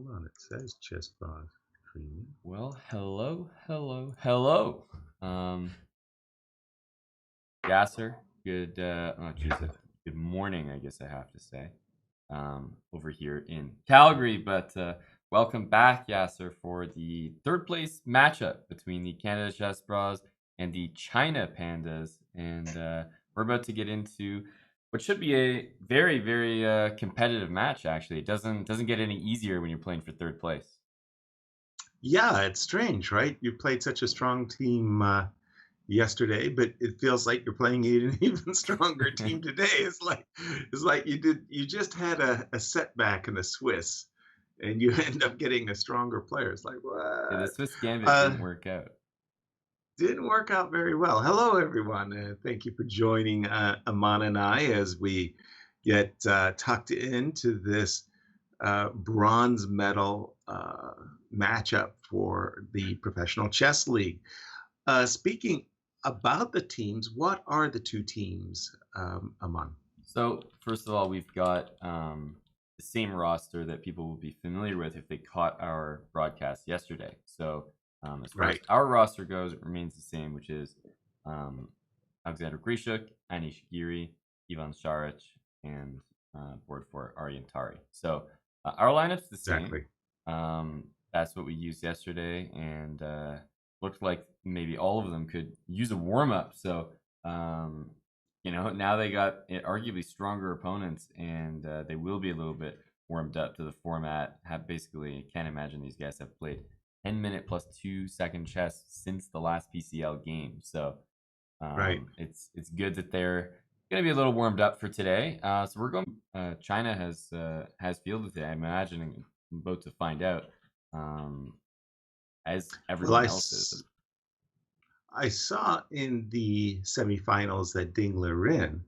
Hold on, it says ChessBrahs Premium. Well, hello. Yasser, good morning, I guess I have to say, over here in Calgary. But welcome back, Yasser, for the third place matchup between the Canada ChessBrahs and the China Pandas. And we're about to get into what should be a very, very competitive match, actually. It doesn't get any easier when you're playing for third place. Yeah, it's strange, right? You played such a strong team yesterday, but it feels like you're playing an even stronger team today. It's like you just had a setback in the Swiss, and you end up getting a stronger player. It's like Yeah, the what? Swiss Gambit Uh, didn't work out. didn't work out very well. Hello, everyone. Thank you for joining Aman and I as we get tucked into this bronze medal matchup for the Professional Chess League. Speaking about the teams, what are the two teams, Aman? So first of all, we've got the same roster that people will be familiar with if they caught our broadcast yesterday. So as far as Right, our roster goes, it remains the same, which is Alexander Grishuk, Anish Giri, Ivan Sharic, and board for Aryan Tari. So our lineup's the same. exactly. That's what we used yesterday, and looked like maybe all of them could use a warm up. So now they got arguably stronger opponents, and they will be a little bit warmed up to the format. Have basically can't imagine these guys have played 10-minute plus 2-second chess since the last PCL game. So Right. it's good that they're going to be a little warmed up for today. So we're going. China has fielded today. I'm imagining I'm about to find out, as Well, everyone else is. I saw in the semifinals that Ding Liren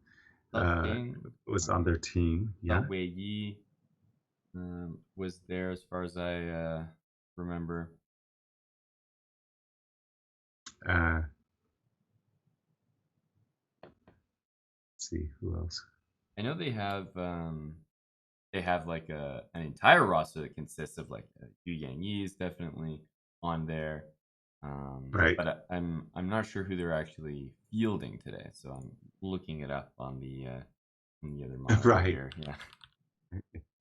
uh, Ding, was on their team. Yeah. Wei Yi was there as far as I remember. Uh, let's see who else. I know they have like an entire roster that consists of like Yu Yang Yi is definitely on there. Right. But I'm not sure who they're actually fielding today, so I'm looking it up on the other monitor Right. here. Yeah,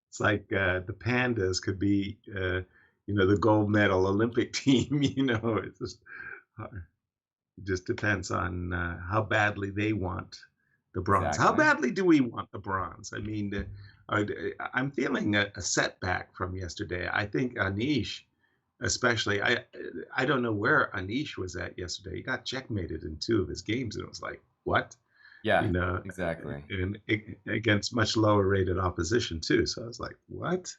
It's like the Pandas could be, the gold medal Olympic team. It just depends on how badly they want the bronze. How exactly. badly do we want the bronze? I mean, I'm feeling a setback from yesterday. I think Anish, especially, I don't know where Anish was at yesterday. He got checkmated in two of his games, and it was like, what? Yeah, You know, exactly. and against much lower rated opposition too. So I was like, what?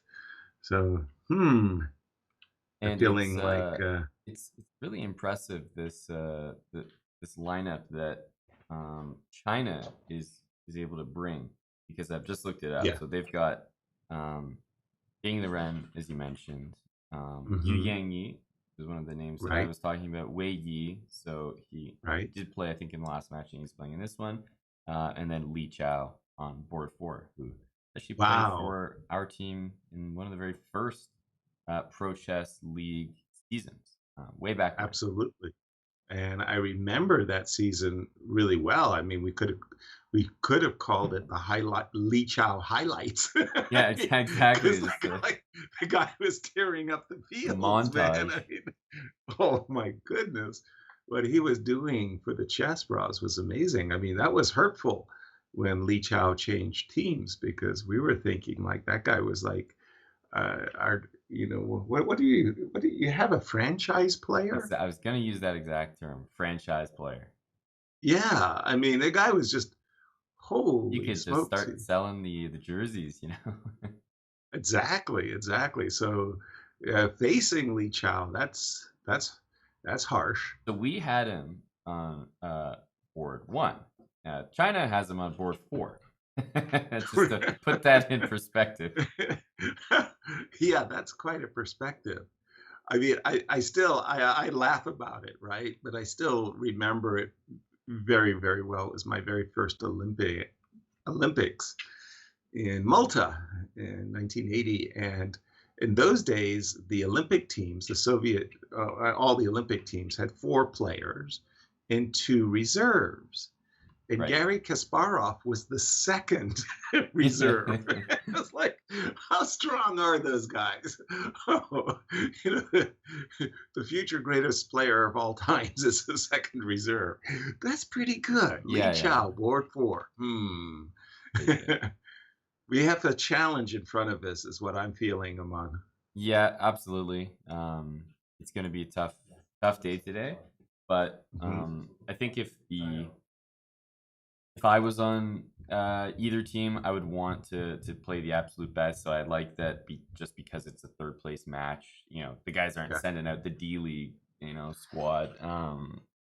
So, I'm And feeling like, it's really impressive this lineup that China is able to bring, because I've just looked it up. yeah, So they've got um, Ding the Ren, as you mentioned. Yu hmm, Yang Yi is one of the names that I right, was talking about. Wei Yi, so he right. did play, I think, in the last match, and he's playing in this one. And then Li Chao on board four, who actually played Wow, for our team in one of the very first Pro Chess League seasons, way back when. absolutely. And I remember that season really well. I mean, we could have called it the highlight Lee Chow highlights. Yeah, exactly. Because Just the guy was tearing up the a fields, man. montage. I mean, oh my goodness. What he was doing for the chess bras was amazing. I mean, that was hurtful when Lee Chow changed teams because we were thinking like that guy was like our what do you have a franchise player? I was gonna use that exact term, franchise player. Yeah, I mean, the guy was just You holy could just smokes. start selling the jerseys. Exactly, exactly. So, facing Li Chao, that's harsh. So we had him on board one. China has him on board four. Just to put that in perspective. Yeah, that's quite a perspective. I mean, I still I laugh about it, right? But I still remember it very, very well. It was my very first Olympics in Malta in 1980, and in those days, the Olympic teams, the Soviet, all the Olympic teams had 4 players and 2 reserves. And Right. Gary Kasparov was the second reserve. It's like, how strong are those guys? Oh, you know, the future greatest player of all times is the second reserve. That's pretty good. Li Yeah, yeah. Chao, board 4. Pretty good. We have a challenge in front of us, is what I'm feeling, Aman. Yeah, absolutely. It's going to be a tough day today, but Mhm. I think if I was on either team, I would want to play the absolute best. So I like that just because it's a third place match. The guys aren't Yeah. sending out the D League, squad.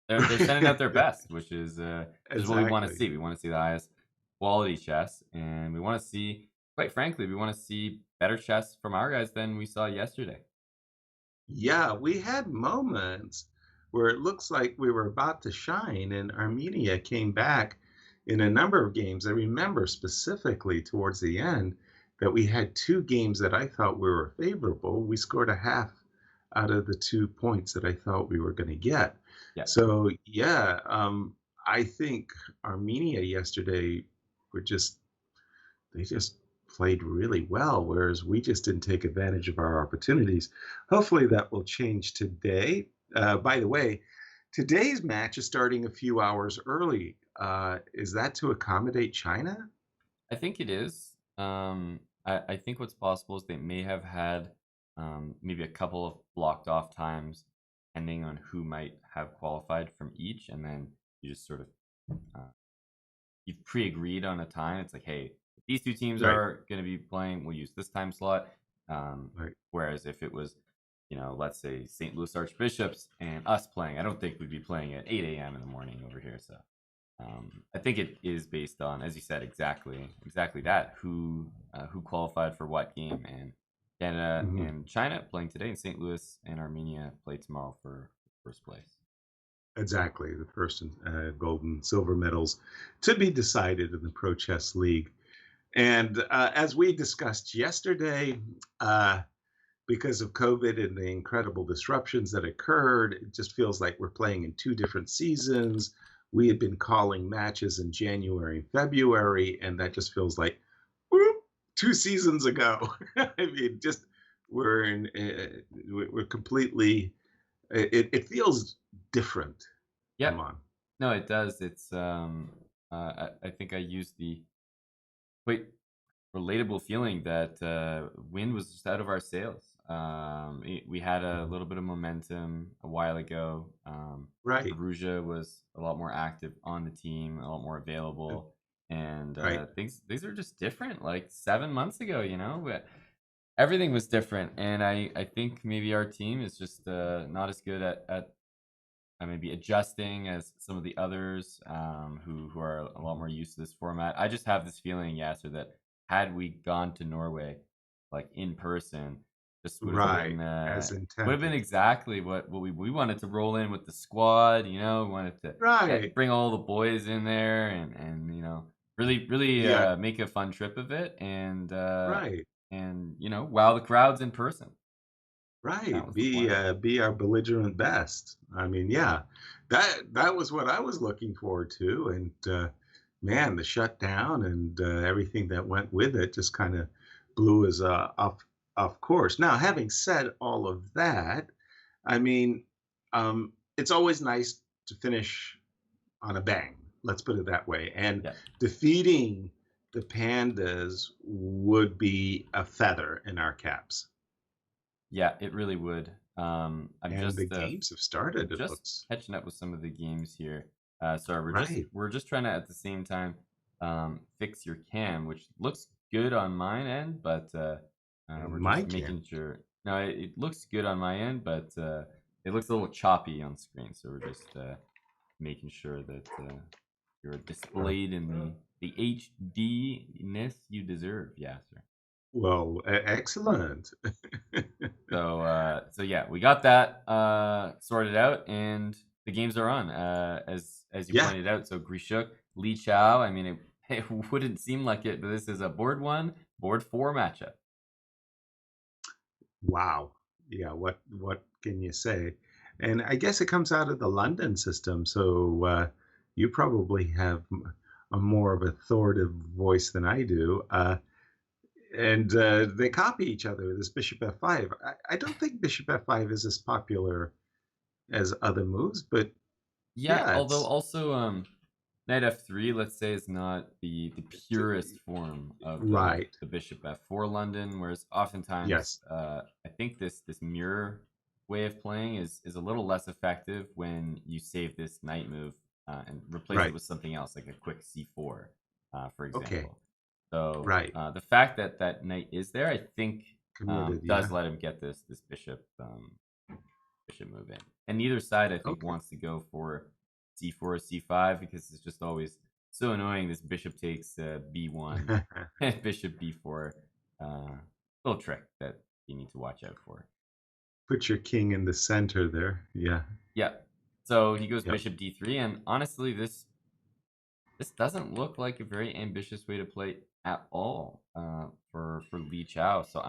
They're sending out their best, which is what we want to Exactly. see. We want to see the highest quality chess, and we want to see, quite frankly, we want to see better chess from our guys than we saw yesterday. Yeah, we had moments where it looks like we were about to shine, and Armenia came back in a number of games. I remember specifically towards the end that we had 2 games that I thought we were favorable. We scored a half out of the 2 points that I thought we were going to get. Yeah. So, yeah, I think Armenia yesterday were just they just played really well, whereas we just didn't take advantage of our opportunities. Hopefully that will change today. By the way, today's match is starting a few hours early. Is that to accommodate China? I think it is. I think what's possible is they may have had maybe a couple of blocked off times, depending on who might have qualified from each, and then you just sort of uh, you've pre-agreed on a time. It's like, hey, if these 2 teams Right, are going to be playing, we'll use this time slot. right. Whereas if it was, let's say St. Louis Archbishops and us playing, I don't think we'd be playing at 8 a.m. in the morning over here. So I think it is based on, as you said, exactly that. Who qualified for what game, and Canada Mhm. and China playing today, and St. Louis and Armenia play tomorrow for first place. Exactly. The first and gold and silver medals to be decided in the Pro Chess League. And as we discussed yesterday, because of COVID and the incredible disruptions that occurred, it just feels like we're playing in 2 different seasons. We had been calling matches in January and February, and that just feels like whoop, 2 seasons ago. I mean, just we're in, we're completely. It feels different, Yep. Amon. No, it does. It's I think I used the quite relatable feeling that wind was just out of our sails. We had a little bit of momentum a while ago. Right, Perugia was a lot more active on the team, a lot more available, and right. things are just different. Like 7 months ago, but everything was different, and I think maybe our team is just not as good at maybe adjusting as some of the others who are a lot more used to this format. I just have this feeling, Yasser, that had we gone to Norway, like in person, this Right, as would have been intended. exactly what we wanted to roll in with the squad. We wanted to Right. bring all the boys in there and really Yeah, make a fun trip of it right. and wow the crowds in person. That Right. was the plan. Be our belligerent best. I mean, yeah, that was what I was looking forward to. And man, the shutdown and everything that went with it just kind of blew us off course. Now, having said all of that, I mean, it's always nice to finish on a bang. Let's put it that way. And Yeah. defeating the Pandas would be a feather in our caps. Yeah, it really would. I'm And the just games have I'm started, it just looks. catching up with some of the games here. Sorry, Right. we're just trying to at the same time fix your cam, which looks good on mine end, but And we're my just camp. making sure. No, it looks good on my end, but it looks a little choppy on screen, so we're just making sure that you're uh, displayed in the HD-ness you deserve. Yeah, sir. well, excellent. So yeah, we got that sorted out, and the games are on. As you Yeah, pointed out, so Grishuk, Li Chao. I mean, it wouldn't seem like it, but this is a board 1, board 4 matchup. Wow. Yeah, what can you say? And I guess it comes out of the London system, so you probably have a more of authoritative voice than I do. And they copy each other. This bishop f5. I don't think bishop f5 is as popular as other moves, but Yeah, yeah, although it's also knight f3, let's say, is not the purest form of right. the bishop f4 London, whereas oftentimes Yes, I think this mirror way of playing is a little less effective when you save this knight move and replace it right. with something else, like a quick c4, for Okay, example. So right. the fact that that knight is there, I think, Committed, does yeah. let him get this bishop move in. And neither side, I think, Okay. wants to go for c4 or c5 because it's just always so annoying. This bishop takes b1 and bishop b4. Little trick that you need to watch out for. Put your king in the center there. Yeah. Yeah. So he goes Yep. bishop d3, and honestly, this doesn't look like a very ambitious way to play at all for Li Chao. So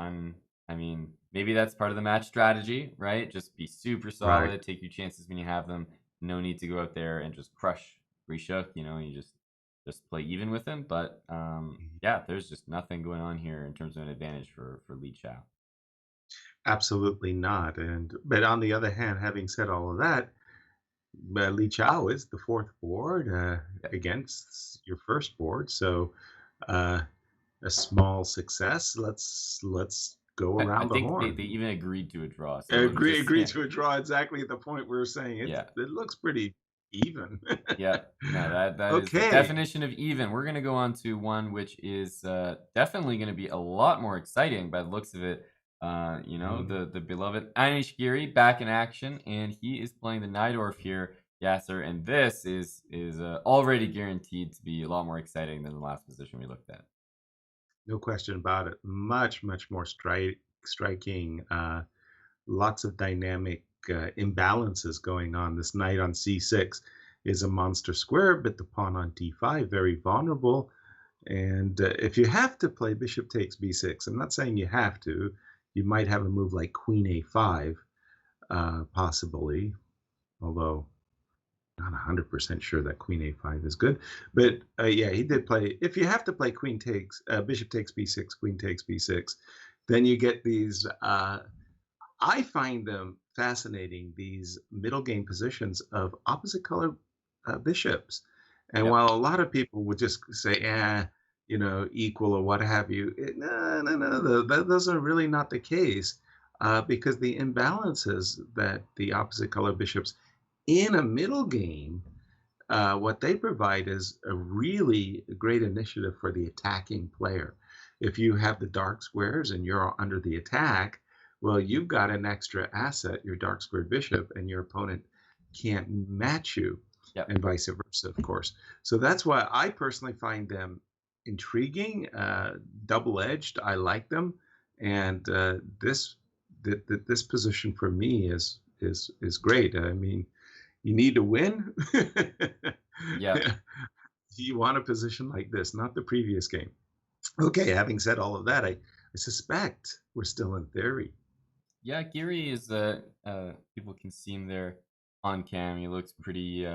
I mean, maybe that's part of the match strategy, right? Just be super Right. solid, take your chances when you have them. No need to go out there and just crush Rishuk. You know, you just play even with him. But yeah, there's just nothing going on here in terms of an advantage for Li Chao. Absolutely not. And but on the other hand, having said all of that, Li Chao is the fourth board Yeah. against your first board, so uh, a small success. Let's go I around the think they horn. even agreed to a draw. So let me just Agree to a draw. Exactly at the point we were saying yeah. it looks pretty even. Yeah, no, that is the Okay. definition of even. We're gonna go on to one which is definitely gonna be a lot more exciting by the looks of it. You know, Mhm. the beloved Anish Giri back in action, and he is playing the Najdorf here, Yasser, and this is already guaranteed to be a lot more exciting than the last position we looked at. No question about it. Much more striking. Lots of dynamic imbalances going on. This knight on c6 is a monster square, but the pawn on d5 very vulnerable. And if you have to play bishop takes b6, I'm not saying you have to. You might have a move like queen a5, possibly, although not 100% sure that queen a5 is good. But yeah, he did play. If you have to play queen takes, bishop takes b6, queen takes b6, then you get these I find them fascinating, these middle game positions of opposite color bishops. And Yep, while a lot of people would just say, equal or what have you, no, those are really not the case because the imbalances that the opposite color bishops in a middle game what they provide is a really great initiative for the attacking player. If you have the dark squares and you're under the attack, well, you've got an extra asset, your dark square bishop, and your opponent can't match you, yep. and vice versa, of course. So that's why I personally find them intriguing, double-edged. I like them, and this position for me is great. I mean, you need to win. Yep. You want a position like this, not the previous game. Okay, having said all of that, I suspect we're still in theory. Yeah, Geary is people can see him there on cam. He looks pretty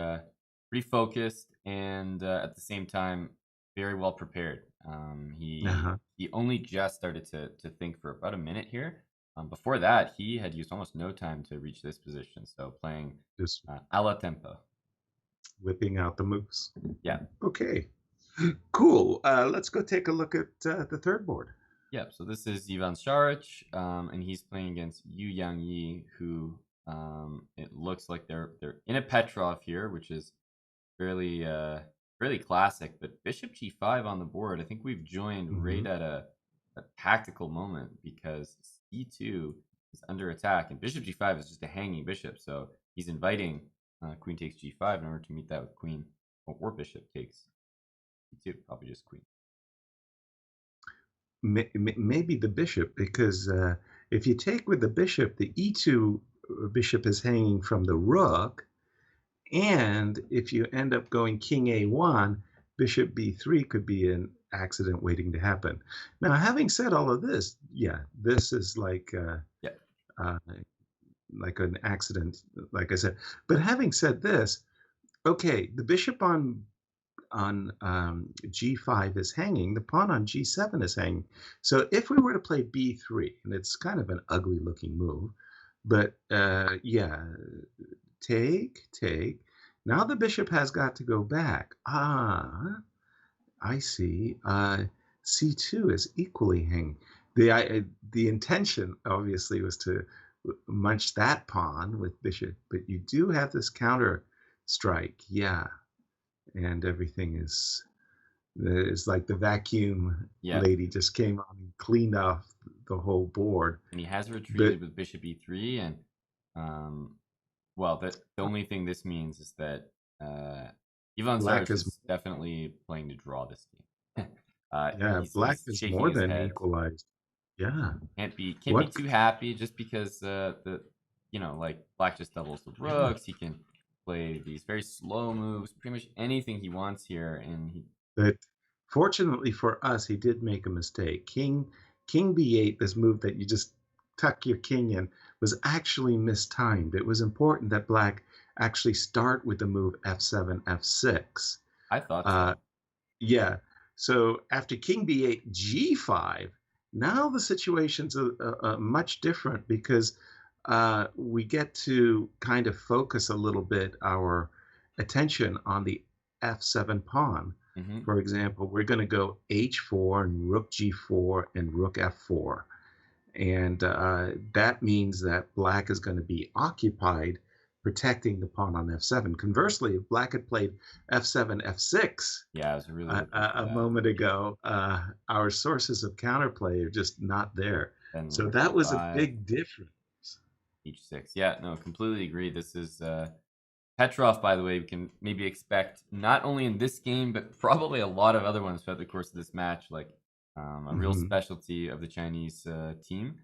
focused and at the same time very well prepared. Uh-huh. He only just started to think for about a minute here. Before that, he had used almost no time to reach this position. So playing Just a la tempo. whipping out the moves. Yeah, Okay, cool. Let's go take a look at the third board. yeah. So this is Ivan Šarić, and he's playing against Yu Yang Yi, who it looks like they're in a Petrov here, which is fairly classic. But bishop g5 on the board, I think we've joined Hmm. right at a tactical moment because c2 is under attack, and bishop g5 is just a hanging bishop. So he's inviting queen takes g5 in order to meet that with queen or bishop takes c2, probably just queen. Maybe the bishop, because if you take with the bishop, the e2 bishop is hanging from the rook. And if you end up going king a1, bishop b3 could be accident waiting to happen. Now, having said all of this, yeah, this is Yeah. uh, like an accident, like I said. But having said this, okay, the bishop on g5 is hanging, the pawn on g7 is hanging. So if we were to play b3, and it's kind of an ugly looking move, but yeah, take. Now the bishop has got to go back. Ah, I see. C2 is equally hanging. The intention obviously was to munch that pawn with bishop, but you do have this counter strike, yeah, and everything is it's like the vacuum Yeah. lady just came on and cleaned off the whole board. And he has But retreated with bishop e3, and well, the only thing this means is that uh, Ivan black Saric is is definitely playing to draw this game. yeah, black He's is shaking more his than head. equalized. Yeah. Can't be What too happy just because the like black just doubles the yeah. rooks. He can play these very slow moves, pretty much anything he wants here, and he But fortunately for us, he did make a mistake. King b8, this move that you just tuck your king in, was actually mistimed. It was important that black actually start with the move f7, f6. I thought Uh, so. yeah. So after king b8, g5, now the situation's much different because we get to kind of focus a little bit our attention on the f7 pawn. Hmm. For example, we're going to go h4 and rook g4 and rook f4. And that means that black is going to be occupied protecting the pawn on f7. Conversely, if black had played f7, f6 Yeah, I was really hoping for a that. moment ago, our sources of counterplay are just not there. Then So rook that was a e5, big difference. h6. Yeah, no, completely agree. This is Petrov, by the way, we can maybe expect not only in this game, but probably a lot of other ones throughout the course of this match, like a real Hmm. specialty of the Chinese team.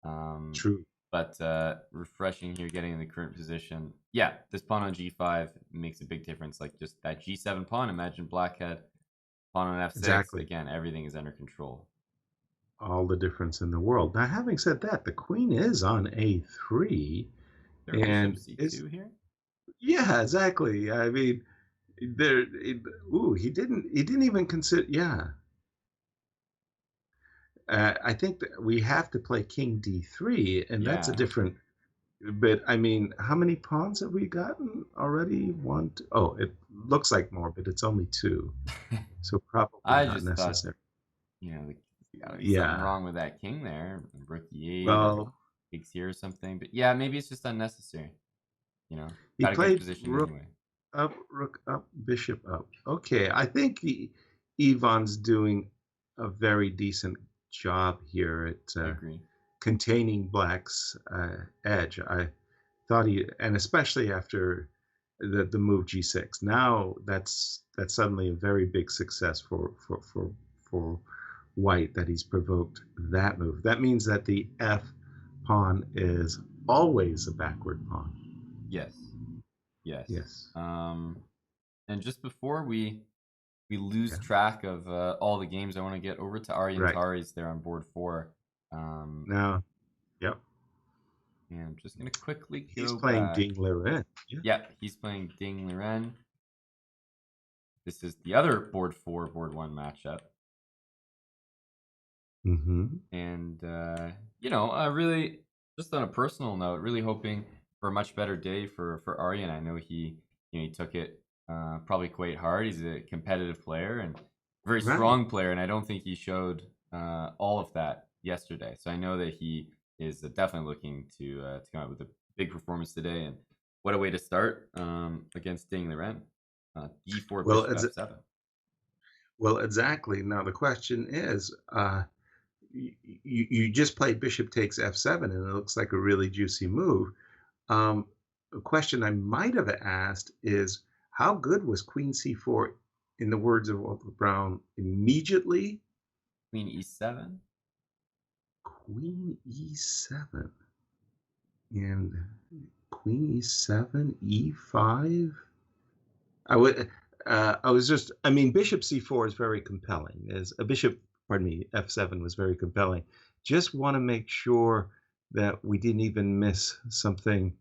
Um, True. but refreshing here, getting in the current position. Yeah, this pawn on g5 makes a big difference. Like just that g7 pawn. Imagine black had pawn on f6. Exactly. Again, everything is under control. All the difference in the world. Now, having said that, the queen is on a3, There bishop and is c2 here. yeah, exactly. I mean, there. Ooh, he didn't even consider. Yeah, I think that we have to play king d3, and that's a Yeah, different. But I mean, how many pawns have we gotten already? One. Oh, it looks like more, but it's only two, so probably I not just thought, necessary. there's gotta be something Yeah. wrong with that king there. Rook e8 or Well, takes here or something. But yeah, maybe it's just unnecessary. he Got a good played position rook anyway. up, rook up, bishop up. Okay, I think Ivan's doing a very decent job here at I agree. containing Black's edge. I thought and especially after the move g6. Now that's suddenly a very big success for White that he's provoked that move. That means that the f pawn is always a backward pawn. Yes. Yes. Yes. And just before we lose Yeah. track of all the games, I want to get over to Aryan Right. Tari's there on board 4. Um, Now, yep. and I'm just gonna quickly He's go playing back. Ding Liren. Yeah. Yeah, he's playing Ding Liren. This is the other board 4, board 1 matchup. Mm-hmm. And really, just on a personal note, really hoping for a much better day for Aryan. I know he took it probably quite hard. He's a competitive player and a very Right. strong player, and I don't think he showed all of that yesterday. So I know that he is definitely looking to come out with a big performance today. And what a way to start against Ding Liren. D4 Well, bishop f7. well, exactly. Now the question is, you just played Bishop takes f7, and it looks like a really juicy move. A question I might have asked is, how good was Queen c4? In the words of Walter Brown, immediately. Queen e7. Queen e7 and Queen e7, e5. I would. I mean, bishop c4 is very compelling. As a bishop, pardon me, f7 was very compelling. Just want to make sure that we didn't even miss something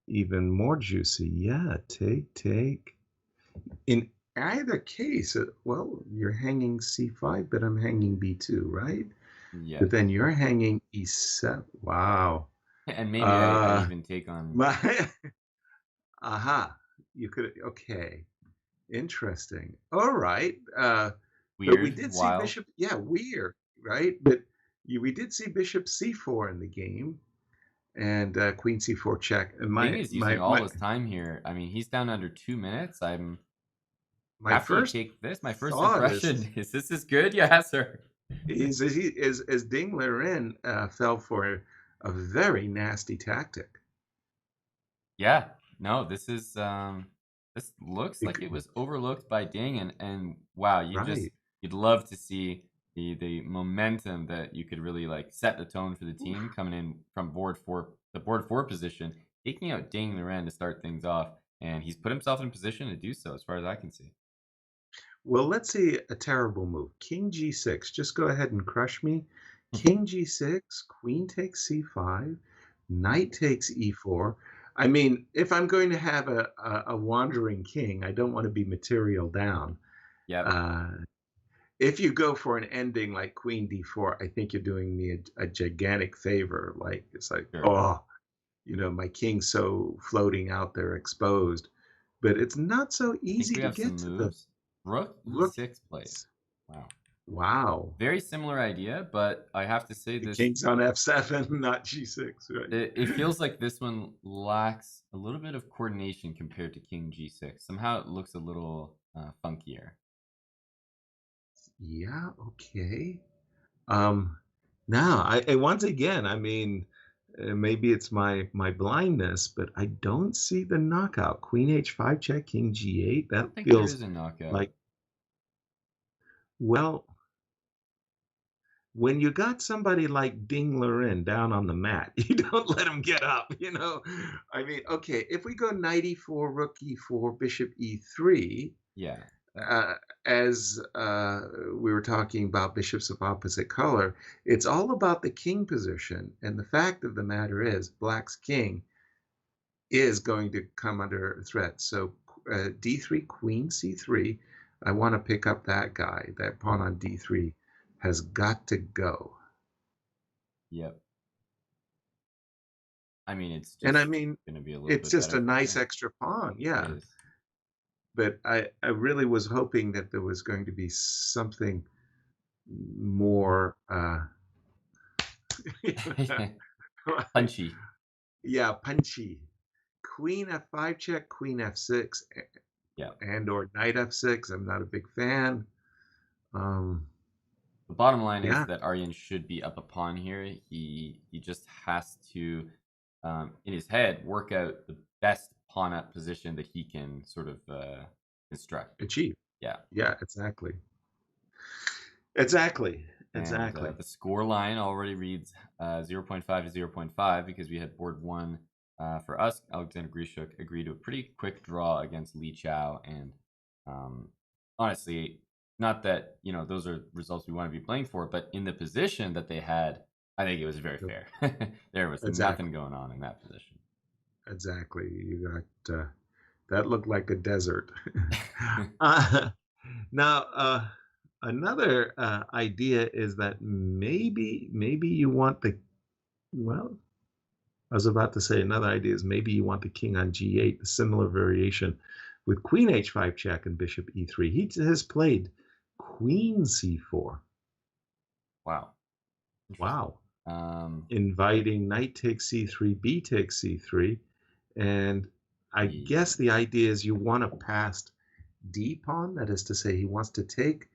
even more juicy. Yeah, take. In either case, well, you're hanging c5, but I'm hanging b2, right? But Yes. then you're hanging e7. Wow. And maybe I Uh, even take on my, aha. You could, okay. Interesting. All right. But we weird, did see wild. bishop, yeah, weird, right? But we did see bishop c4 in the game and queen c4 check. And King is using all his time here. I mean, he's down under 2 minutes. I'm my after you first take this, my first thought impression is this is good, yeah, sir. is Ding Liren fell for a very nasty tactic. Yeah, no, this looks like it Bec- was overlooked by Ding, and wow, right. you'd love to see the momentum that you could really like set the tone for the team coming in from board four position, taking out Ding Liren to start things off, and he's put himself in position to do so, as far as I can see. Well, let's see a terrible move. King g6. Just go ahead and crush me. King g6, queen takes c5, knight takes e4. I mean, if I'm going to have a wandering king, I don't want to be material down. Yep, Uh, if you go for an ending like queen d4, I think you're doing me a gigantic favor. Like, it's like, sure. oh, my king's so floating out there exposed. But it's not so I think easy we to have some get to the moves. Rook rook. e6 played. Wow. Wow. Very similar idea, but I have to say The this king's on f7, not g6, right? it feels like this one lacks a little bit of coordination compared to King G6. Somehow it looks a little funkier. Yeah, okay. Um, Now, once again, I mean, maybe it's my blindness, but I don't see the knockout. Queen h5 check, king g8. I That don't think there feels is a knockout. like, well, when you got somebody like Ding Liren down on the mat, you don't let him get up. I mean, okay, if we go knight e4, rook e4, bishop e3, Yeah. uh, as we were talking about bishops of opposite color, it's all about the king position. And the fact of the matter is, black's king is going to come under threat. So d3, queen c3, I want to pick up that guy. That pawn on d3 has got to go. Yep. I mean, it's And I just mean, going to be a little it's bit just better a for nice him. extra pawn, It yeah. is. But I really was hoping that there was going to be something more Punchy. yeah, punchy. Queen f5 check, queen f6, Yeah. and or knight f6. I'm not a big fan. Um, The bottom line is yeah, that Aryan should be up a pawn here. He just has to, in his head, work out the best pawn up position that he can sort of construct. achieve. Yeah. Yeah, exactly. Exactly. And Exactly. the score line already reads 0.5 to 0.5 because we had board one. For us, Alexander Grishuk agreed to a pretty quick draw against Li Chao. And honestly, not that, those are results we want to be playing for, but in the position that they had, I think it was very fair. There was Exactly. nothing going on in that position. Exactly. You got that looked like a desert. uh, Now, another idea is that maybe you want well, I was about to say another idea is maybe you want the king on g8, a similar variation with queen h5 check and bishop e3. He has played queen c4. Wow. Interesting. Wow. Inviting knight takes c3, b takes c3. And I Yeah. guess the idea is you want a passed d pawn. That is to say, he wants to take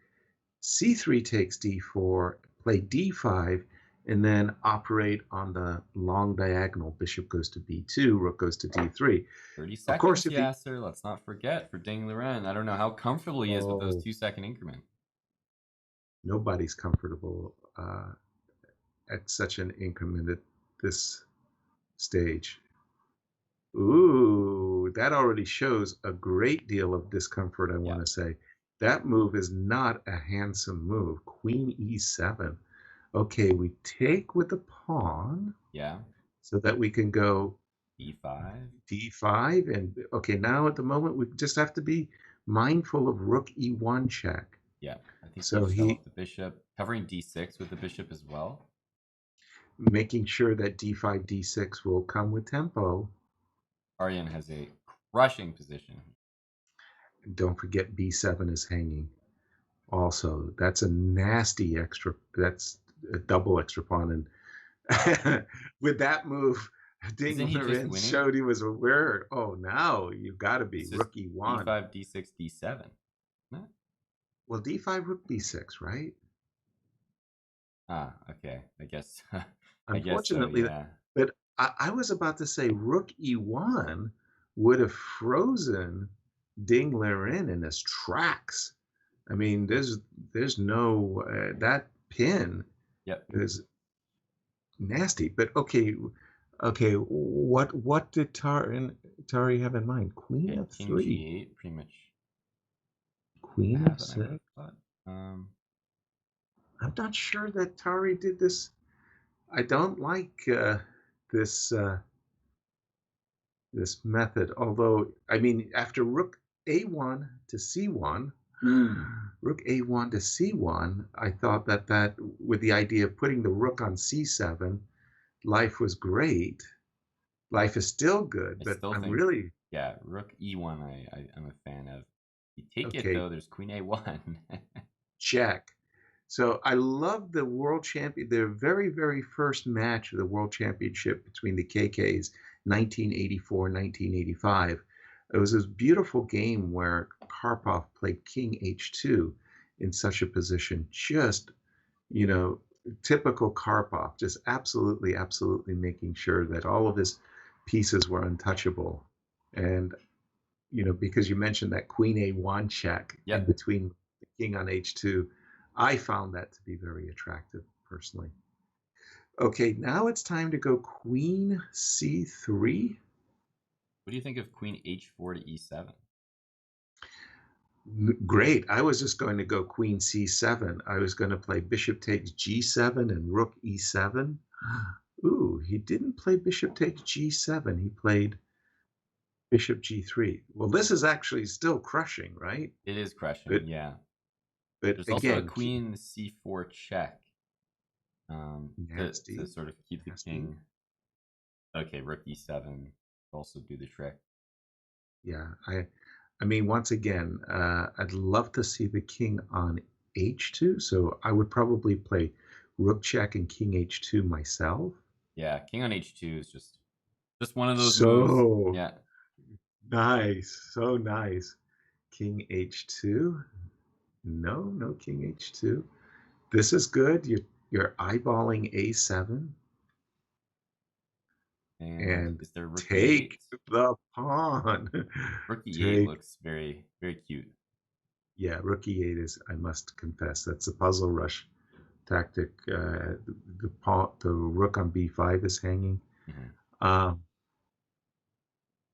c3 takes d4, play d5, and then operate on the long diagonal. Bishop goes to b2, rook goes to d3. 30 Of course, seconds, if he Yasser. Let's not forget for Ding Liren. I don't know how comfortable he is with those oh, 2-second increments. nobody's comfortable at such an increment at this stage. Ooh, So that already shows a great deal of discomfort, I Yeah. want to say. That move is not a handsome move. Queen e7. Okay, we take with the pawn Yeah. so that we can go E5. d5. And okay, now at the moment, we just have to be mindful of rook e1 check. Yeah. I think you So shove he up the bishop, covering d6 with the bishop as well. making sure that d5, d6 will come with tempo. Aryan has a crushing position. Don't forget b7 is hanging. Also, that's a nasty extra. That's a double extra pawn. And with that move, Isn't he just Dinglerin winning? showed he was aware. Oh, now you've got to be It's just rookie one. d5, d6, d7. No? Well, d5, rook b6, right? Ah, okay. I guess I guess so, Unfortunately, yeah. but I was about to say rook e1 would have frozen Dinglerin in his tracks. I mean, there's no that pin Yep. is nasty. But okay. What did Tari have in mind? Queen Okay, of king three, g8, pretty much the queen of half that I would six. have thought. I'm not sure that Tari did this. I don't like this this method. Although, I mean, after rook a1 to c1, rook a1 to c1, I thought that with the idea of putting the rook on c7, life was great. Life is still good, I but still I'm think, really yeah, rook e1 I'm a fan of. You take it okay. though, there's queen a1. Check. So I love the world champion, the very, very first match of the world championship between the KKs, 1984, 1985. It was this beautiful game where Karpov played King H2 in such a position. Just, you know, typical Karpov, just absolutely, absolutely making sure that all of his pieces were untouchable. And because you mentioned that Queen A1 check in Yep. between the King on H2, I found that to be very attractive personally. Okay, now it's time to go Queen C3. What do you think of queen h4 to e7? Great. I was just going to go Queen C7. I was going to play Bishop takes G7 and Rook E7. Ooh, he didn't play Bishop takes G7. He played Bishop G3. Well, this is actually still crushing, right? It is crushing, But yeah. but There's also a again, queen c4 check to nasty, sort of keep the nasty. king. Okay, rook e7 also do the trick. Yeah, I mean, once again, I'd love to see the king on h2, so I would probably play rook check and king h2 myself. Yeah, king on h2 is just one of those moves. So Yeah. nice, so nice. King h2. No king h2. This is good. You're eyeballing a7 And and is there rook e8? take the pawn. Rook e8 Take looks very, very cute. Yeah, rook e8 is, I must confess, that's a puzzle rush tactic. The rook on b5 is hanging. Mm-hmm. Um,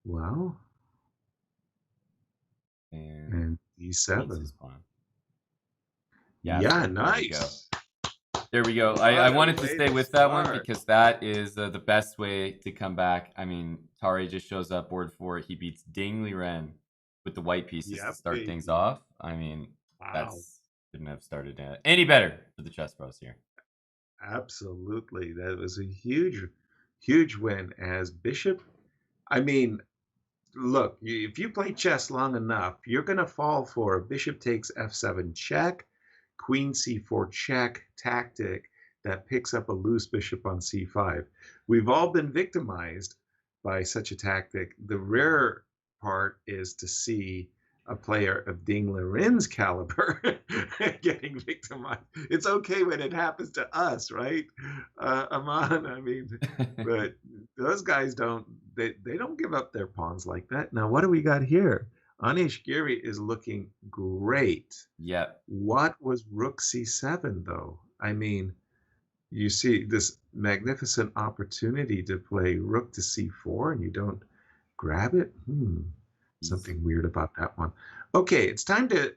well, And and queen's e7. his pawn. Yeah, Yasser, there we go. nice. There we go. I What a wanted to way stay to with that one start. because that is the best way to come back. I mean, Tari just shows up board 4. He beats Ding Liren with the white pieces to Yep, start things baby. off. I mean, Wow. that's couldn't have started any better for the ChessBrahs here. Absolutely. That was a huge, huge win as Bishop. I mean, look, if you play chess long enough, you're going to fall for a bishop takes f7 check, queen c4 check tactic that picks up a loose bishop on c5. We've all been victimized by such a tactic. The rare part is to see a player of Ding Liren's caliber getting victimized. It's okay when it happens to us, right, Aman? I mean, but those guys they don't give up their pawns like that. Now, what do we got here? Anish Giri is looking great. Yep. What was rook c7 though? I mean, you see this magnificent opportunity to play rook to c4 and you don't grab it? He's. Something weird about that one. Okay, it's time to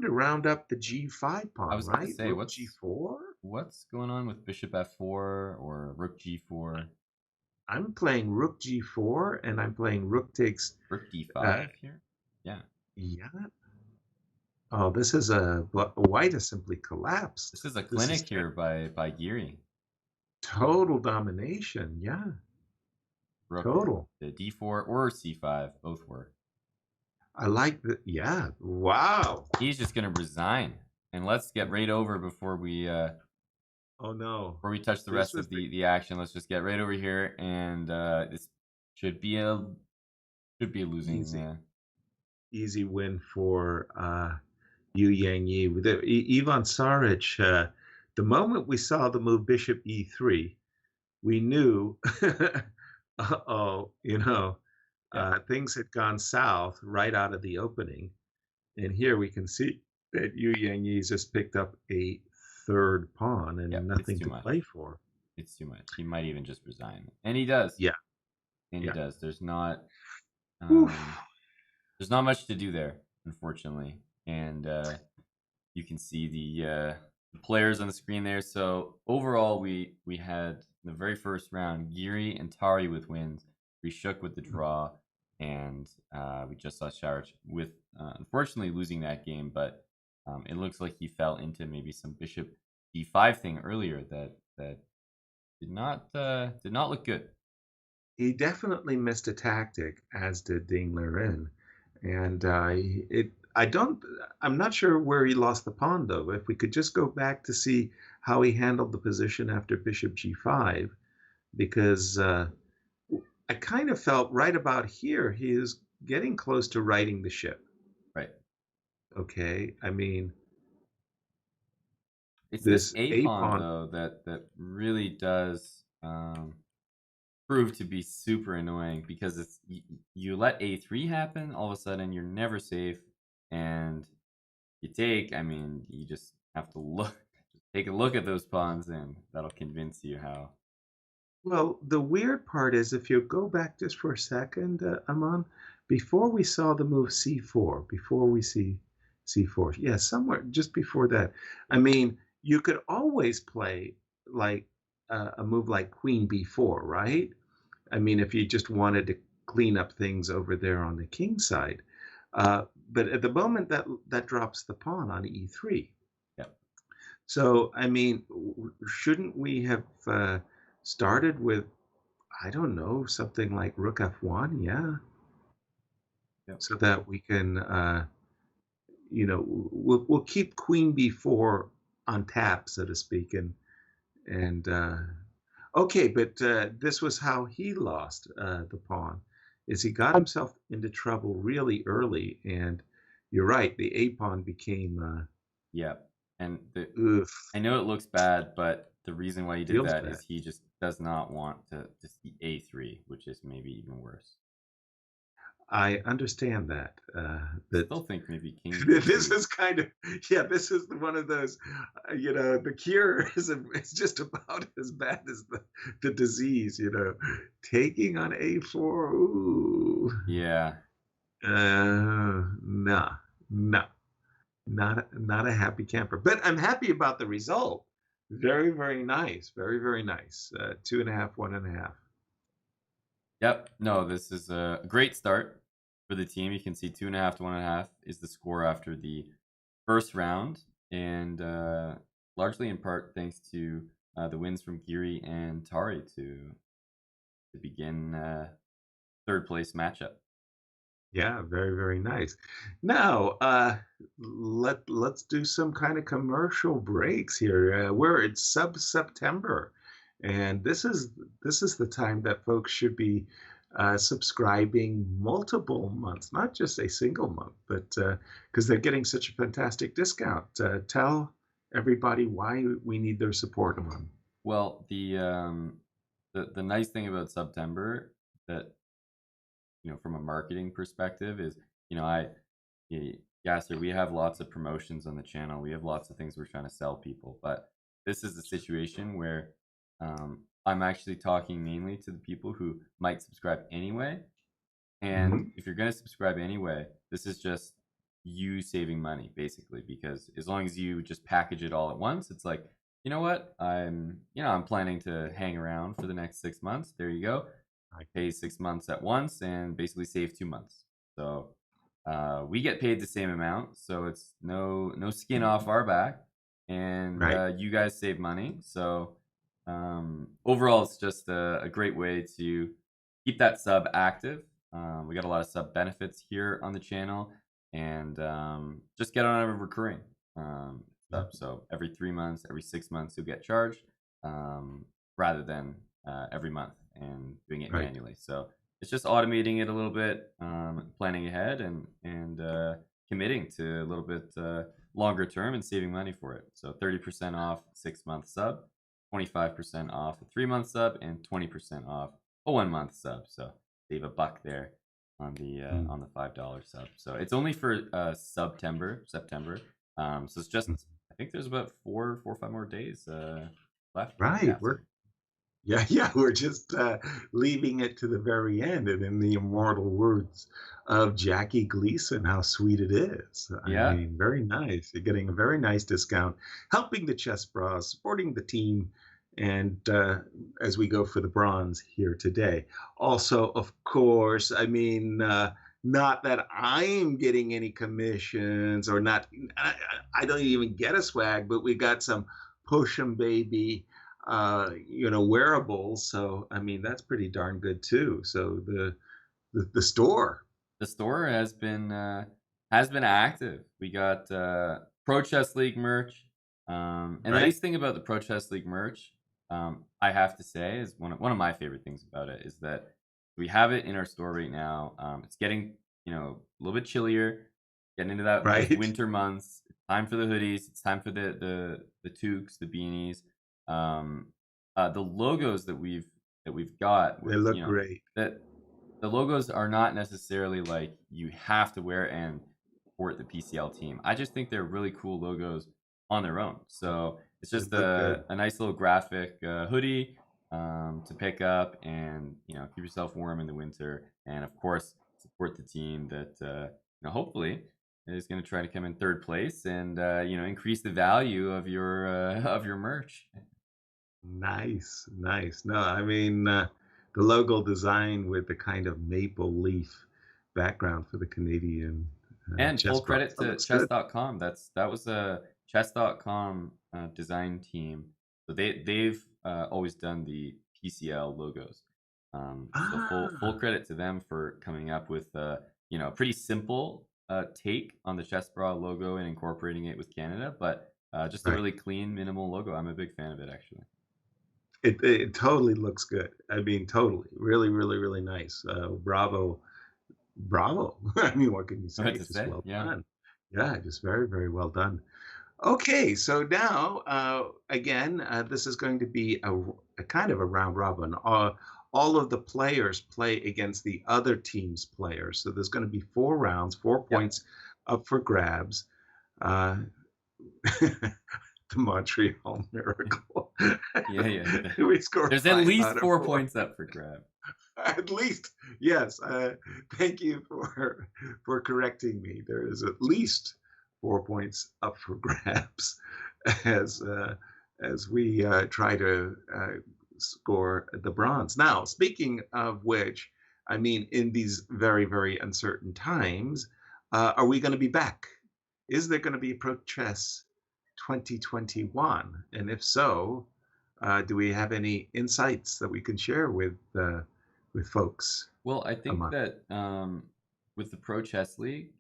round up the G5 I pawn, was gonna right? say, Rook G4. what's going on with bishop f4 or rook g4, I'm playing Rook G4, and I'm playing Rook takes. rook Uh, d5 here? Yeah, yeah. Oh, this is white has simply this collapsed. is a This is clinic here by Geary. total domination. Yeah, Rook total. to d4 or c5, both work. I like that. Yeah. Wow. He's just gonna resign, and let's get right over Oh no. before we touch the This rest was of the the action. Let's just get right over here, and this should be a losing. easy easy win for Yu Yang Yi. With Ivan Saric, the moment we saw the move Bishop E3, we knew, uh-oh, Yeah, things had gone south right out of the opening. And here we can see that Yu Yang Yi just picked up a third pawn yeah, and it's nothing too to much. play for. It's too much. He might even just resign, and he does. Yeah, And he yeah. does. Oof. There's not much to do there, unfortunately. And you can see the players on the screen there. So overall, we had the very first round Geary and Tari with wins. We shook with the draw, and we just saw Sharich with unfortunately losing that game. But it looks like he fell into maybe some bishop d5 thing earlier that did not look good. He definitely missed a tactic, as did Ding Liren. And I'm not sure where he lost the pawn, though. If we could just go back to see how he handled the position after Bishop G5, because I kind of felt right about here he is getting close to righting the ship. Right. Okay, I mean, It's this this A A pawn pawn. though that really does prove to be super annoying because it's you let A3 happen, all of a sudden you're never safe, and you take. I mean, you just have to take a look at those pawns, and that'll convince you how. Well, the weird part is if you go back just for a second, Aman, before we saw the move C4, before we see C4, yeah, somewhere just before that. I mean, you could always play like a move like Queen B4, right? I mean, if you just wanted to clean up things over there on the king side. But at the moment that drops the pawn on E3. Yep. So, I mean, shouldn't we have started with, I don't know, something like Rook F1? Yeah, Yep. so that we can, we'll keep Queen B4 on tap, so to speak, and okay, but this was how he lost the pawn, is he got himself into trouble really early, and you're right, the A pawn became, Yep. And ugh, I know it looks bad, but the reason why he did feels that bad. is he just does not want to see A3, which is maybe even worse. I understand that, that Still think maybe king this B2. is kind of, yeah, this is one of those, the cure is just about as bad as the disease, taking on A4. Ooh, Yeah. no, no, not a happy camper, but I'm happy about the result. Very, very nice, very, very nice. Two and a half, one and a half. Yep. No, this is a great start for the team. You can see 2.5 to 1.5 is the score after the first round, and largely in part thanks to the wins from Geary and Tari to begin third place matchup. Yeah, very, very nice. Now, let's do some kind of commercial breaks here. Where it's sub-September, and this is the time that folks should be subscribing multiple months, not just a single month, but because they're getting such a fantastic discount. Tell everybody why we need their support, Aman. Well, the nice thing about September that from a marketing perspective is Yasser, we have lots of promotions on the channel. We have lots of things we're trying to sell people, but this is a situation where I'm actually talking mainly to the people who might subscribe anyway, And Mhm. if you're going to subscribe anyway, this is just you saving money basically, because as long as you just package it all at once, it's like, you know what? I'm planning to hang around for the next 6 months. There you go. Right. Pay 6 months at once and basically save 2 months. So, we get paid the same amount, so it's no skin off our back, and Right. you guys save money. So, overall, it's just a great way to keep that sub active. We got a lot of sub benefits here on the channel, and just get on a recurring Yeah. sub. So every 3 months, every 6 months, you'll get charged, um, rather than every month and doing it Right. manually. So it's just automating it a little bit, planning ahead, and committing to a little bit longer term and saving money for it. So 30% off 6 month sub, 25% off a 3 month sub, and 20% off a 1 month sub. So save a buck there Mm. on the $5 sub. So it's only for September. So it's Mm. just, I think there's about 5 more days left. Right. Yeah, We're sir. Yeah, yeah, we're just leaving it to the very end, and in the immortal words of Jackie Gleason, how sweet it is. I Yeah, mean, very nice. You're getting a very nice discount, helping the chess bras, supporting the team, and as we go for the bronze here today. Also, of course, I mean, not that I'm getting any commissions or not, I, I don't even get a swag, but we got some push 'em baby wearables. So I mean, that's pretty darn good too. So the store, the store has been active. We got Pro Chess League merch. And the right? nice thing about the Pro Chess League merch, I have to say, is one of my favorite things about it is that we have it in our store right now. It's getting, a little bit chillier, getting into those Right? winter months. It's time for the hoodies. It's time for the toques, the beanies. Um, the logos that we've got They with, look great. that the logos are not necessarily like you have to wear and support the PCL team. I just think they're really cool logos on their own. So it's They just look good. a nice little graphic hoodie to pick up and keep yourself warm in the winter, and of course support the team that hopefully is going to try to come in third place and increase the value of your merch. Nice, nice. No, I mean, the logo design with the kind of maple leaf background for the Canadian And chess full bras. credit That to looks good. chess.com. That was a chess.com design team. So they've always done the PCL logos. So full Ah, credit to them for coming up with a pretty simple take on the chess bra logo and incorporating it with Canada, but just a right. really clean, minimal logo. I'm a big fan of it, actually. It totally looks good. I mean, totally, really, really, really nice. Bravo, bravo. I mean, what can you What say? to Just say? well Yeah. done. Yeah, just very, very well done. Okay, so now again, this is going to be a kind of a round robin. All of the players play against the other team's players. So there's going to be 4 rounds, four Yep. points up for grabs. Uh, the Montreal Miracle. Yeah, yeah. We scored There's at five least out of 4 four. points up for grab. At least, yes. Thank you for correcting me. There is at least 4 points up for grabs as we try to score the bronze. Now, speaking of which, I mean, in these very very uncertain times, are we going to be back? Is there going to be Pro Chess 2021? And if so, do we have any insights that we can share with folks, Well, I think Aman? that with the Pro Chess League,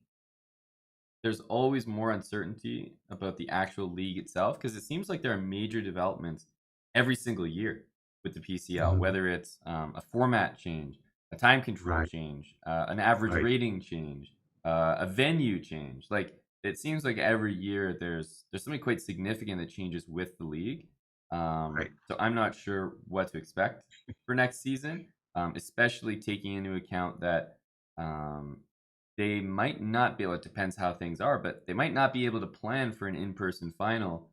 there's always more uncertainty about the actual league itself because it seems like there are major developments every single year with the PCL, Mhm. whether it's a format change, a time control Right, change, an average right, rating change, a venue change. Like it seems like every year there's something quite significant that changes with the league. right, So I'm not sure what to expect for next season, especially taking into account that um, they might not be able, it depends how things are, but they might not be able to plan for an in-person final,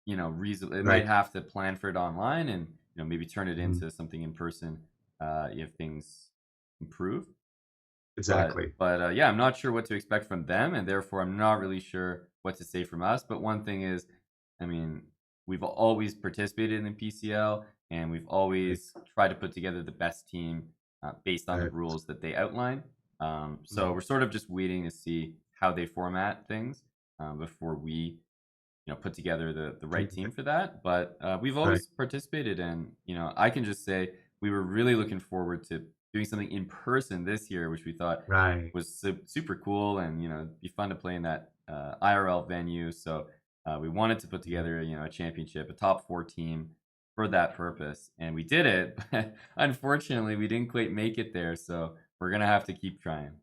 reason they might right. have to plan for it online and, maybe turn it Mhm. into something in person, if things improve. Exactly. Yeah, I'm not sure what to expect from them, and therefore I'm not really sure what to say from us. But one thing is, I mean, we've always participated in the PCL, and we've Right. always tried to put together the best team based on the Right. rules that they outline. So Mhm. we're sort of just waiting to see how they format things before we put together the right team for that. But we've Right. always participated, and I can just say we were really looking forward to doing something in person this year, which we thought Right. was super cool, and it'd be fun to play in that IRL venue. So we wanted to put Mhm. together a championship, a top four team for that purpose, and we did it. But unfortunately, we didn't quite make it there, so we're gonna have to keep trying.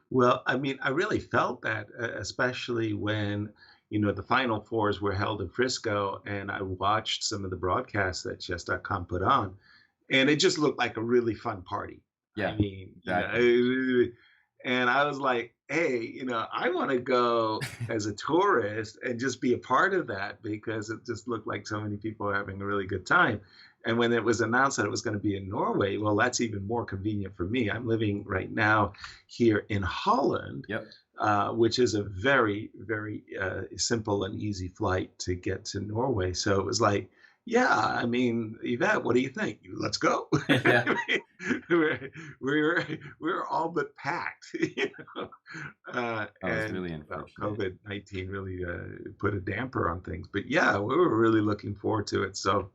Well, I mean, I really felt that, especially when, the Final Fours were held in Frisco, and I watched some of the broadcasts that chess.com put on, and it just looked like a really fun party. I Yeah, mean, exactly. and I was like, hey, I want to go as a tourist and just be a part of that because it just looked like so many people were having a really good time. And when it was announced that it was going to be in Norway, well, that's even more convenient for me. I'm living right now here in Holland, Yep. which is a very, very simple and easy flight to get to Norway. So it was like, yeah, I mean, Yvette, what do you think? Let's go. Yeah. we're, we're all but packed, Oh, it's and really well, unfortunate. COVID-19 really put a damper on things. But yeah, we were really looking forward to it. So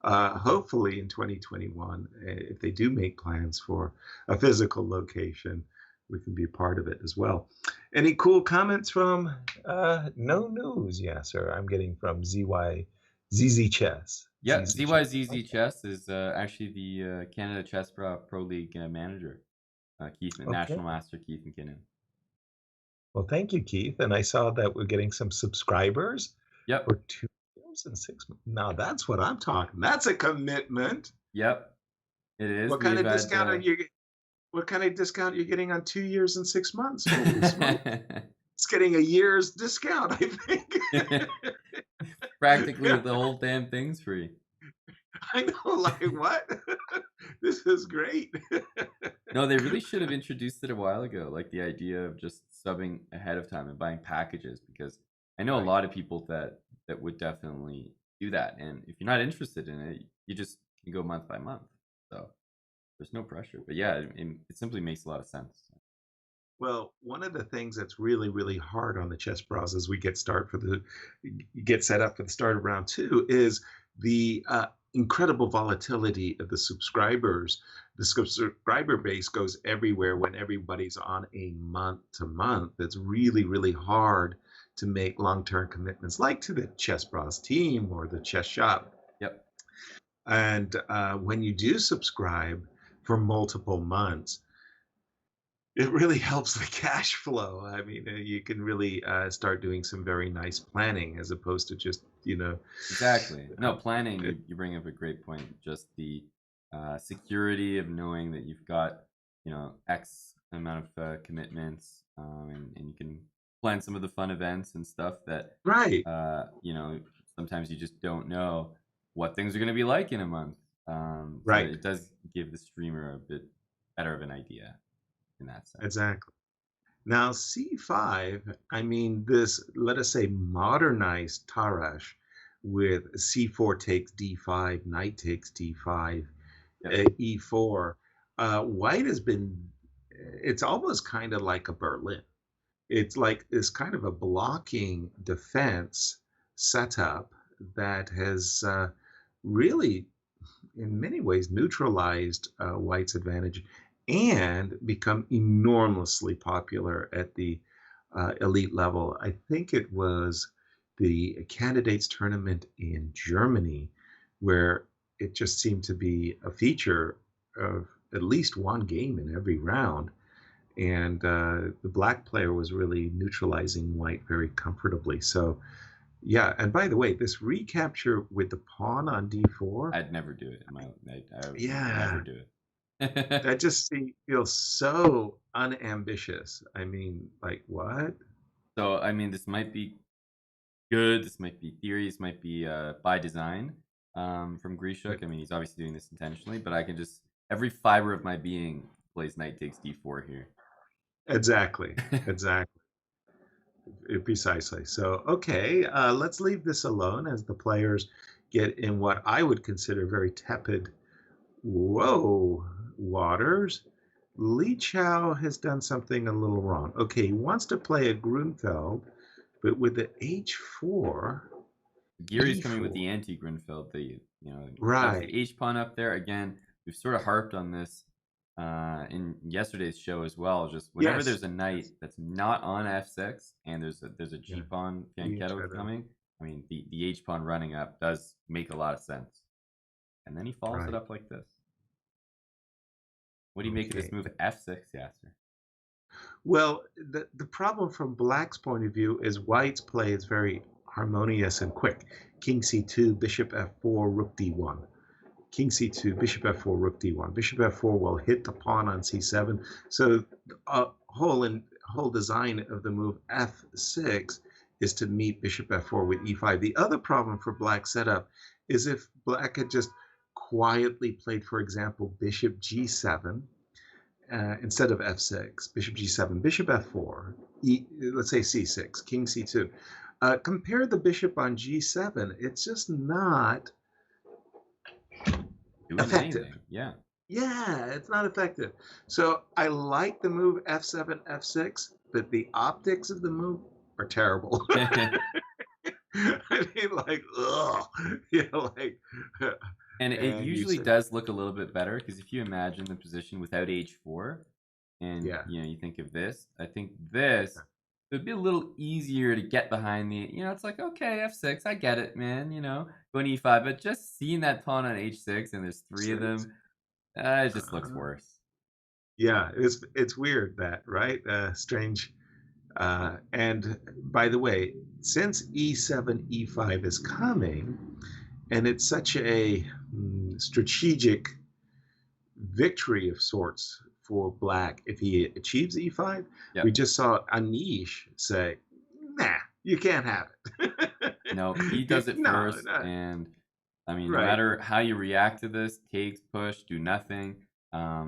hopefully in 2021, if they do make plans for a physical location, we can be part of it as well. Any cool comments from no news? Yeah, sir. I'm getting from ZZ Chess. Yeah, ZZ Chess. ZYZZ Okay. Chess is actually the Canada ChessBrahs Pro League manager, Okay. National Master Keith McKinnon. Well, thank you, Keith. And I saw that we're getting some subscribers Yep, for 2 years and 6 months. Now that's what I'm talking. That's a commitment. yep, it is. What kind We've of had discount are you? What kind of discount you're getting on 2 years and 6 months? Holy smokes! It's getting a year's discount, I think. practically Yeah, the whole damn thing's free. I know. Like what? This is great. No, they really should have introduced it a while ago, like the idea of just subbing ahead of time and buying packages, because I know a Right. lot of people that would definitely do that. And if you're not interested in it, you just can go month by month. So there's no pressure. But yeah, it simply makes a lot of sense. Well, one of the things that's really, really hard on the chess browser as we get set up for the start of round two is the incredible volatility of the subscribers. The subscriber base goes everywhere when everybody's on a month to month. It's really, really hard to make long-term commitments like to the chess bras team or the chess shop. Yep. And when you do subscribe for multiple months, it really helps the cash flow. I mean, you can really start doing some very nice planning as opposed to just, Exactly. uh, No, planning, it, you bring up a great point. Just the security of knowing that you've got, X amount of commitments, and you can plan some of the fun events and stuff that, right, sometimes you just don't know what things are going to be like in a month. So right, it does give the streamer a bit better of an idea in that sense. exactly. Now, C5, I mean, this, let us say, modernized Tarash with C4 takes D5, knight takes D5, Yep. E4. White has been, it's almost kind of like a Berlin. It's like this kind of a blocking defense setup that has really, in many ways, neutralized White's advantage and become enormously popular at the elite level. I think it was the candidates tournament in Germany where it just seemed to be a feature of at least one game in every round, and the black player was really neutralizing white very comfortably. So yeah, and by the way, this recapture with the pawn on d4, I'd never do it in my I would never yeah, do it. that just feels so unambitious. I mean, like what? So, I mean, this might be good. This might be theory. This might be by design from Grishuk. I mean, he's obviously doing this intentionally, but I can just every fiber of my being plays knight takes d4 here. Exactly. Exactly. Precisely. So, okay, let's leave this alone as the players get in what I would consider very tepid, whoa, waters. Li Chao has done something a little wrong. Okay, he wants to play a Grunfeld, but with the h4, Geary's coming with e4. the anti-Grunfeld. Have Right. the H pawn up there again. We've sort of harped on this in yesterday's show as well. Just whenever Yes. there's a knight Yes. that's not on f6 and there's a Yeah. G pawn Li fianchetto Chao. coming, I mean the H pawn running up does make a lot of sense. And then he follows it Right. up like this. What do you make of this Okay. move f6, Yasser? Well, the problem from Black's point of view is White's play is very harmonious and quick. King c2, bishop f4, rook d1. King c2, bishop f4, rook d1. Bishop f4 will hit the pawn on c7. So whole design of the move f6 is to meet bishop f4 with e5. The other problem for Black's setup is if Black had just quietly played, for example, bishop g7, instead of f6, bishop g7, bishop f4, let's say c6, king c2. Compare the bishop on g7. It's just not Doing effective. anything, yeah. Yeah, it's not effective. So I like the move f7, f6, but the optics of the move are terrible. I mean, like, ugh, like, And it and you usually said, does look a little bit better because if you imagine the position without h4, and yeah, you think of this, I think this it would be a little easier to get behind the. It's like okay, f6, I get it, man. Going e5, but just seeing that pawn on h6 and there's three of six. them, it just looks Uh-huh. worse. Yeah, it's weird that, right? Strange. And by the way, since e7, e5 is coming, and it's such a strategic victory of sorts for Black if he achieves e5, Yeah. we just saw Anish say, nah, you can't have No, he does it. it No, first, no, and I mean, no right, matter how you react to this, takes, push, do nothing. I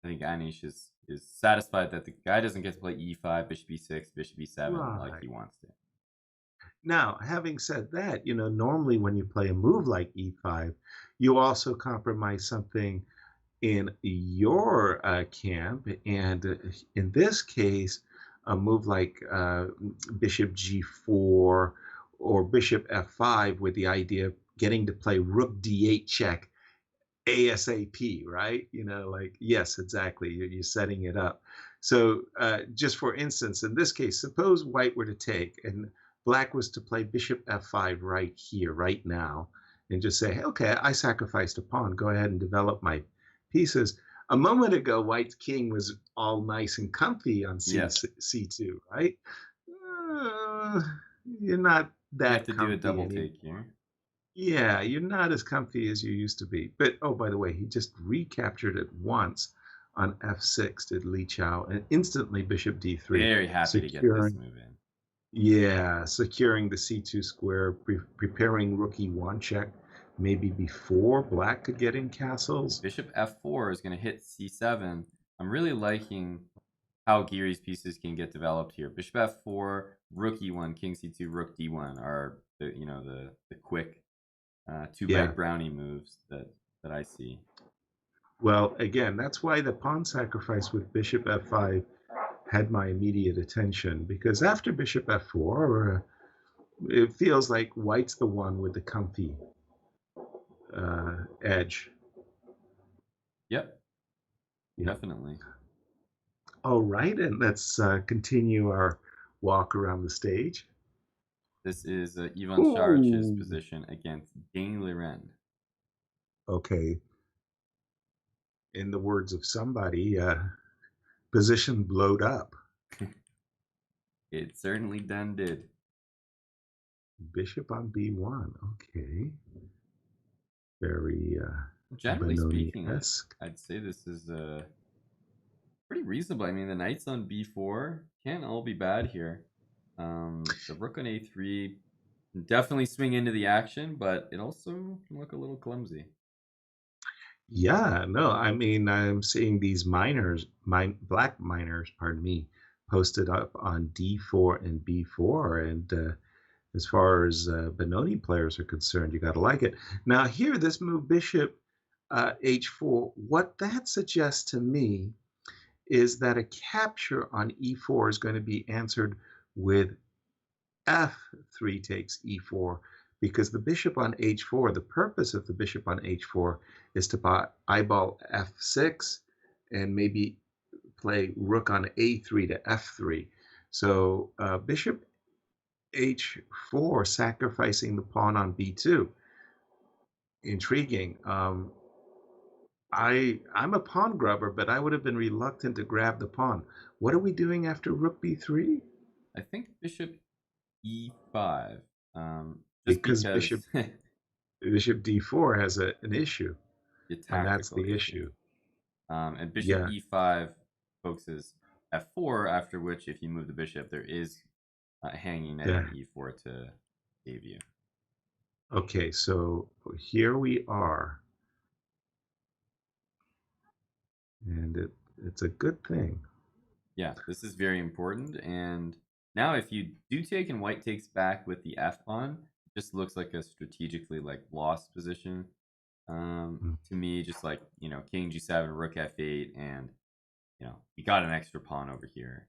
think Anish is satisfied that the guy doesn't get to play e5, bishop e6, bishop e7 like right. he wants to. Now, having said that, normally when you play a move like e5, you also compromise something in your camp. And in this case, a move like bishop g4 or bishop f5 with the idea of getting to play rook d8 check ASAP, right? Like, yes, exactly. You're setting it up. So, just for instance, in this case, suppose white were to take and black was to play bishop f5 right here, right now, and just say, okay, I sacrificed a pawn. Go ahead and develop my pieces. A moment ago, white's king was all nice and comfy on Yeah, c2, right? Uh, you're not you have that to do a comfy double anymore. take here. Yeah, you're not as comfy as you used to be. But oh, by the way, he just recaptured it once on f6, did Li Chao, and instantly bishop d3, Very happy to get this securing, move in. yeah, securing the c2 square, preparing rook e1 check, maybe before black could get in castles. Bishop f4 is going to hit c7. I'm really liking how Geary's pieces can get developed here. Bishop f4, rook e1, king c2, rook d1 are the quick two Yeah, leg brownie moves that I see. well, again, that's why the pawn sacrifice with bishop f5 had my immediate attention, because after bishop f4, it feels like white's the one with the comfy edge. Yep, Yeah. definitely. All right, and let's continue our walk around the stage. This is Ivan Sharic's Ooh. position against Ding Liren. Okay. In the words of somebody, position blowed up. It certainly done did. Bishop on b1. Okay. Very Generally speaking, Benoni-esque. I'd say this is pretty reasonable. I mean, the knights on b4 can't all be bad here. The rook on a3 can definitely swing into the action, but it also can look a little clumsy. Yeah, no, I mean, I'm seeing these black miners, pardon me, posted up on D4 and B4, and as far as Benoni players are concerned, you got to like it. Now, here, this move Bishop H4, what that suggests to me is that a capture on E4 is going to be answered with F3 takes E4 because the bishop on H4, the purpose of the bishop on H4 is to eyeball F6 and maybe play rook on A3 to F3. So bishop H4 sacrificing the pawn on B2. Intriguing. I'm a pawn grubber, but I would have been reluctant to grab the pawn. What are we doing after rook B3? I think bishop e5, just Because because bishop D4 has an issue, the and that's tactical the issue. issue. And bishop Yeah. e5 focuses f4, after which, if you move the bishop, there is hanging knight Yeah. on e4 to save you. Okay, so here we are, and it's a good thing. Yeah, this is very important. And now, if you do take and white takes back with the f pawn, it just looks like a strategically lost position. Mm. To me, just like king g7, rook f8, and you got an extra pawn over here.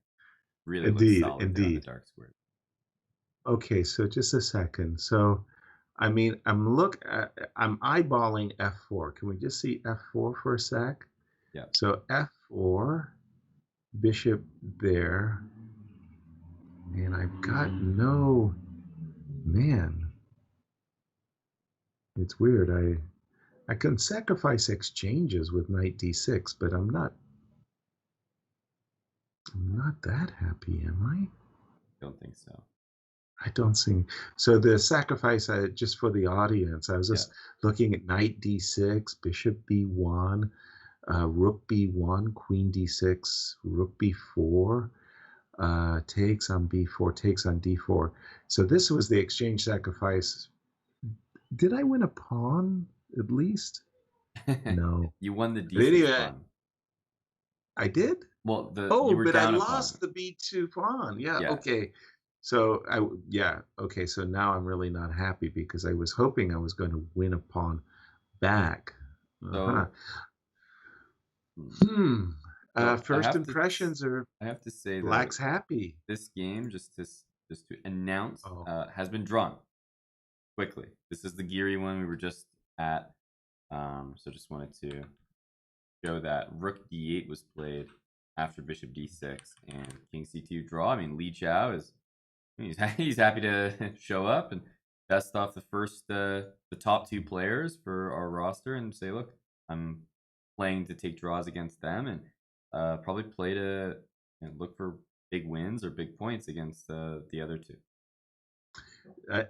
Really looks Indeed, solid there on the indeed. dark square. Okay, so just a second. So, I mean, I'm eyeballing F4. Can we just see F4 for a sec? Yeah. So F4, bishop there, and I've got no, man, it's weird. I can sacrifice exchanges with knight D6, but I'm not that happy, am I? Don't think so. I don't see. So the sacrifice, just for the audience, I was Yeah. just looking at knight D6, bishop B1, rook B1, queen D6, rook B4, takes on B4, takes on D4. So this was the exchange sacrifice. Did I win a pawn at least? No. You won the But d6 anyway, pawn. I did? Well, you Oh, were but I down a pawn. lost the B2 pawn. Yeah, Yeah. okay. Yeah, okay. So now I'm really not happy because I was hoping I was going to win a pawn back. Uh-huh. So, hmm, Hmm. so First impressions are I have to say that black's happy. this game, just to announce, Oh, has been drawn quickly. This is the Geary one we were just at. So just wanted to show that rook d8 was played after bishop d6 and king c2 draw. I mean, Li Chao is he's happy to show up and dust off the top two players for our roster and say, look, I'm playing to take draws against them, and probably play to look for big wins or big points against the other two.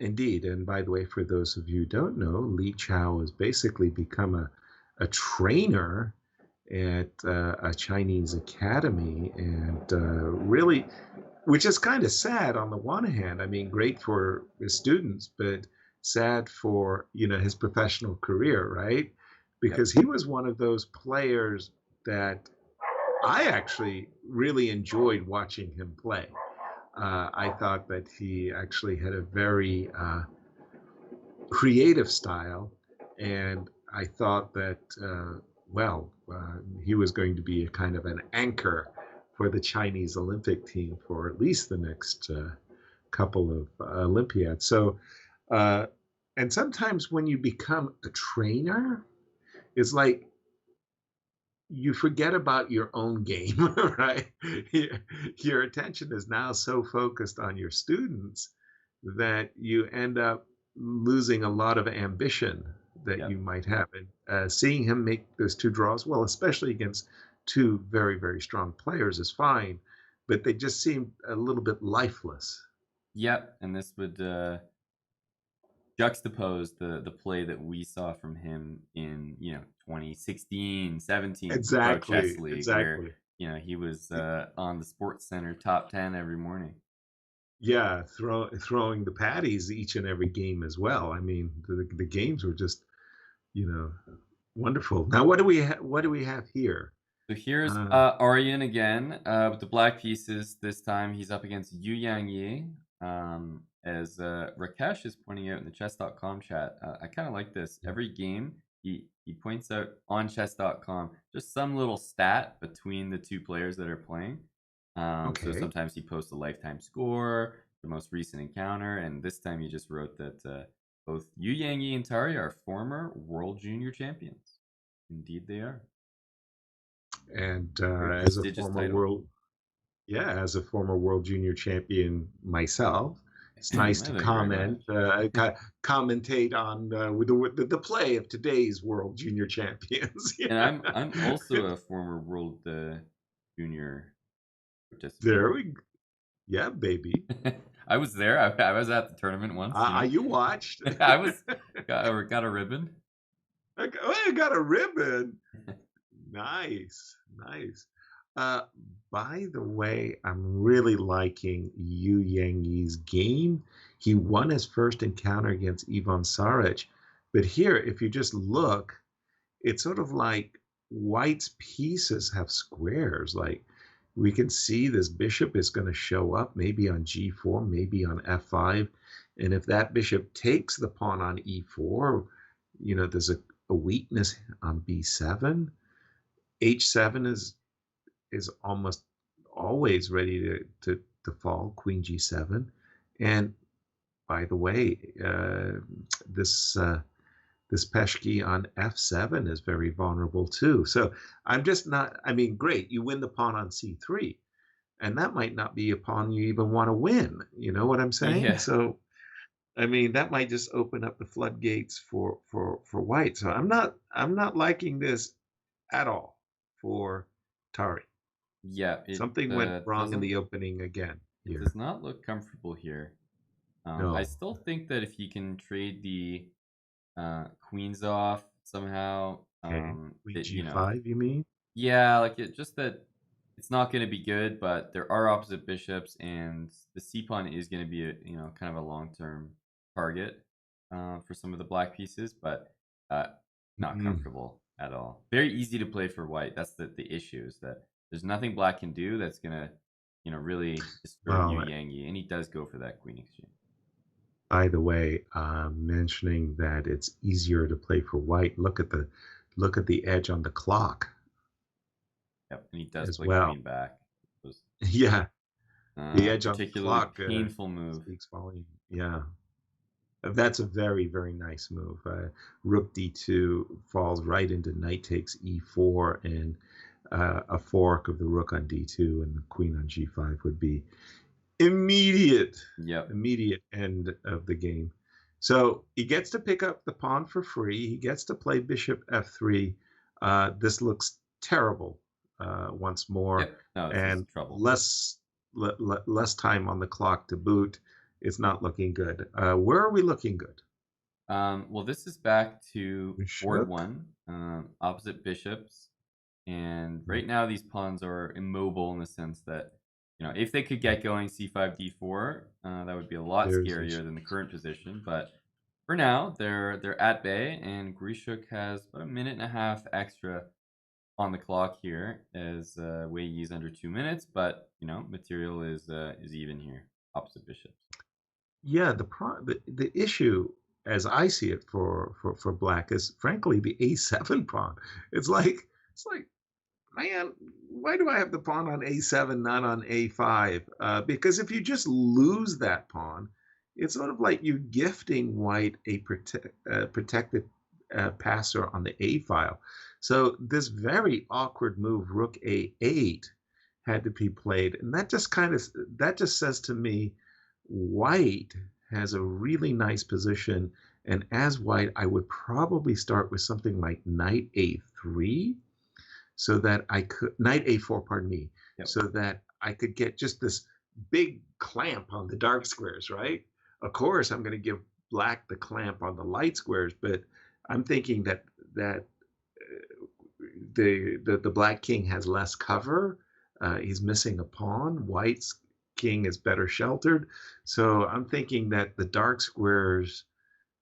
indeed. And by the way, for those of you who don't know, Li Chao has basically become a trainer at a Chinese academy and really, which is kind of sad on the one hand. I mean, great for his students, but sad for, his professional career, right? Yep. Because he was one of those players that I actually really enjoyed watching him play. I thought that he actually had a very creative style, and I thought that he was going to be a kind of an anchor for the Chinese Olympic team for at least the next couple of Olympiads. So, uh, and sometimes when you become a trainer, it's like you forget about your own game, right? Your attention is now so focused on your students that you end up losing a lot of ambition that you Yep. might have. And seeing him make those two draws, well, especially against two very, very strong players, is fine, but they just seem a little bit lifeless. Yep. And this would juxtapose the play that we saw from him in 2016, 17 Pro Chess Exactly, League, where exactly. he was on the Sports Center top 10 every morning. Yeah, throwing the patties each and every game as well. I mean, the games were just, you know, Wonderful. Now, what do we have here? So here's Uh, Aryan again with the black pieces. This time he's up against Yu Yang Yi. As Rakesh is pointing out in the chess.com chat, I kind of like this. Every game he points out on chess.com just some little stat between the two players that are playing. So okay. sometimes he posts a lifetime score, the most recent encounter, and this time he just wrote that both Yu Yang Yi and Tari are former world junior champions. Indeed, they are. And Very as a prestigious former title. world, yeah, as a former world junior champion myself, it's nice to Thank you very much. commentate on with the play of today's world junior champions. And Yeah, I'm also a former world junior participant. there we, yeah, baby. I was there. I was at the tournament once. You watched. I was got a ribbon. I got a ribbon. Nice, nice. Uh, by the way, I'm really liking Yu Yangi's game. He won his first encounter against Ivan Saric, but here, if you just look, it's sort of like White's pieces have squares. Like we can see this bishop is going to show up maybe on G4, maybe on F5, and if that bishop takes the pawn on E4, there's a weakness on B7. H7 is almost always ready to fall, Queen G7. And by the way, this this Peshki on F7 is very vulnerable too. So I'm just not. I mean, great, you win the pawn on C3, and that might not be a pawn you even want to win. You know what I'm saying? Yeah. So I mean, that might just open up the floodgates for White. So I'm not liking this at all for Tari. Yeah, it Something went wrong in doesn't the opening again it here. does not look comfortable here. I No. still think that if you can trade the queens off somehow, Okay. Queen that G5, you mean? yeah, like it just that it's not going to be good, but there are opposite bishops, and the c pawn is going to be a kind of a long term target for some of the black pieces, but uh, not Mm. comfortable at all. Very easy to play for white. That's the issue is that there's nothing black can do that's going to really disturb Yu Well, Yangi, and he does go for that queen exchange. by the way, mentioning that it's easier to play for White. Look at the edge on the clock Yep, and he does as play well. queen back. It was Yeah, the edge on the particularly clock painful move. speaks volume. Yeah, that's a very, very nice move. Rook D2 falls right into knight takes E4, and a fork of the rook on D2 and the queen on G5 would be immediate Yep. immediate end of the game. So he gets to pick up the pawn for free. He gets to play bishop f3. This looks terrible once more, Yep. No, this is and trouble. less time on the clock to boot. It's not looking good. Where are we looking good? Well, this is back to board Bishop. one, opposite bishops. And right now, these pawns are immobile in the sense that, if they could get going c5, d4, that would be a lot There's scarier than the current position. But for now, they're at bay, and Grishuk has about a minute and a half extra on the clock here, as Wei Yi's under 2 minutes. But material is even here, opposite bishops. yeah. The issue, as I see it for black, is frankly the a7 pawn. It's like man, why do I have the pawn on a7, not on a5? Because if you just lose that pawn, it's sort of like you gifting white a protected passer on the a file. So this very awkward move, rook a8, had to be played, and that just says to me, white has a really nice position, and as white, I would probably start with something like knight a3 so that I could knight a4, pardon me, Yep. so that I could get just this big clamp on the dark squares, right? Of course, I'm going to give black the clamp on the light squares, but I'm thinking that the black king has less cover. He's missing a pawn. White's king is better sheltered. So I'm thinking that the dark squares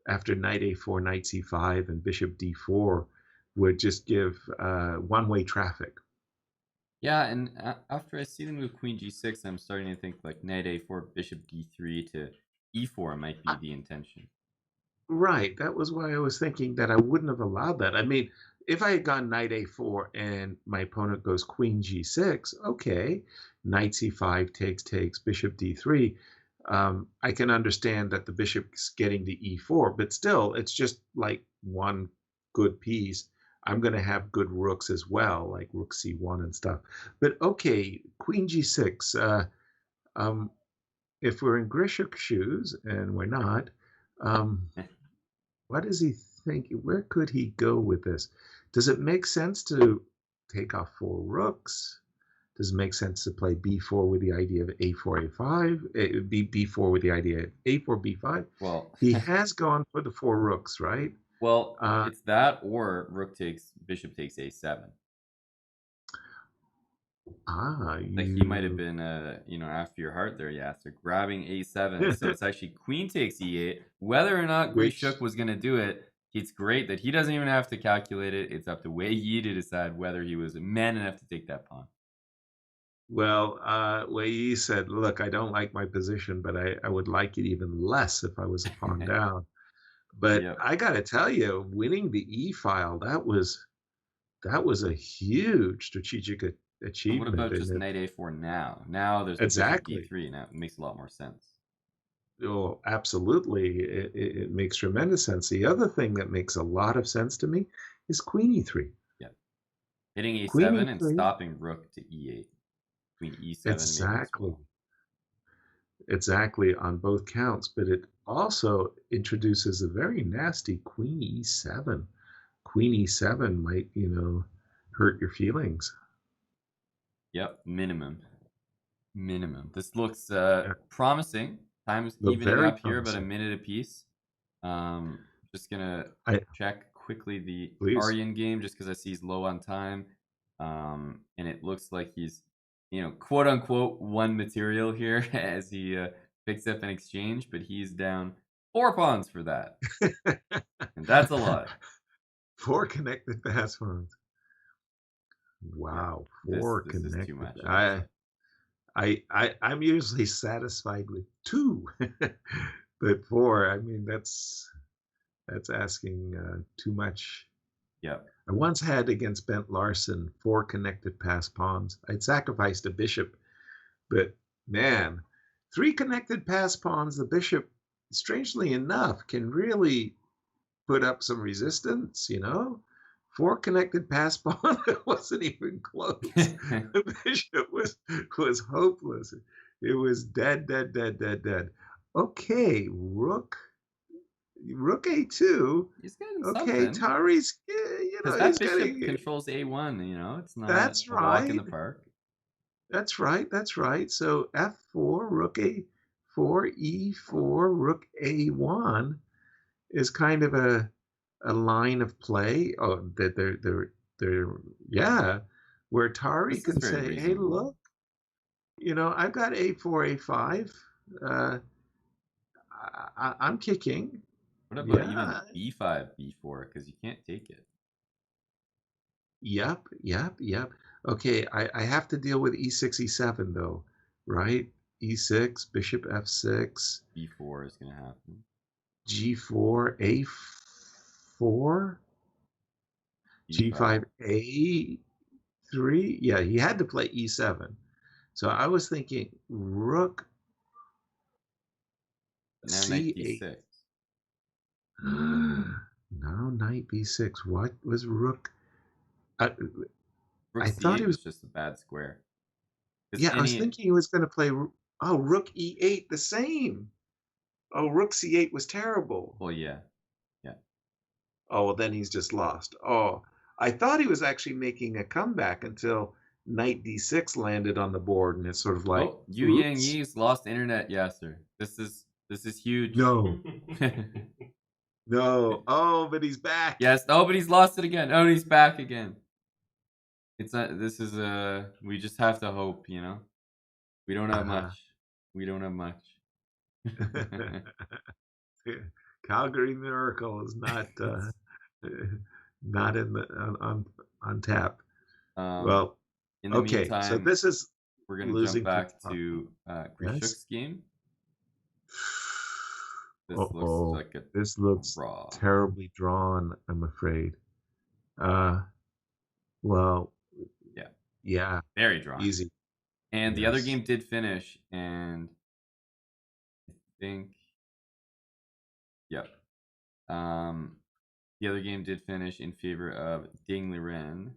after knight a4, knight c5, and bishop d4 would just give one-way traffic. Yeah, and after I see them with queen g6, I'm starting to think like knight a4, bishop d3 to e4 might be the intention. Right. That was why I was thinking that I wouldn't have allowed that. I mean, if I had gone knight a4 and my opponent goes queen g6, okay, knight c5 takes, bishop d3. I can understand that the bishop's getting to e4, but still, it's just like one good piece. I'm going to have good rooks as well, like rook c1 and stuff. But okay, queen g6. Um, if we're in Grishuk's shoes, and we're not, um, what is he thinking? Where could he go with this? Does it make sense to take off four rooks? Does it make sense to play b4 with the idea of a4, a5? B4 with the idea of a4, b5? Well, He has gone for the four rooks, right? well, Uh, it's that or bishop takes a7. Like he might have you. been, after your heart there, Yasser, grabbing a7. So it's actually queen takes e8. Whether or not Which, Grishuk was going to do it, it's great that he doesn't even have to calculate it. It's up to Wei Yi to decide whether he was man enough to take that pawn. well, Wei Yi said, look, I don't like my position, but I would like it even less if I was a pawn down. But Yep. I got to tell you, winning the E file, that was a huge strategic But what achievement, about and just it knight a4 now? Now there's the bishop exactly. d3. Now it makes a lot more sense. Oh, absolutely, it makes tremendous sense. The other thing that makes a lot of sense to me is Queen E3. Yep. Hitting Queen a7 and E3, stopping rook to e8. Queen e7 maybe as exactly, well. exactly on both counts, but it also introduces a very nasty Queen E7. Queen E7 might, hurt your feelings. Yep, minimum. Minimum. This looks Yeah, promising. Time's but evening very up here, about a promising. minute apiece. Just gonna I check quickly the please. Aryan game just because I see he's low on time. And it looks like he's, quote unquote, won material here as he picks up an exchange, but he's down 4 pawns for that. And that's a lot. Four connected fast phones. Yeah. Wow, This four this is too connected. much, I Yasser. I'm usually satisfied with two, but four. I mean, that's asking too much. Yep. I once had against Bent Larson four connected pass pawns. I'd sacrificed a bishop, but man, three connected pass pawns. The bishop, strangely enough, can really put up some resistance. Four connected pass pawn, it wasn't even close. The bishop was hopeless. It was dead, dead, dead, dead, dead. Okay, rook a2. He's getting Okay, something. Tari's, Because that he's bishop getting. controls a1, it's not That's a walk in the right. park. That's right. That's right. So f4, rook a4, e4, rook a1 is kind of a line of play. Oh, that they're yeah, where Tari This is can very say, "Hey, reasonable. look, I've got a4, a5. Uh, I'm kicking. What about even Yeah, b5, b4? Because you can't take it. yep, yep, yep. Okay, I have to deal with e6, e7 though, right? E6, bishop f6, b4 is going to happen. g4, a4, b5. g5, a3. Yeah, he had to play e7. So I was thinking rook But now knight c8. d6. Now knight b6. What was rook? I, Rook I thought he c8 was. was just a bad square. Because Yeah, I was any... thinking he was going to play. Oh, rook e8, the same. Oh, rook c8 was terrible. Well, yeah. Yeah. Oh, well, then he's just lost. Oh, I thought he was actually making a comeback until knight d6 landed on the board, and it's sort of like, Oh, Yu Yang oops. Yi's lost internet, Yasser. This is huge. No, no. Oh, but he's back. Yes. Oh, but he's lost it again. Oh, he's back again. It's not. This is we just have to hope. We don't have Uh-huh. much. We don't have much. Calgary Miracle is not It's not in the on tap. Um, Well, in the okay, so meantime, this is we're gonna jump losing to back Tom. to Yes. Krishuk's game. This looks Uh-oh. like a This looks draw. terribly drawn, I'm afraid. Uh, well, Yeah, yeah, very drawn. easy. And the other Yes. game did finish, and I think, yep. Um, the other game did finish in favor of Ding Liren,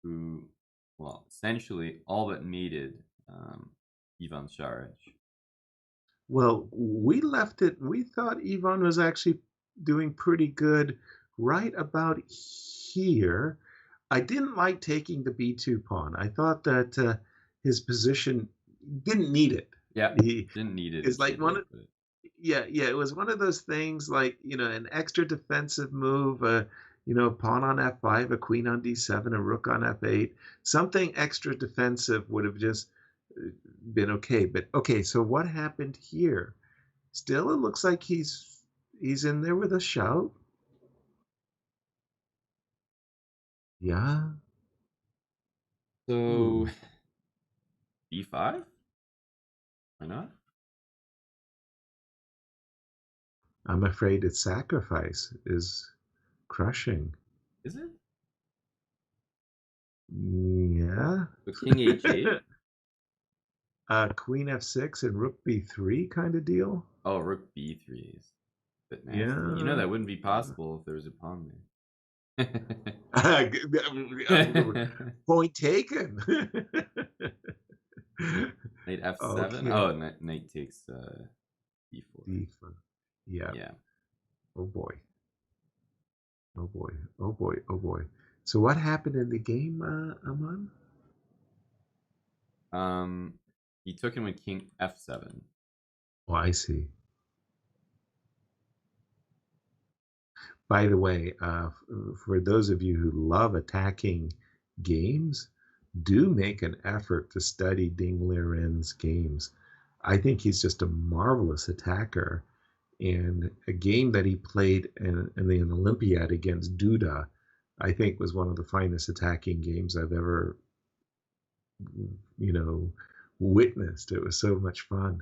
who, well, essentially all but mated Ivan Šarić. Well, we left it. We thought Ivan was actually doing pretty good right about here. I didn't like taking the B2 pawn. I thought that his position didn't need it. Yeah, He didn't need it is if like you'd one of, like, but yeah, it was one of those things like, an extra defensive move, pawn on F5, a queen on D7, a rook on F8. Something extra defensive would have just been okay. But okay, so what happened here? Still, it looks like he's in there with a shout. Yeah. so Ooh, B5? Why not? I'm afraid its sacrifice is crushing. Is it? Yeah. So King H8? Queen F6 and Rook B3 kind of deal. Oh, Rook B3 is a bit nasty. You know Yeah. that wouldn't be possible if there was a pawn there. Point taken. Knight F7? Okay. Oh, knight takes B4. D4. Yeah. Yeah. Oh boy. Oh boy. Oh boy. Oh boy. So what happened in the game, Aman? He took him with King F7. Oh, I see. By the way, for those of you who love attacking games, do make an effort to study Ding Liren's games. I think he's just a marvelous attacker. And a game that he played in the Olympiad against Duda, I think was one of the finest attacking games I've ever, you know, witnessed. It was so much fun.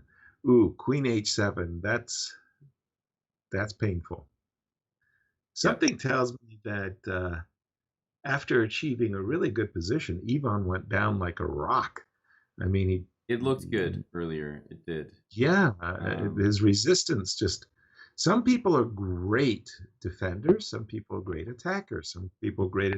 Ooh, Queen H7. That's painful. Yep. Something tells me that after achieving a really good position, Ivan went down like a rock. I mean, It looked good earlier. It did. yeah, Um, his resistance just. Some people are great defenders. Some people are great attackers. Some people are great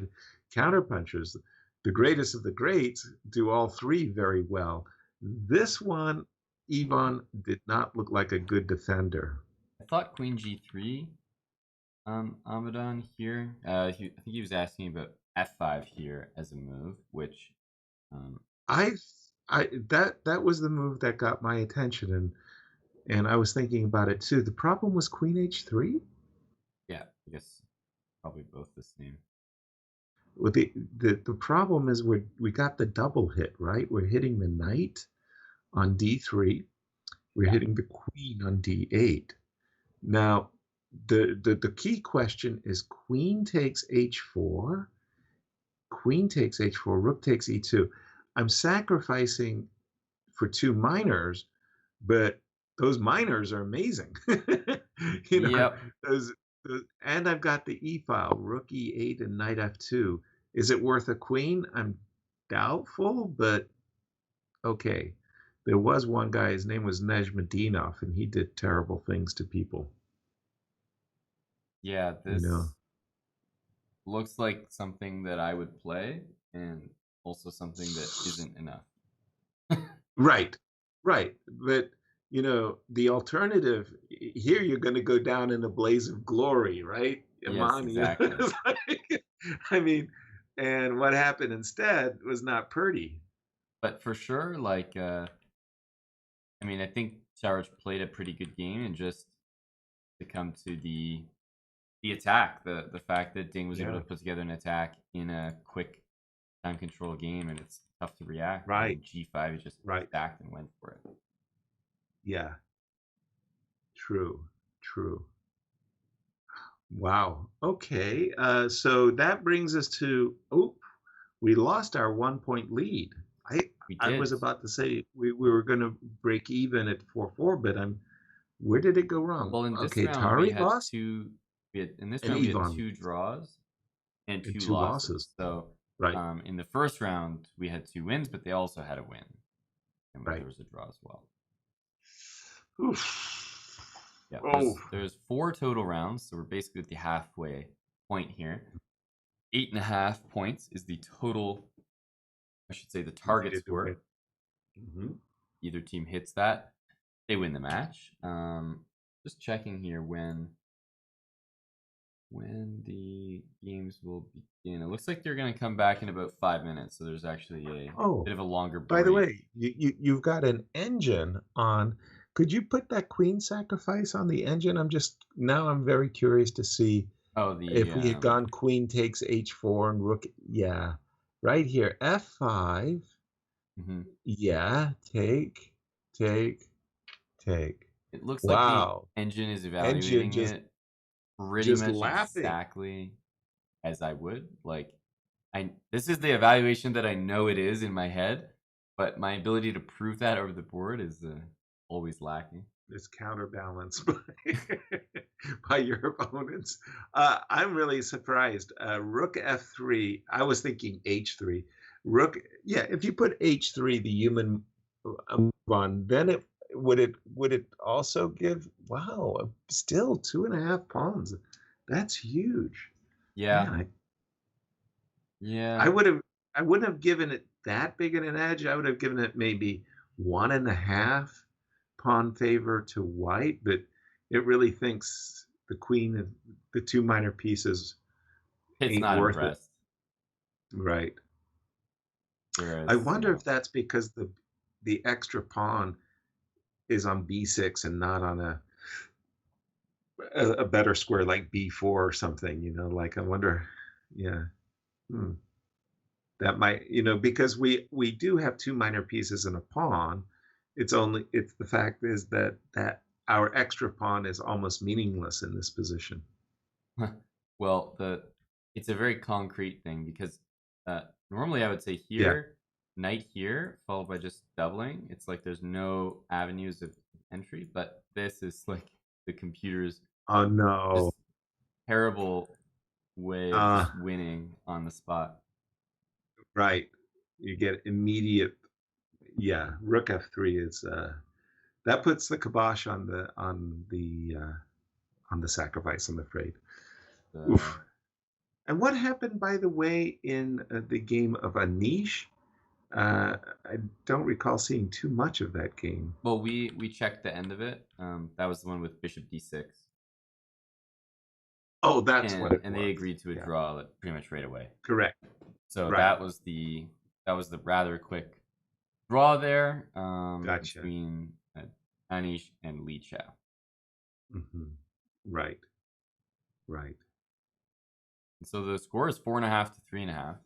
counterpunchers. The greatest of the greats do all three very well. This one, Ivan did not look like a good defender. I thought Queen G3 Amadan here. I think he was asking about F5 here as a move, which um, I, that was the move that got my attention, and I was thinking about it too. The problem was Queen H3. yeah, I guess probably both the same. Well, the problem is we got the double hit, right? We're hitting the knight on D3. We're Yeah. hitting the queen on D8. Now, the key question is queen takes H4, queen takes H4, rook takes E2. I'm sacrificing for two minors, but those minors are amazing. you know, Yep. and I've got the E file, rook E8 and knight F2. Is it worth a queen? I'm doubtful, but okay. There was one guy, his name was Nejmadinov, and he did terrible things to people, Yeah, you know. this looks like something that I would play, and also something that isn't enough. Right, right. But, the alternative here, you're going to go down in a blaze of glory, right? Yes, Aman, exactly. it's like, I mean, and what happened instead was not pretty. But for sure, like, I mean, I think Šarić played a pretty good game, and just to come to the attack, the fact that Ding was able Yeah, to put together an attack in a quick time control game, and it's tough to react. And right, then G5, he just right. stacked and went for it. Yeah, true, true. Wow. Okay. So that brings us to, we lost our 1 point lead. I We I was did. about to say we were going to break even at 4-4, but where did it go wrong? Well, in this Okay, round, we Tari had lost and we had Yvonne two draws and and two two losses. losses. So, Right. in the first round, we had two wins, but they also had a win, and there Right. was a draw as well. Oof. Yeah, Oh, there's four total rounds, so we're basically at the halfway point here. 8.5 points is the total, I should say, the target needed to win. score. Either team hits that, they win the match. Just checking here when the games will begin. It looks like they're going to come back in about 5 minutes, so there's actually a Oh, bit of a longer by the break. way, you've got an engine on. Could you put that queen sacrifice on the engine? I'm very curious to see Oh, if we had gone queen takes h4 and rook. Yeah, right here, f5. mhm. Yeah, take, take. It looks like the Wow, engine is engine evaluating just it pretty just much laughing. exactly as I would. Like, this is the evaluation that I know it is in my head, but my ability to prove that over the board is always lacking. It's counterbalanced by by your opponents. I'm really surprised. Rook f3. I was thinking h3. Rook. Yeah, if you put h3, the human on, then it also give? Wow, still 2.5 pawns. That's huge. Yeah, Man, I yeah, would have. I wouldn't have given it that big an edge. I would have given it maybe 1.5 pawn favor to white, but it really thinks the queen and the two minor pieces it's ain't not worth it. impressed. Right. I Whereas, wonder if that's because the extra pawn is on b6 and not on a better square like b4 or something, like I wonder, yeah. Hmm. That might, because we do have two minor pieces and a pawn. It's the fact is that our extra pawn is almost meaningless in this position. well, it's a very concrete thing because normally I would say Yeah. here, knight here, followed by just doubling. It's like there's no avenues of entry, but this is like the computer's Oh just no. terrible way of Uh, just winning on the spot. right. You get immediate. Yeah. Rook f3 is that puts the kibosh on the sacrifice. I'm afraid. Uh, Oof. And what happened, by the way, in the game of Anish? I don't recall seeing too much of that game. well, we checked the end of it. That was the one with bishop d6, Oh, that's what and it they was. agreed to a Yeah, draw pretty much right away. correct. So Right. that was the rather quick draw there Gotcha. between Anish and Li Chao. Right. Right. And so the score is 4.5 to 3.5.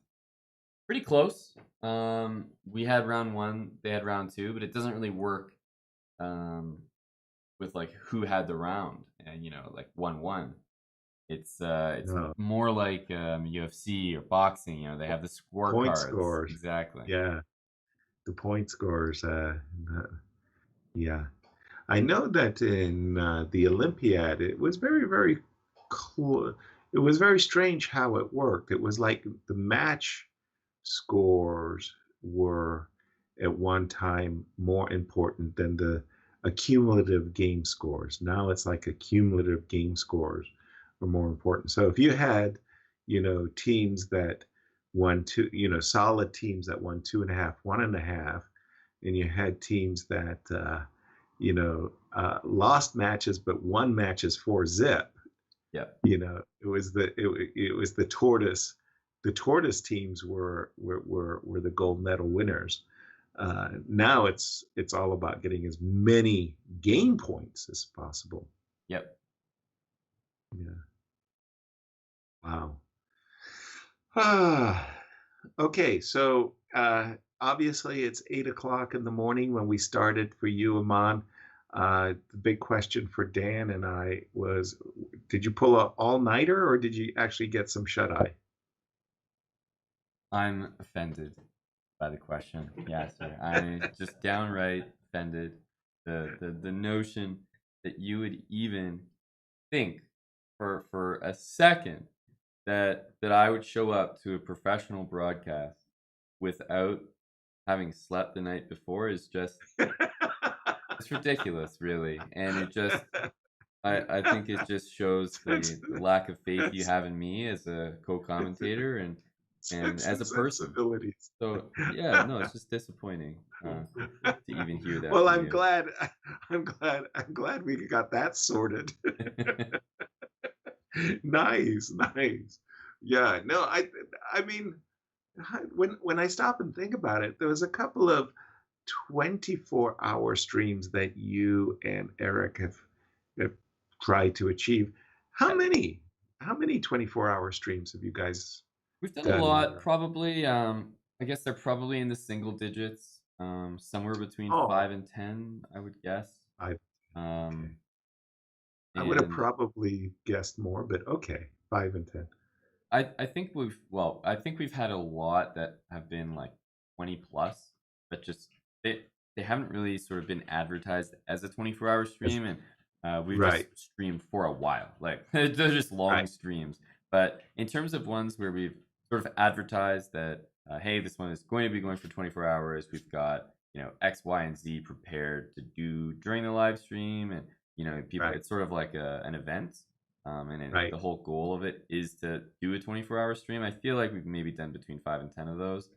Pretty close. We had round one, they had round two, but it doesn't really work with like who had the round and like 1-1. It's No. more like UFC or boxing. They have the Point scorecards. scores. Exactly. Yeah. The point scores. Yeah. I know that in the Olympiad, it was very, very cool. It was very strange how it worked. It was like the match scores were at one time more important than the accumulative game scores. Now it's like accumulative game scores are more important. So if you had, teams that won two, solid teams that won 2.5, 1.5, and you had teams that, lost matches but won matches for zip. Yep. It was the tortoise. The tortoise teams were the gold medal winners. Now it's all about getting as many game points as possible. Yep. Yeah. Wow. Ah. Okay. So obviously it's 8 o'clock in the morning when we started for you, Aman. The big question for Dan and I was, did you pull a all-nighter or did you actually get some shut-eye? I'm offended by the question. Yeah, sir. I'm just downright offended. The notion that you would even think for a second that I would show up to a professional broadcast without having slept the night before is just it's ridiculous, really. And it just I think it just shows Sense, the lack of faith you have in me as a co-commentator and sense as and a person. sensibilities. So yeah, no, it's just disappointing to even hear that Well, from I'm you. glad. I'm glad we got that sorted. Nice, nice. Yeah, no, I mean, when I stop and think about it, there was a couple of 24-hour streams that you and Eric have tried to achieve. How Yeah, many? How many 24-hour streams have you guys we've done a done? lot, probably. I guess they're probably in the single digits, somewhere between Oh, 5 and 10, I would guess. I okay. Um, I would have and probably guessed more, but okay, 5 and 10. I think I think we've had a lot that have been like 20 plus, but just they haven't really sort of been advertised as a 24-hour Yes. stream, and we've just Right, streamed for a while. Like they're just long right. streams. But in terms of ones where we've sort of advertised that, hey, this one is going to be going for 24 hours. We've got X, Y, and Z prepared to do during the live stream, and people. Right, It's sort of like an event. right. The whole goal of it is to do a 24-hour stream. I feel like we've maybe done between 5 and 10 of those.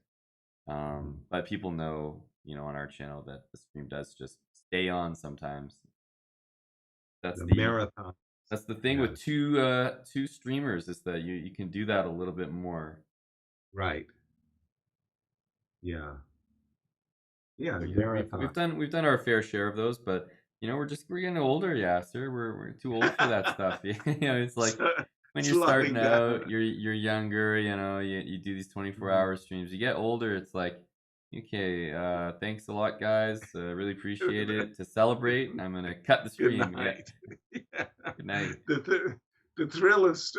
Mhm. But people know, on our channel that the stream does just stay on sometimes. That's The the marathon. that's the thing with Yes, two streamers is that you can do that a little bit more. right. Yeah, yeah, So the yeah, we've marathon. done our fair share of those, but we're getting older, yeah, sir. We're too old for that stuff. It's like So, when you're starting slowing down. out, you're younger, you do these 24 Mhm. hour streams. You get older, it's like, okay, thanks a lot, guys. Really appreciate it. To celebrate, I'm gonna cut the Good stream. Yeah, night. Yeah. good night. The thrill is,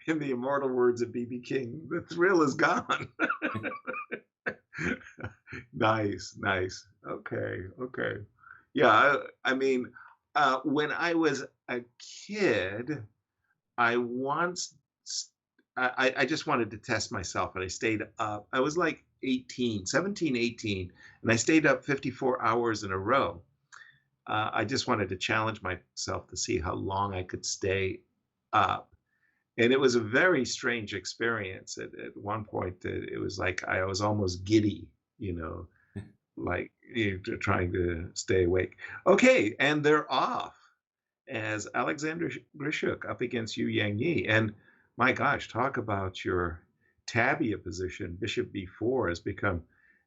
in the immortal words of BB King, the thrill is gone. Nice, nice. Okay, okay. Yeah, I mean, when I was a kid, I once, I just wanted to test myself and I stayed up. I was like 18, 17, 18, and I stayed up 54 hours in a row. I just wanted to challenge myself to see how long I could stay up. And it was a very strange experience. At one point, it was like I was almost giddy, you know, like trying to stay awake. Okay, and they're off as Alexander Grishuk up against Yu Yang Yi. And my gosh, talk about your tabia position. Bishop b4 has become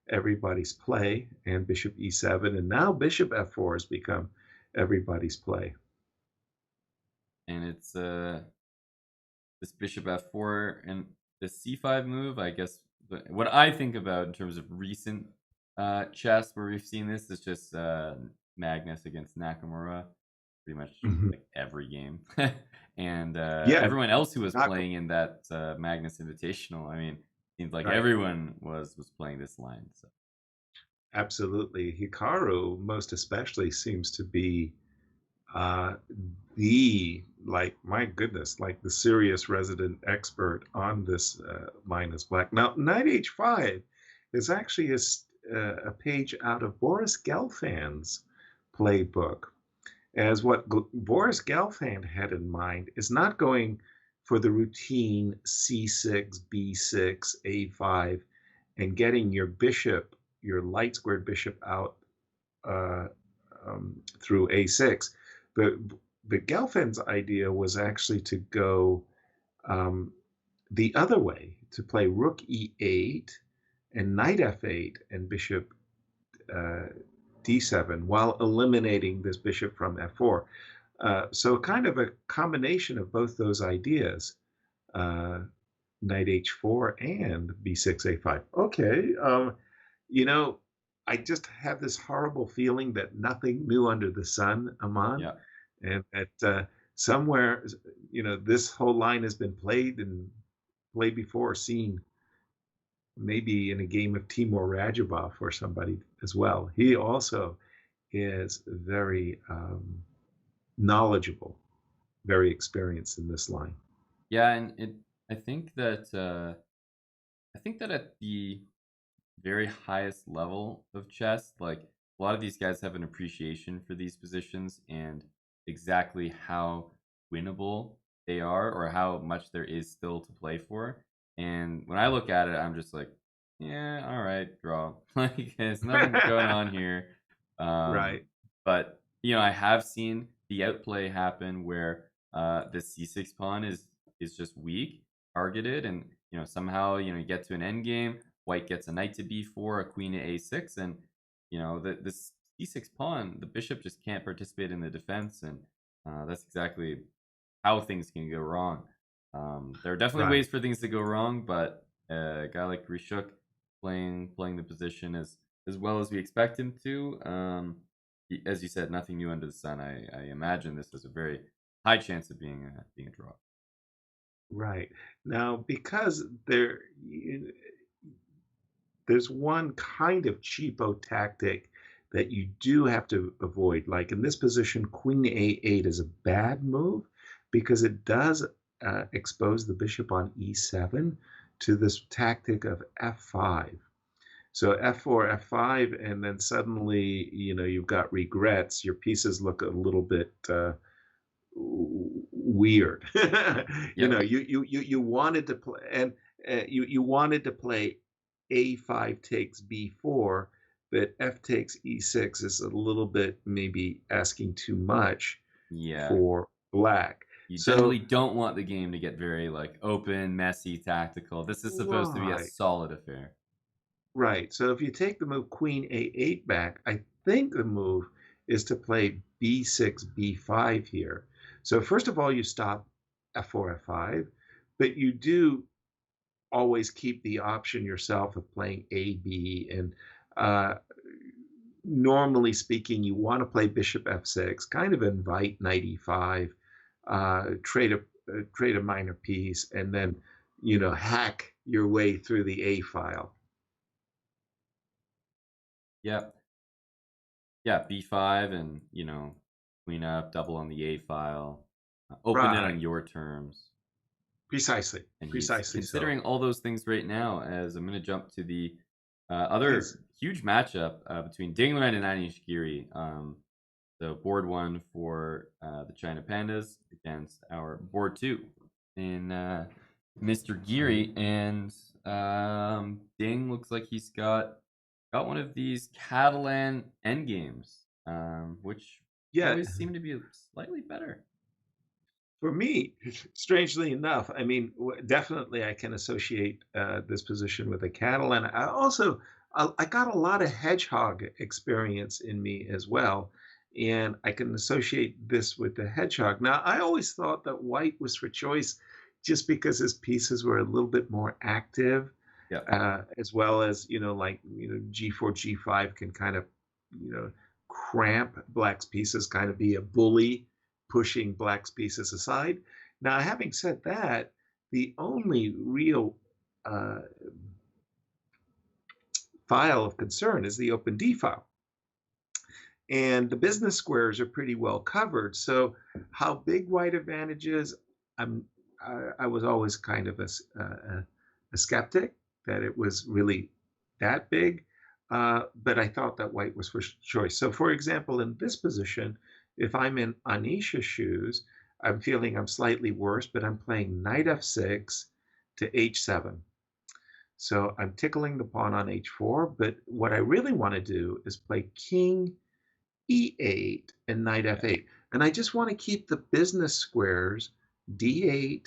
everybody's play, and Bishop e7, and now Bishop f4 has become everybody's play. And it's this bishop f4 and the c5 move. I guess what I think about in terms of recent chess where we've seen this is just Magnus against Nakamura, pretty much Mhm. like every game, and Yeah, everyone else who was not playing in that Magnus Invitational. I mean, seems like right. everyone was playing this line. So Absolutely. Hikaru, most especially, seems to be uh, the, like, my goodness, like the serious resident expert on this minus black. Now, knight h5 is actually a page out of Boris Gelfand's playbook, as what Boris Gelfand had in mind is not going for the routine c6, b6, a5, and getting your bishop, your light squared bishop out uh, through a6. But but Gelfand's idea was actually to go um, the other way, to play rook e8 and knight f8 and bishop uh, d7 while eliminating this bishop from f4. So kind of a combination of both those ideas, uh, knight h4 and b6 a5. Okay, you know, I just have this horrible feeling that nothing new under the sun, Aman, Yeah. and that somewhere, this whole line has been played and played before, seen maybe in a game of Timur Radjabov or somebody as well. He also is very knowledgeable, very experienced in this line. Yeah, and I think that at the very highest level of chess, like a lot of these guys have an appreciation for these positions and exactly how winnable they are or how much there is still to play for. And when I look at it, I'm just like, yeah, all right, draw. Like there's nothing going on here. Um, Right, but I have seen the outplay happen where the c6 pawn is just weak, targeted, and somehow you get to an end game. White gets a knight to b4, a queen to a6, and this c6 pawn, the bishop just can't participate in the defense, and that's exactly how things can go wrong. There are definitely right. ways for things to go wrong, but a guy like Rishuk playing the position as well as we expect him to. As you said, nothing new under the sun. I imagine this is a very high chance of being a draw. Right. Now, because there's one kind of cheapo tactic that you do have to avoid. Like in this position, Queen A8 is a bad move because it does expose the bishop on E7 to this tactic of F5. So F4, F5, and then suddenly, you've got regrets. Your pieces look a little bit weird. Yep. You wanted to play, and you wanted to play A5 takes B4, but F takes E6 is a little bit maybe asking too much Yeah. for black. You generally So don't want the game to get very like open, messy, tactical. This is supposed to be a right, solid affair. right. So if you take the move Queen A8 back, I think the move is to play B6, B5 here. So first of all, you stop F4, F5, but you do always keep the option yourself of playing A, B, and uh, normally speaking, you want to play Bishop F6, kind of invite Knight E5, trade a minor piece, and then hack your way through the A file. Yep. Yeah, B5 and, queen up, double on the A file. Open it on Right, your terms. precisely, And he's precisely so. considering all those things right now as I'm going to jump to the Please. other huge matchup between Dingler and Anish Giri. So board one for the China Pandas against our board two in Mr. Giri, and Ding looks like he's got one of these Catalan endgames, which Yeah, always seem to be slightly better. for me, strangely enough, I mean, definitely I can associate this position with a Catalan. I got a lot of hedgehog experience in me as well, and I can associate this with the hedgehog. Now, I always thought that white was for choice just because his pieces were a little bit more active, Yeah, as well as G4, G5 can kind of cramp black's pieces, kind of be a bully pushing black's pieces aside. Now, having said that, the only real uh, file of concern is the open D file. And the business squares are pretty well covered. So, how big white advantage is, I'm, I was always kind of a skeptic that it was really that big. But I thought that white was first choice. So, for example, in this position, if I'm in Anisha's shoes, I'm feeling I'm slightly worse, but I'm playing knight f6 to h7. So I'm tickling the pawn on h4, but what I really want to do is play king e8 and knight yeah, f8. And I just want to keep the business squares d8,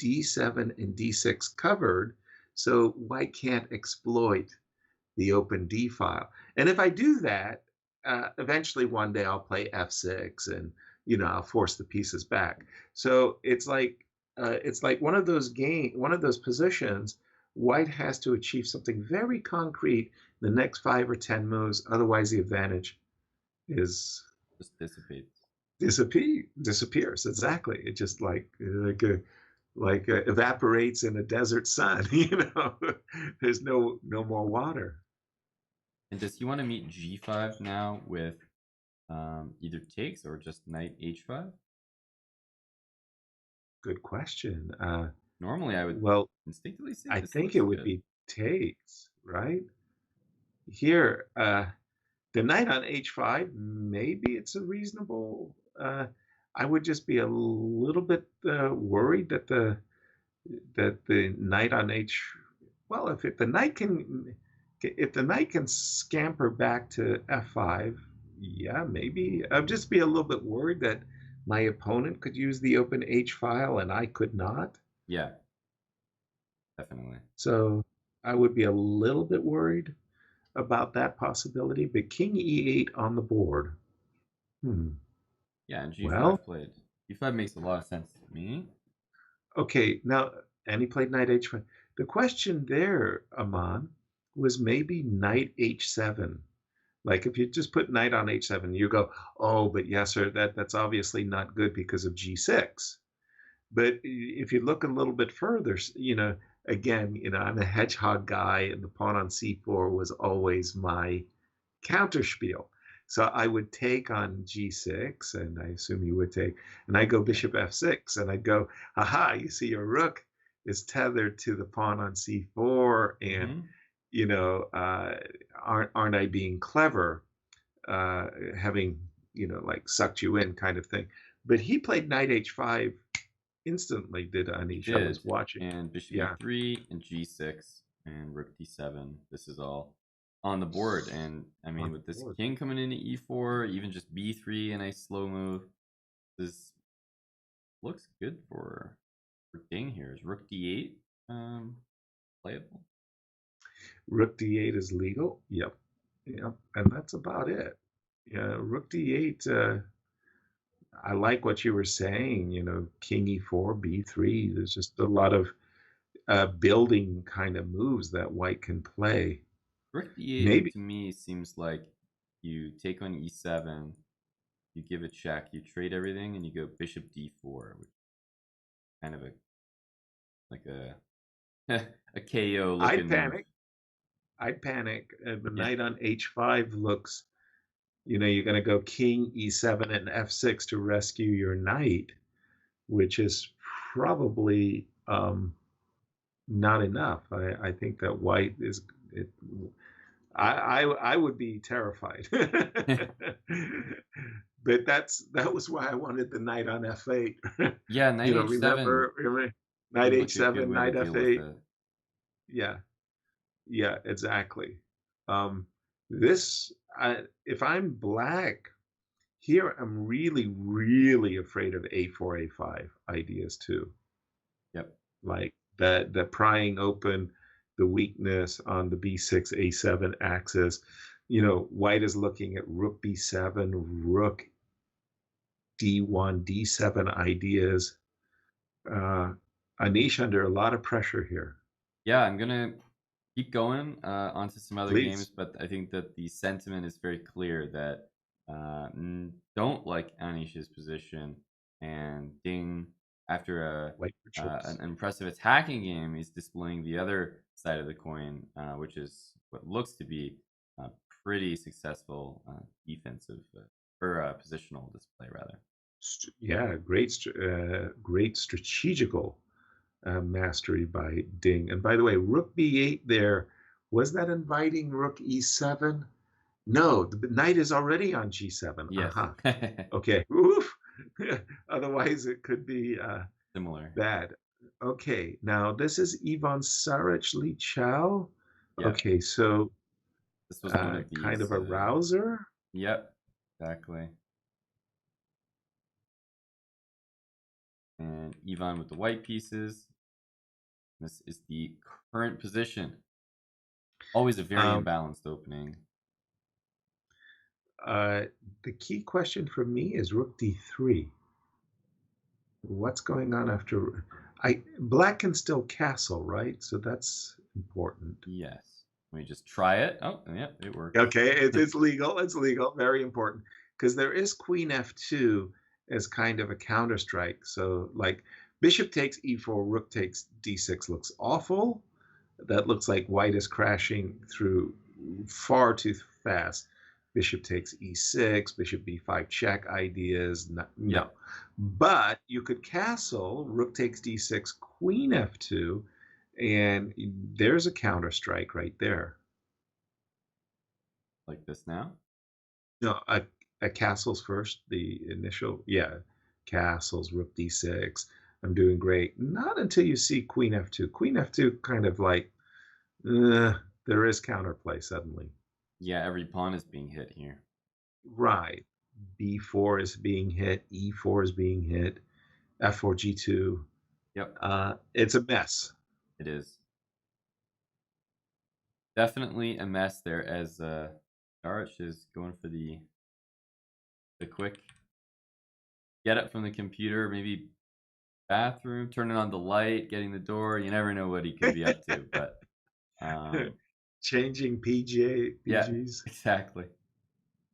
d7, and d6 covered so white can't exploit the open D file. And if I do that, eventually one day I'll play F6 and I'll force the pieces back. So it's like one of those positions. White has to achieve something very concrete the next 5 or 10 moves. Otherwise, the advantage is Just dissipates. disappears. Exactly. It just evaporates in a desert sun. There's no more water. And does he want to meet g5 now with either takes or just knight h5? Good question. Normally, I would Well, instinctively say I this think looks it would good. be takes, right? Here, the knight on h5, maybe it's a reasonable. I would just be a little bit worried that the knight on h. Well, if the knight can scamper back to f5, yeah, maybe. I'd just be a little bit worried that my opponent could use the open h file and I could not. Yeah, definitely. So I would be a little bit worried about that possibility. But king e8 on the board. Hmm. Yeah, and Well, g5 played. g5 makes a lot of sense to me. okay. Now, and he played knight h5. The question there, Aman, was maybe knight h7. Like if you just put knight on h7, you go, oh, but yes, sir, that's obviously not good because of g6. But if you look a little bit further, again, I'm a hedgehog guy, and the pawn on c4 was always my counterspiel. So I would take on g6, and I assume you would take, and I go Yeah. bishop f6, and I go, aha, you see your rook is tethered to the pawn on c4, and Mm-hmm. aren't I being clever, having like sucked you in kind of thing. But he played knight h5 instantly, did He Anish? I did. was watching. And bishop Yeah, e3 and g6 and rook d7. This is all on the board. And I on mean, the with this board. king coming into e4, even just b3, a nice slow move, this looks good for king here. Is rook d8 playable? Rook d8 is legal. Yep, yep, and that's about it. Yeah, rook d8. I like what you were saying. King e4, b3. There's just a lot of building kind of moves that white can play. Rook d8 Maybe to me seems like you take on e7, you give a check, you trade everything, and you go bishop d4, which is kind of like a a KO I'd looking move. panic. I'd panic. The Yeah. knight on h5 looks. You're going to go king e7 and f6 to rescue your knight, which is probably not enough. I think that white is. It, I would be terrified. But that was why I wanted the knight on f8. Yeah, knight h7 Remember knight seems like a good h7, way to knight deal with f8. it. Yeah, yeah, exactly. Um, this, if I'm black here, I'm really, really afraid of a4, a5 ideas too. Yep. Like the prying open, the weakness on the b6, a7 axis. White is looking at rook b7, rook d1, d7 ideas. Uh, Anish under a lot of pressure here. Yeah, I'm gonna keep going onto some other games, Please, but I think that the sentiment is very clear that don't like Anish's position, and Ding, after white for choice. an impressive attacking game, is displaying the other side of the coin, which is what looks to be a pretty successful defensive or positional display, rather. Yeah, great strategical mastery by Ding. And by the way, rook b8 there, was that inviting rook e7? No, the knight is already on g7. Yes. Aha. Okay. Oof. Otherwise, it could be Similar. bad. Okay. Now, this is Ivan Sarich Li Chao. Yeah. Okay. So, This was one of kind of these. a rouser. Yep, exactly. And Ivan with the white pieces. This is the current position. Always a very Um, imbalanced opening. uh, the key question for me is rook d3. What's going on after? Black can still castle, right? So that's important. Yes. Let me just try it. Oh, yeah, it works. Okay, it's legal. It's legal. Very important because there is Queen F2 as kind of a counter strike. So, like Bishop takes E4, Rook takes D6 looks awful. That looks like White is crashing through far too fast. Bishop takes E6, Bishop B5 check ideas. No, no. Yep, But you could castle, Rook takes D6, Queen F2, and there's a counter strike right there. like this now. No, a castles first. The initial, yeah, castles, rook d6. I'm doing great. Not until you see queen f2. Queen f2 kind of like there is counterplay suddenly. Yeah, every pawn is being hit here. Right. b4 is being hit. e4 is being hit. f4 g2. Yep, It's a mess. it is. Definitely a mess there as Darch is going for the quick get up from the computer, maybe bathroom, turning on the light, getting the door. You never know what he could be up to, but Changing yeah, PGs. exactly.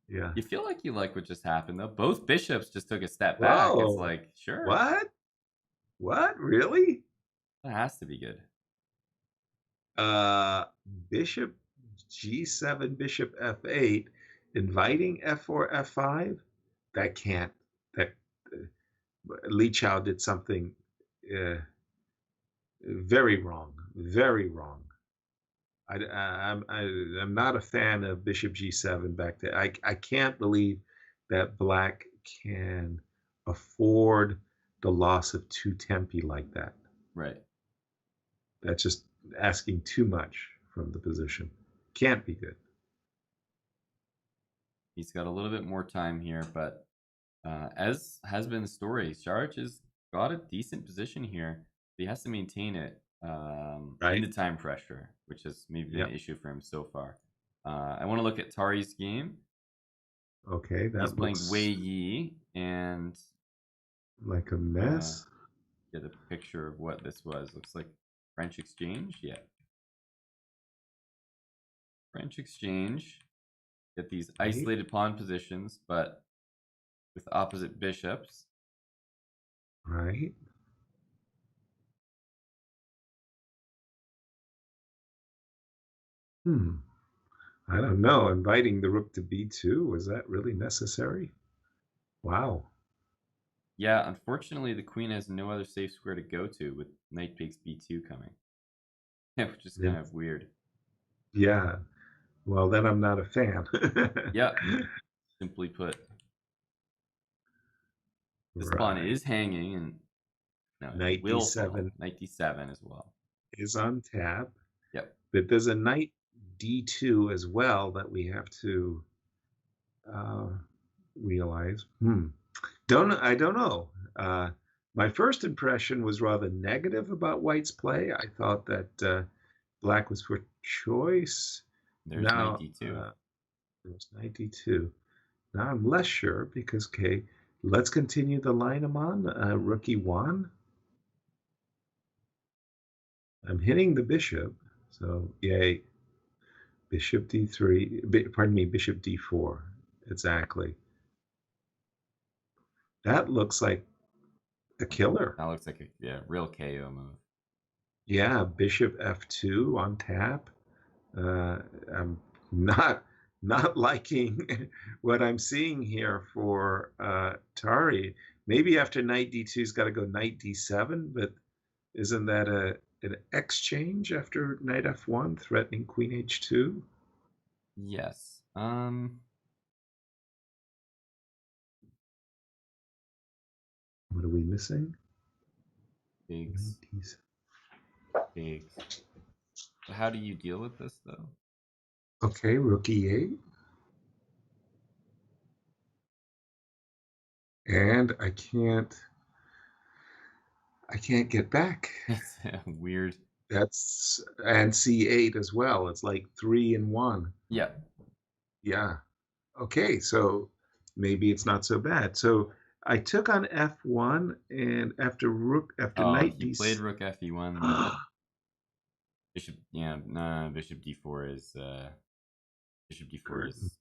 Yeah. You feel like you like what just happened though. Both bishops just took a step back. It's Whoa. like, sure, What? What? Really? that has to be good. Uh, Bishop G7, Bishop F8, inviting F4, F5. That can't. That Li Chao did something uh, very wrong. Very wrong. I'm not a fan of Bishop G7 back there. I can't believe that Black can afford the loss of two tempi like that. Right. That's just asking too much from the position. Can't be good. He's got a little bit more time here, but as has been the story, Sharch has got a decent position here. He has to maintain it Right? into time pressure, which has maybe been Yep. an issue for him so far. I want to look at Tari's game. Okay, He's that playing looks Wei Yi, and like a mess. get a picture of what this was. Looks like French exchange. Yeah. French exchange. Get these Right? isolated pawn positions, but with opposite bishops. Right? Hmm. I don't know. Inviting the rook to b2, was that really necessary? Wow. Yeah, unfortunately, the queen has no other safe square to go to with knight takes b2 coming. Which is kind of weird. Yeah. Well, then I'm not a fan. Yeah, simply put. This pawn Right. is hanging, and no, it Knight will fall. d7 Knight d7 as well. is on tap, Yep. but there's a knight d2 as well that we have to realize. I don't know. My first impression was rather negative about White's play. I thought that Black was for choice. There's knight Now d2. there's knight d2. Now I'm less sure because okay, let's continue the line I'm on. Rook e1. I'm hitting the bishop, so yay. Bishop d3. Pardon me, bishop d4. Exactly. That looks like a killer. That looks like a real KO move. Yeah, bishop f2 on tap. I'm not liking what I'm seeing here for Tari. Maybe after knight d2's got to go knight d7, but isn't that an exchange after knight f1 threatening queen h2? Yes. What are we missing? Pigs. Pigs. So how do you deal with this though? Okay, rook e8. And I can't get back. It's weird. That's and c8 as well. It's like 3 and 1. Yeah. Yeah. Okay, so maybe it's not so bad. So I took on f1 and after Oh, knight he d. played rook fe1, but Bishop, yeah, no, Bishop D4 is Bishop D4 Curtain. is.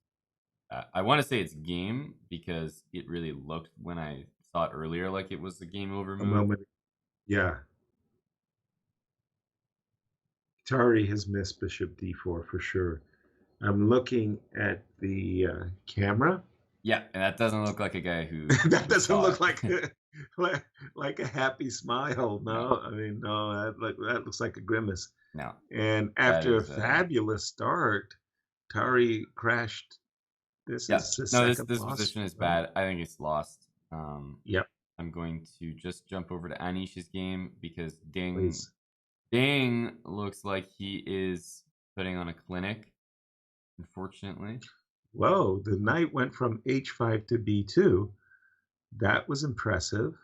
I want to say it's game because it really looked when I saw it earlier like it was the game over A move. moment. Yeah. Tari has missed Bishop D4 for sure. I'm looking at the camera. Yeah, and that doesn't look like a guy who That doesn't saw look it. like a happy smile. No, No, I mean, no, that looks like a grimace. no, And that after a is fabulous start, Tari crashed. This yeah. is his No, this second this loss. position is No? bad. I think it's lost. Yep, I'm going to just jump over to Anish's game because please. Ding looks like he is putting on a clinic, unfortunately. Whoa, the knight went from h5 to b2. That was impressive.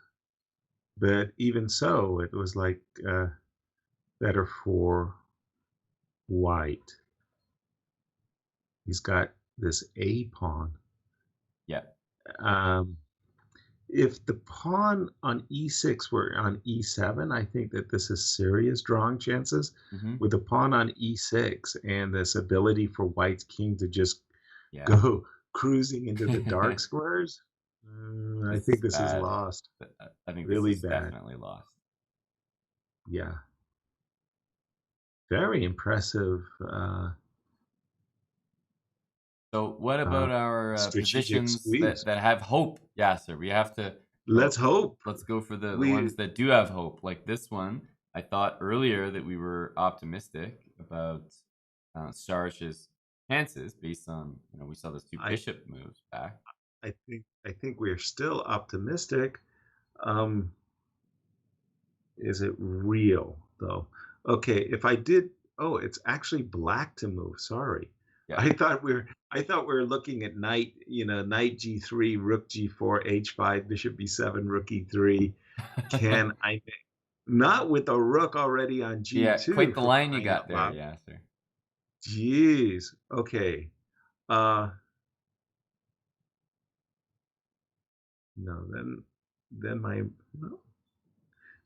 But even so, it was like better for white. He's got this a pawn. Yeah. Um, if the pawn on e6 were on e7, I think that this is serious drawing chances. Mm-hmm. With the pawn on e6 and this ability for white's king to just Yeah. go cruising into the dark squares, I This think is this is bad. lost. I think this Really is bad. definitely lost. Yeah. Very impressive So what about our strategic positions squeeze. that have hope? Yeah, sir. We have to Let's hope. let's go for the We ones that do have hope. Like this one, I thought earlier that we were optimistic about Sarish's chances based on we saw those two I bishop moves back. I think we're still optimistic. Um, is it real though? Okay, if I did, oh, it's actually black to move. Sorry. Yeah. I thought we were looking at knight, knight g3, rook g4, h5, bishop b7, rook e3. Can I not with a rook already on Yeah, quite g2 the for line you crying got out there, loud? yeah, sir. Jeez. Okay. Uh no, then my no,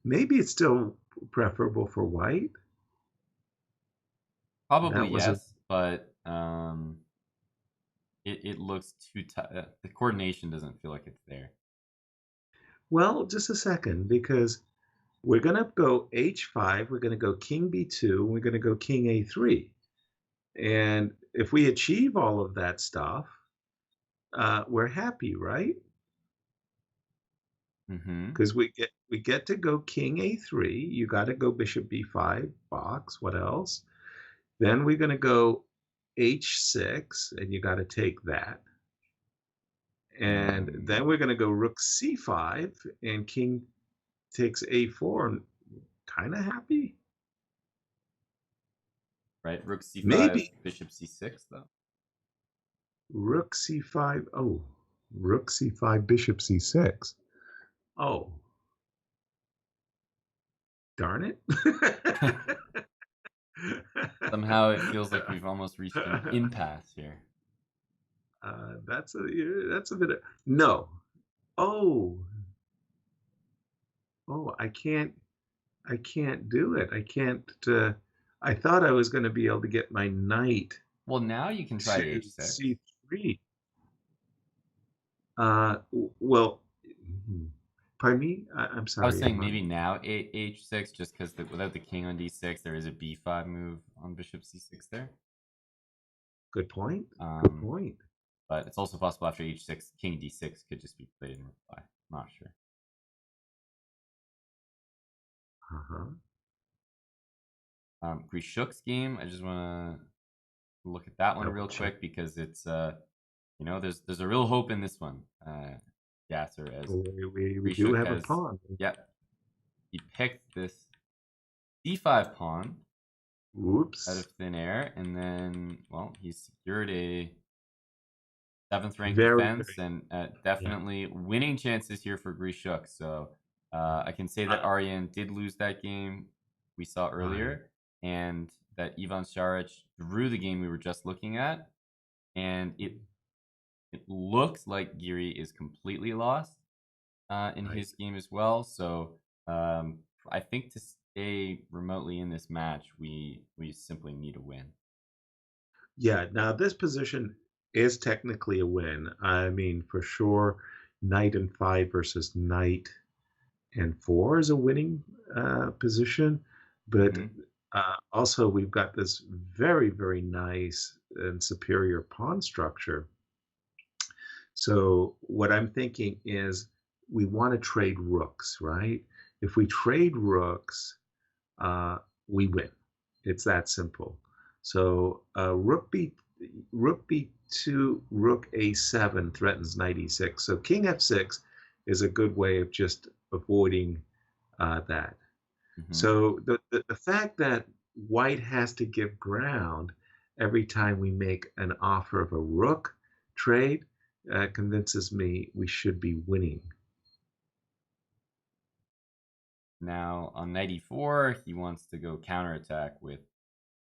maybe it's still preferable for white. Probably That was a yes, but it looks too tight. The coordination doesn't feel like it's there. well, just a second, because we're gonna go h5, we're gonna go king b2, we're gonna go king a3. And if we achieve all of that stuff, we're happy, right? Mm-hmm. Because we get to go king a3. You got to go bishop b5 box. What else? Then we're going to go h6, and you got to take that. And then we're going to go rook c5, and king takes a4. And kind of happy. Right, rook c5, Maybe bishop c6, though. rook c5. Oh, rook c5, bishop c6. Oh, darn it. Somehow it feels like we've almost reached an impasse here. That's a bit of no. Oh, I can't do it. I can't. I thought I was going to be able to get my knight Well, now you can try to h6. c3. Well, pardon me. I'm I was sorry, saying Aman. maybe now h6, just because without the king on d6, there is a b5 move on bishop c6 there. Good point. Good point. But it's also possible after h6, king d6 could just be played in reply. I'm not sure. Grishuk's game, I just want to look at that one Double real check. quick because it's there's a real hope in this one. Yasser as We do Grishuk have a has pawn. he picked this d5 pawn Whoops. out of thin air, and then he secured a 7th rank Very, defense and definitely winning chances here for Grishuk. So I can say that Aryan did lose that game we saw earlier, and that Ivan Šarić drew the game we were just looking at, and it looks like Giri is completely lost in his game as well. So I think stay remotely in this match, we simply need a win. Yeah, now this position is technically a win. I mean, for sure, knight and 5 versus knight and 4 is a winning position, but Mhm. also we've got this very, very nice and superior pawn structure. So what I'm thinking is we want to trade rooks, right? If we trade rooks, uh, we win. It's that simple. So rook b2, rook a7 threatens knight e6. So king f6 is a good way of just avoiding that. Mhm. So the fact that white has to give ground every time we make an offer of a rook trade convinces me we should be winning. Now on knight e4, he wants to go counterattack with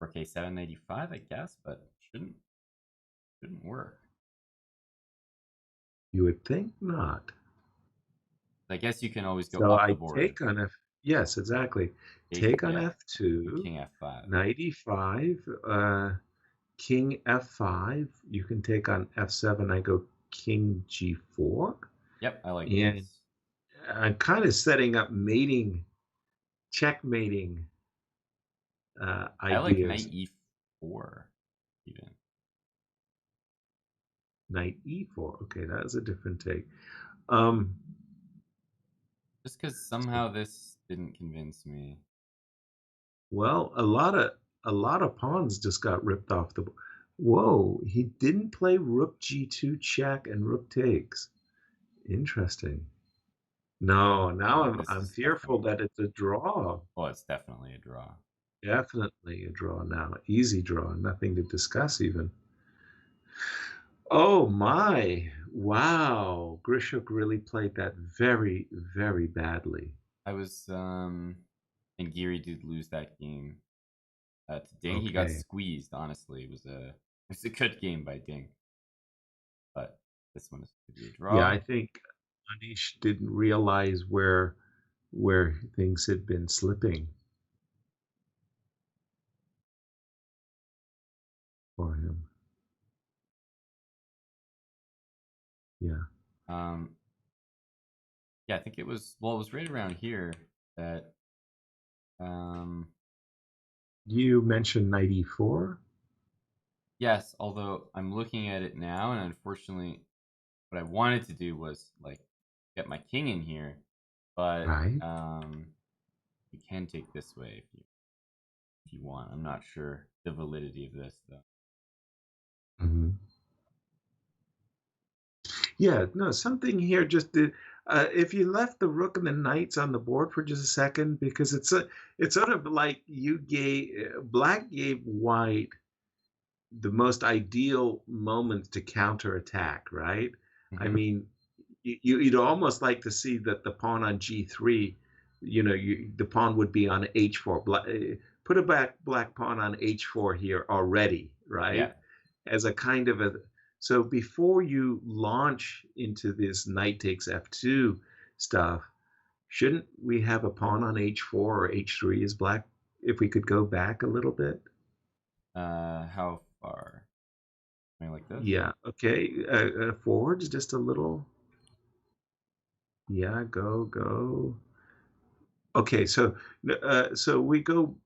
rook a7, knight e5, I guess, but shouldn't work. You would think not. I guess you can always go So up the I board, take on f. Yes, exactly. take Take on yeah, and f2, king f5. knight e5, king f5. You can take on f7. I go king g4, Yep, I like and this. I'm kind of setting up mating, checkmating I like knight ideas. e4 even. Knight e4. Okay, that is a different take. Um, Just because somehow this didn't convince me. well, a lot of pawns just got ripped off the. Whoa, he didn't play rook g2 check and rook takes. Interesting. No, now Oh, I'm this I'm is fearful definitely, that it's a draw. well, it's definitely a draw. Definitely a draw now. Easy draw, nothing to discuss even. Oh my. Wow. Grishuk really played that very, very badly. I was, and Geary did lose that game to Ding. He got Okay. squeezed, honestly. It was a good game by Ding, but this one is to be a Yeah, draw. I think Anish didn't realize where things had been slipping for him. Yeah. Um, yeah, I think it was, well, it was right around here that, um, You mentioned 94, yes, although I'm looking at it now, and unfortunately, what I wanted to do was like get my king in here, but right? you can take this way if you want. I'm not sure the validity of this though. Hmm. Yeah, no, something here just did. If you left the rook and the knights on the board for just a second, because it's sort of like you gave black gave white the most ideal moment to counterattack, right? I Hmm. mean, you'd almost like to see that the pawn on g3, the pawn would be on h4. Put a black pawn on h4 here already, right? Yeah. As a kind of a. So before you launch into this knight takes f2 stuff, shouldn't we have a pawn on h4 or h3 as black if we could go back a little bit? How far? Something like this? Yeah. Okay. Forwards just a little. Yeah. Go. Go. Okay. So we go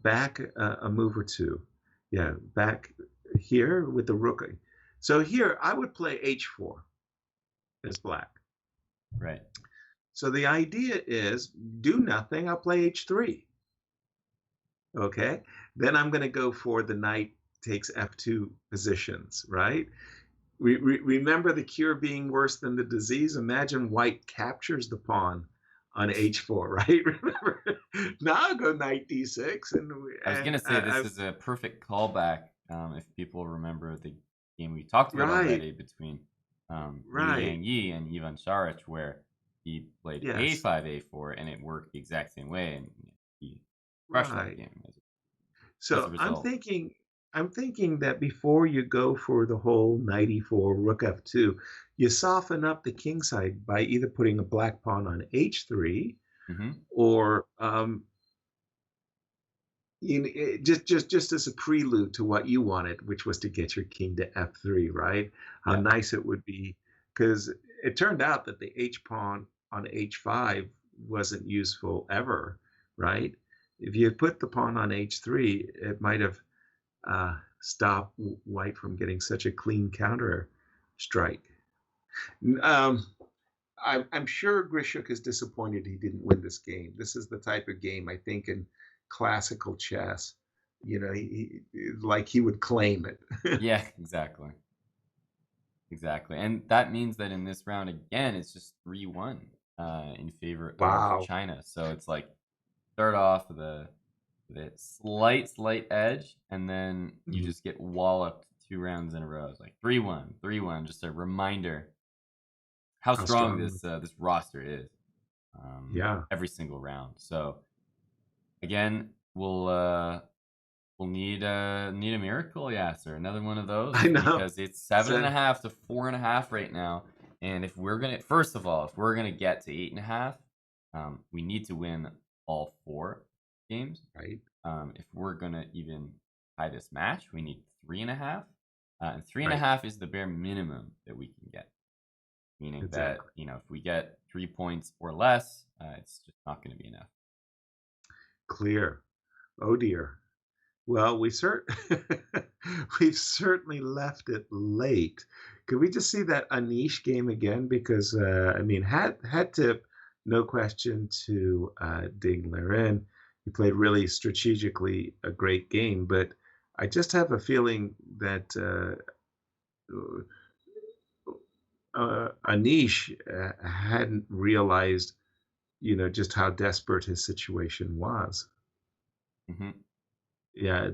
back a move or two. Yeah. Back here with the rook. So here I would play h4 as black. Right. So the idea is do nothing. I'll play h3. Okay. Then I'm going to go for the knight takes f2 positions. Right. Remember the cure being worse than the disease? Imagine white captures the pawn on h4, right? Remember? Now I'll go knight d6, and I was gonna say this is a perfect callback. If people remember the game we talked about right, already between Liu right, Yang Yi and Ivan Saric, where he played yes, a5, a4, and it worked the exact same way, and he crushed that right. game as a So I'm result. thinking, I'm thinking that before you go for the whole knight e4, rook f2, you soften up the king side by either putting a black pawn on h3 Hmm. or just as a prelude to what you wanted, which was to get your king to f3, right? How Yeah. nice it would be, because it turned out that the h pawn on h5 wasn't useful ever, right? If you had put the pawn on h3, it might have stopped white from getting such a clean counter strike. Um, I'm sure Grishuk is disappointed he didn't win this game. This is the type of game I think in classical chess, like he would claim it. Yeah, exactly. Exactly. And that means that in this round again, it's just 3-1 in favor of Wow. China. So it's like start off with a slight edge, and then you Mhm. just get walloped 2 rounds in a row. It's like 3-1, 3-1. Just a reminder how How strong strong. this roster is Yeah, every single round. So again, we'll need a miracle, Yasser. Another one of I those know. because it's seven and So, a half to 4.5 right now. And if we're gonna, first of all, if we're gonna get to 8.5, we need to win all 4 games. right, If we're gonna even tie this match, we need 3.5, and three and a right, half is the bare minimum that we can get. Meaning that exactly. if we get 3 points or less, it's just not going to be enough. Clear. Oh dear. Well, we've certainly left it late. Could we just see that Anish game again? Because I mean, had tip, no question to Dingler in. He played really strategically a great game, but I just have a feeling that Anish hadn't realized, just how desperate his situation was. Hmm. Yeah,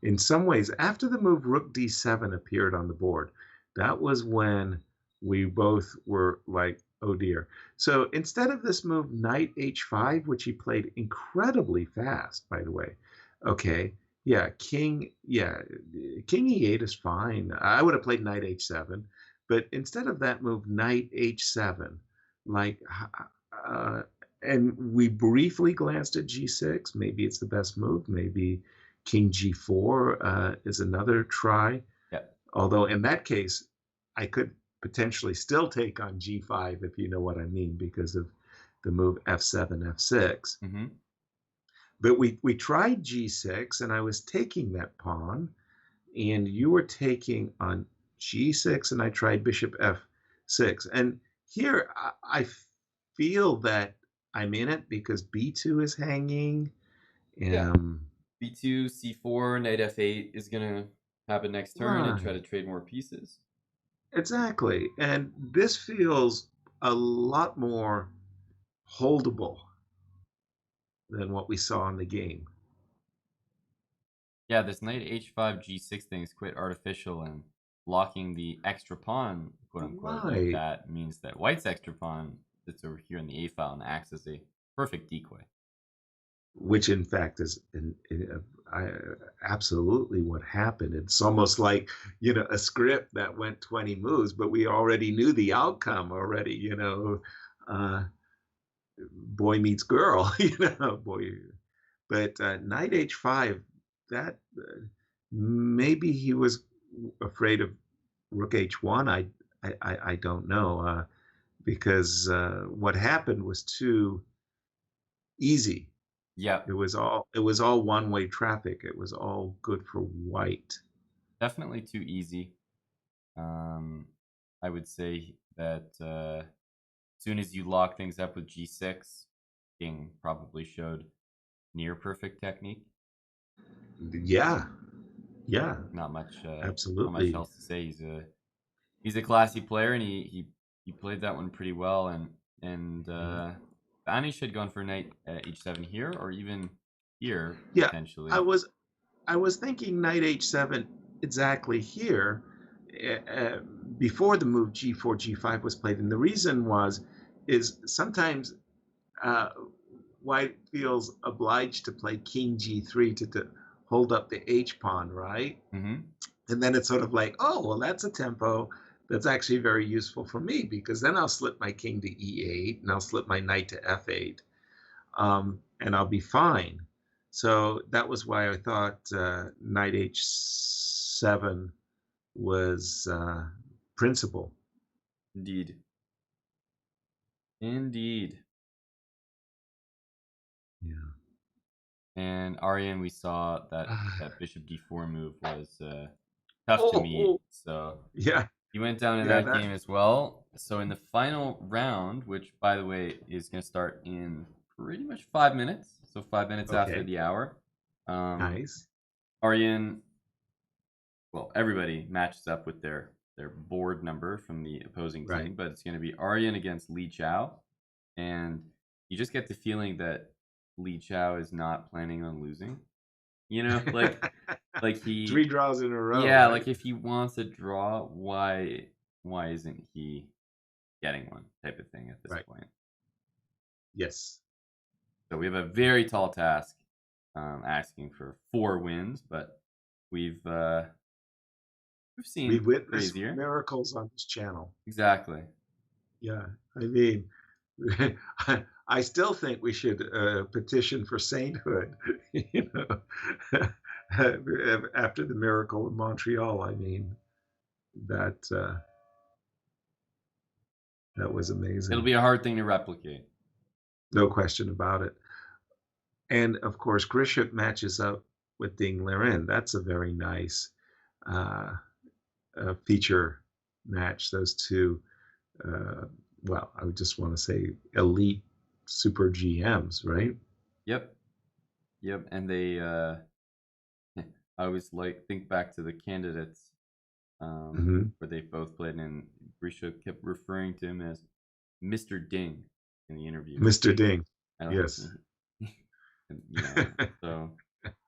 in some ways, after the move Rook D7 appeared on the board, that was when we both were like, oh dear. So instead of this move Knight H5, which he played incredibly fast, by the way, okay, yeah, King E8 is fine. I would have played Knight H7, but instead of that move Knight H7, like, uh, and we briefly glanced at G6. Maybe it's the best move. Maybe King G4 is another try. Yep. Although in that case, I could potentially still take on G5 if you know what I mean, because of the move F7, F6. Hmm. But we tried G6, and I was taking that pawn, and you were taking on G6, and I tried Bishop F6. And here I feel that I'm in it because B2 is hanging. Yeah. Um, B2, C4, Knight F8 is gonna happen next turn and try right, to trade more pieces. exactly. And this feels a lot more holdable than what we saw in the game. Yeah, this Knight H5 G6 thing is quite artificial and blocking the extra pawn, quote unquote. Like Right. that means that White's extra pawn sits over here in the A file and acts as a perfect decoy. Which in fact is absolutely what happened. It's almost like, a script that went 20 moves, but we already knew the outcome already, uh, boy meets girl, boy. But knight h5, that maybe he was afraid of rook h1. I don't know, because what happened was too easy. Yep. It was all one-way traffic. It was all good for white. Definitely too easy. Um, I would say that as soon as you lock things up with G6, King probably showed near perfect technique. Yeah, yeah, Not much absolutely. else to say. He's a classy player, and he played that one pretty well. And Mhm. Bani should gone for knight h7 here, or even here Yeah, I potentially. was I was thinking knight h7 exactly here, before the move g4 g5 was played, and the reason is sometimes uh, white feels obliged to play king g3 to hold up the h pawn, right? Hmm. And then it's sort of like, oh, well, that's a tempo that's actually very useful for me, because then I'll slip my king to e8 and I'll slip my knight to f8, and I'll be fine. So that was why I thought knight h7 was principal. Indeed. Indeed. Yeah. And Aryan, we saw that bishop d4 move was tough to Oh, meet. oh, So yeah, he went down in yeah, that that, game as well. So in the final round, which by the way is going to start in pretty much 5 minutes, so 5 minutes after okay, the hour, nice, Aryan, well, everybody matches up with their board number from the opposing right. team, but it's going to be Aryan against Li Chao, and you just get the feeling that Li Chao is not planning on losing. You know, like Three he, draws in a row, yeah, right? like if he wants a draw, why isn't he getting one type of thing at this Right. point? Yes. So we have a very tall task, asking for 4 wins, but we've uh, we've We seen witness crazier. miracles on this channel. Exactly. Yeah. I mean, I still think we should petition for sainthood, you know, after the miracle of Montreal. I mean, that that was It'll amazing. be a hard thing to replicate. No question about it. And of course, Grishuk matches up with Ding Liren. That's a very nice uh, feature match. Those two, uh, well, I would just want to say elite super GMs, right? Yep, yep. And they, I always think back to the candidates, Hmm. where they both played, and Grisha kept referring to him as Mr. Ding in the interview. Mr. Ding, I like, yes. and, so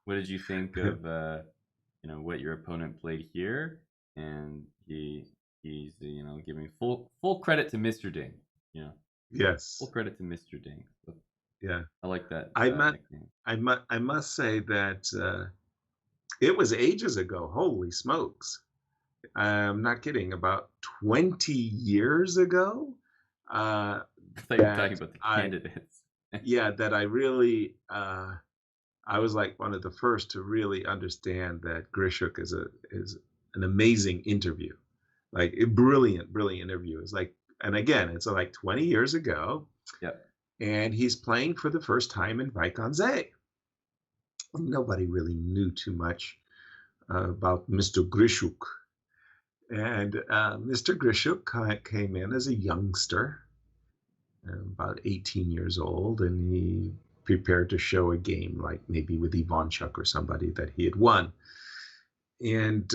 what did you think of, what your opponent played here? And he's, giving full credit to Mr. Ding, you know, full Yes, credit to Mr. Ding. So yeah. I like that I must, nickname. I must say that it was ages ago. Holy smokes! I'm not kidding. About 20 years ago, uh, I thought you were talking that about the I candidates. yeah, that I really I was like one of the first to really understand that Grishuk is an amazing interview, like a brilliant, brilliant interview. It's like, and again, it's like 20 years ago, Yep. and he's playing for the first time in Vaikonze. Nobody really knew too much about Mr. Grishuk, and Mr. Grishuk came in as a youngster, about 18 years old, and he prepared to show a game, like maybe with Ivanchuk or somebody that he had won. And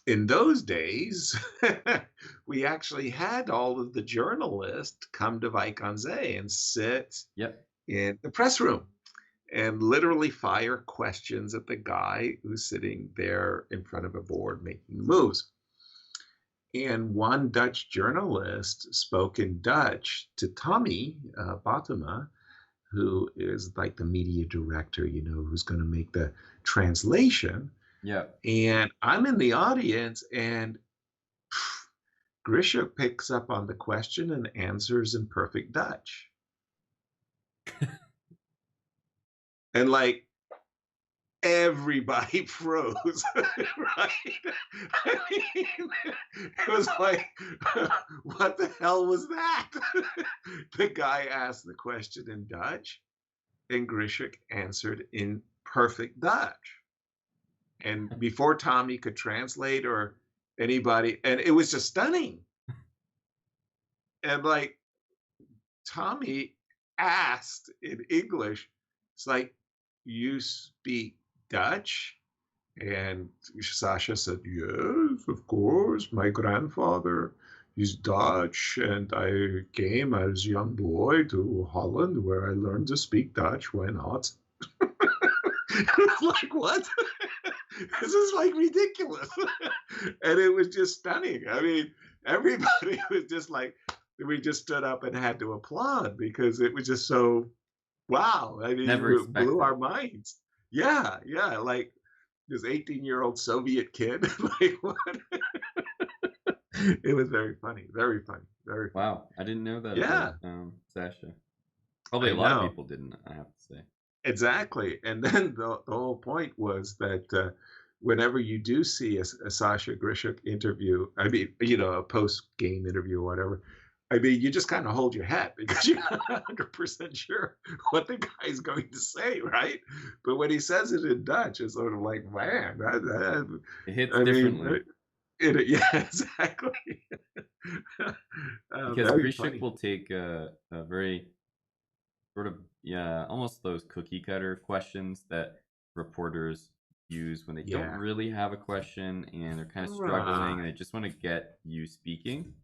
in those days, we actually had all of the journalists come to Vaikonze and sit Yep. in the press room and literally fire questions at the guy who's sitting there in front of a board making moves. And one Dutch journalist spoke in Dutch to Tommy Batema, who is like the media director, who's going to make the translation. Yep. And I'm in the audience, and Grisha picks up on the question and answers in perfect Dutch. And like everybody froze, right? I mean, it was like, what the hell was that? The guy asked the question in Dutch, and Grishik answered in perfect Dutch. And before Tommy could translate or anybody, and it was just stunning. And like Tommy asked in English, it's like, you speak Dutch? And Sasha said, yes, of course. My grandfather is Dutch, and I came as a young boy to Holland where I learned to speak Dutch. Why not? It's like, what? This is like ridiculous. And it was just stunning. I mean, everybody was just like, we just stood up and had to applaud because it was just so, wow. I mean, Never it blew expected. our minds. Yeah, yeah. Like this 18-year-old Soviet kid. Like, what? It was very funny. Very funny. Very funny. Wow, I didn't know that about Yeah, Sasha. Probably I a lot of know. people didn't, I have to say. exactly. And then the whole point was that whenever you do see a Sasha Grishuk interview, I mean, a post game interview or whatever, I mean, you just kind of hold your hat because you're not 100% sure what the guy's going to say, right? But when he says it in Dutch, it's sort of like, man, It hits I mean, differently yeah, exactly. because Very Grishik funny. will take a very sort of, yeah, almost those cookie cutter questions that reporters use when they don't Yeah. really have a question and they're kind of struggling and they Right. just want to get you speaking.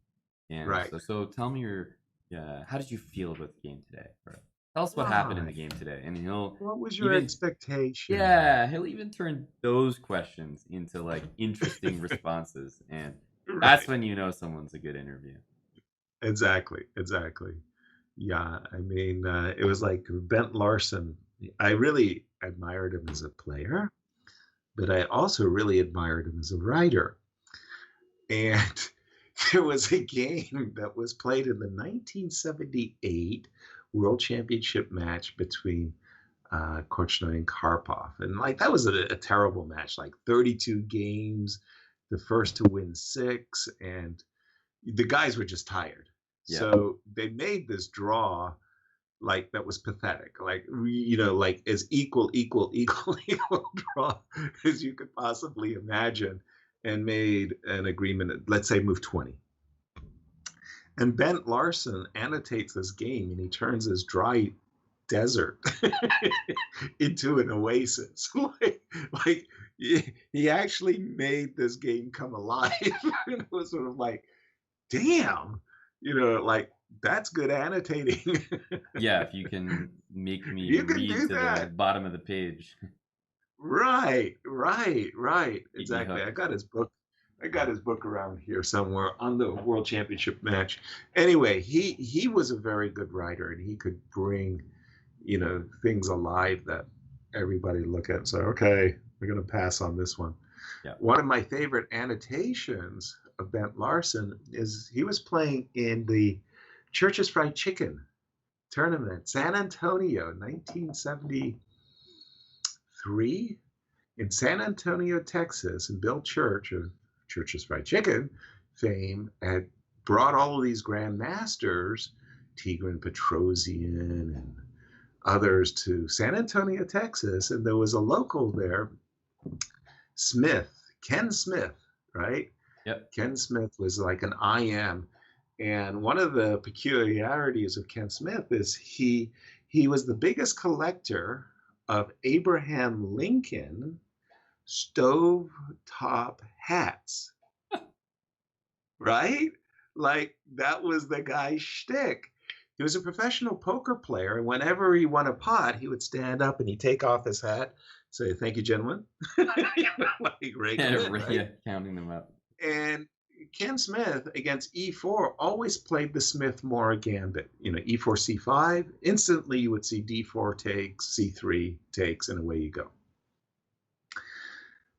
And Right. so tell me your, yeah, how did you feel about the game today? Or tell us what happened in the Right. game today. And he'll What was your even, expectation? yeah, he'll even turn those questions into like interesting responses. And that's Right. when you know someone's a good interview. Exactly. Exactly. Yeah. I mean, it was like Bent Larson. I really admired him as a player, but I also really admired him as a writer. And there was a game that was played in the 1978 World Championship match between Korchnoi and Karpov. And like that was a terrible match, like 32 games, the first to win six, and the guys were just tired. Yeah. So they made this draw like that was pathetic, like like as equal draw as you could possibly imagine, and made an agreement. Let's say move 20. And Bent Larson annotates this game and he turns this dry desert into an oasis. like he actually made this game come alive. And it was sort of like, damn, like that's good annotating. Yeah, if you can make me You can read do to the that. bottom of the page. Right, right, right. Keep me Exactly. I hooked. got his book. I got his book around here somewhere on the World Championship match. Anyway, he was a very good writer and he could bring, things alive that everybody look at and say, okay, we're gonna pass on this one. Yeah. One of my favorite annotations of Bent Larson is he was playing in the Church's Fried Chicken tournament, San Antonio, 1973, in San Antonio, Texas. And Bill Church of Church's Fried Chicken fame had brought all of these grandmasters, Tigran Petrosian and others, to San Antonio, Texas. And there was a local there, Ken Smith, right? Yep. Ken Smith was like an IM. And one of the peculiarities of Ken Smith is he was the biggest collector of Abraham Lincoln stovetop hats, right? Like that was the guy's shtick. He was a professional poker player, and whenever he won a pot, he would stand up and he'd take off his hat, say, "Thank you, gentlemen," like rake him in, right? Yeah, counting them up. And Ken Smith against E4 always played the Smith-Morra gambit. E4, C5. Instantly, you would see D4 takes, C3 takes, and away you go.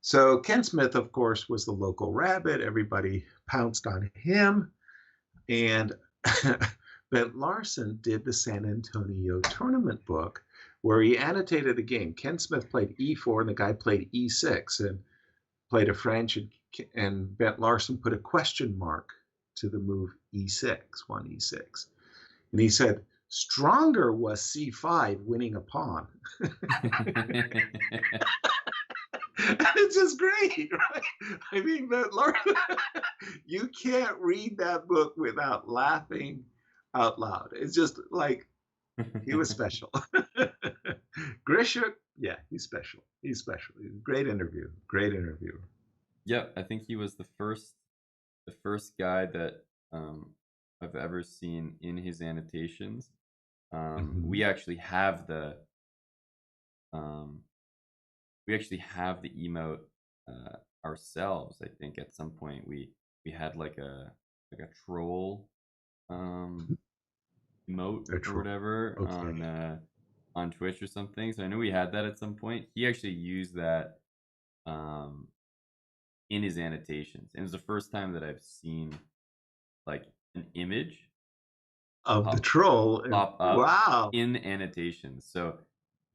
So Ken Smith, of course, was the local rabbit. Everybody pounced on him. And Bent Larson did the San Antonio tournament book where he annotated a game. Ken Smith played E4 and the guy played E6 and played a French, and Bent Larson put a question mark to the move E6, 1E6. And he said, stronger was C5 winning a pawn. It's just great, right? I mean, but Lord, you can't read that book without laughing out loud. It's just like he was special. Grishuk, yeah, he's special. He's special. He's a great interview. Great interview. Yep, I think he was the first guy that I've ever seen in his annotations. We actually have the um, emote ourselves. I think at some point we had like a troll emote or whatever Okay. on Twitch or something. So I know we had that at some point. He actually used that um in his annotations. And it was the first time that I've seen like an image Of the pop troll. pop up Wow. in annotations. So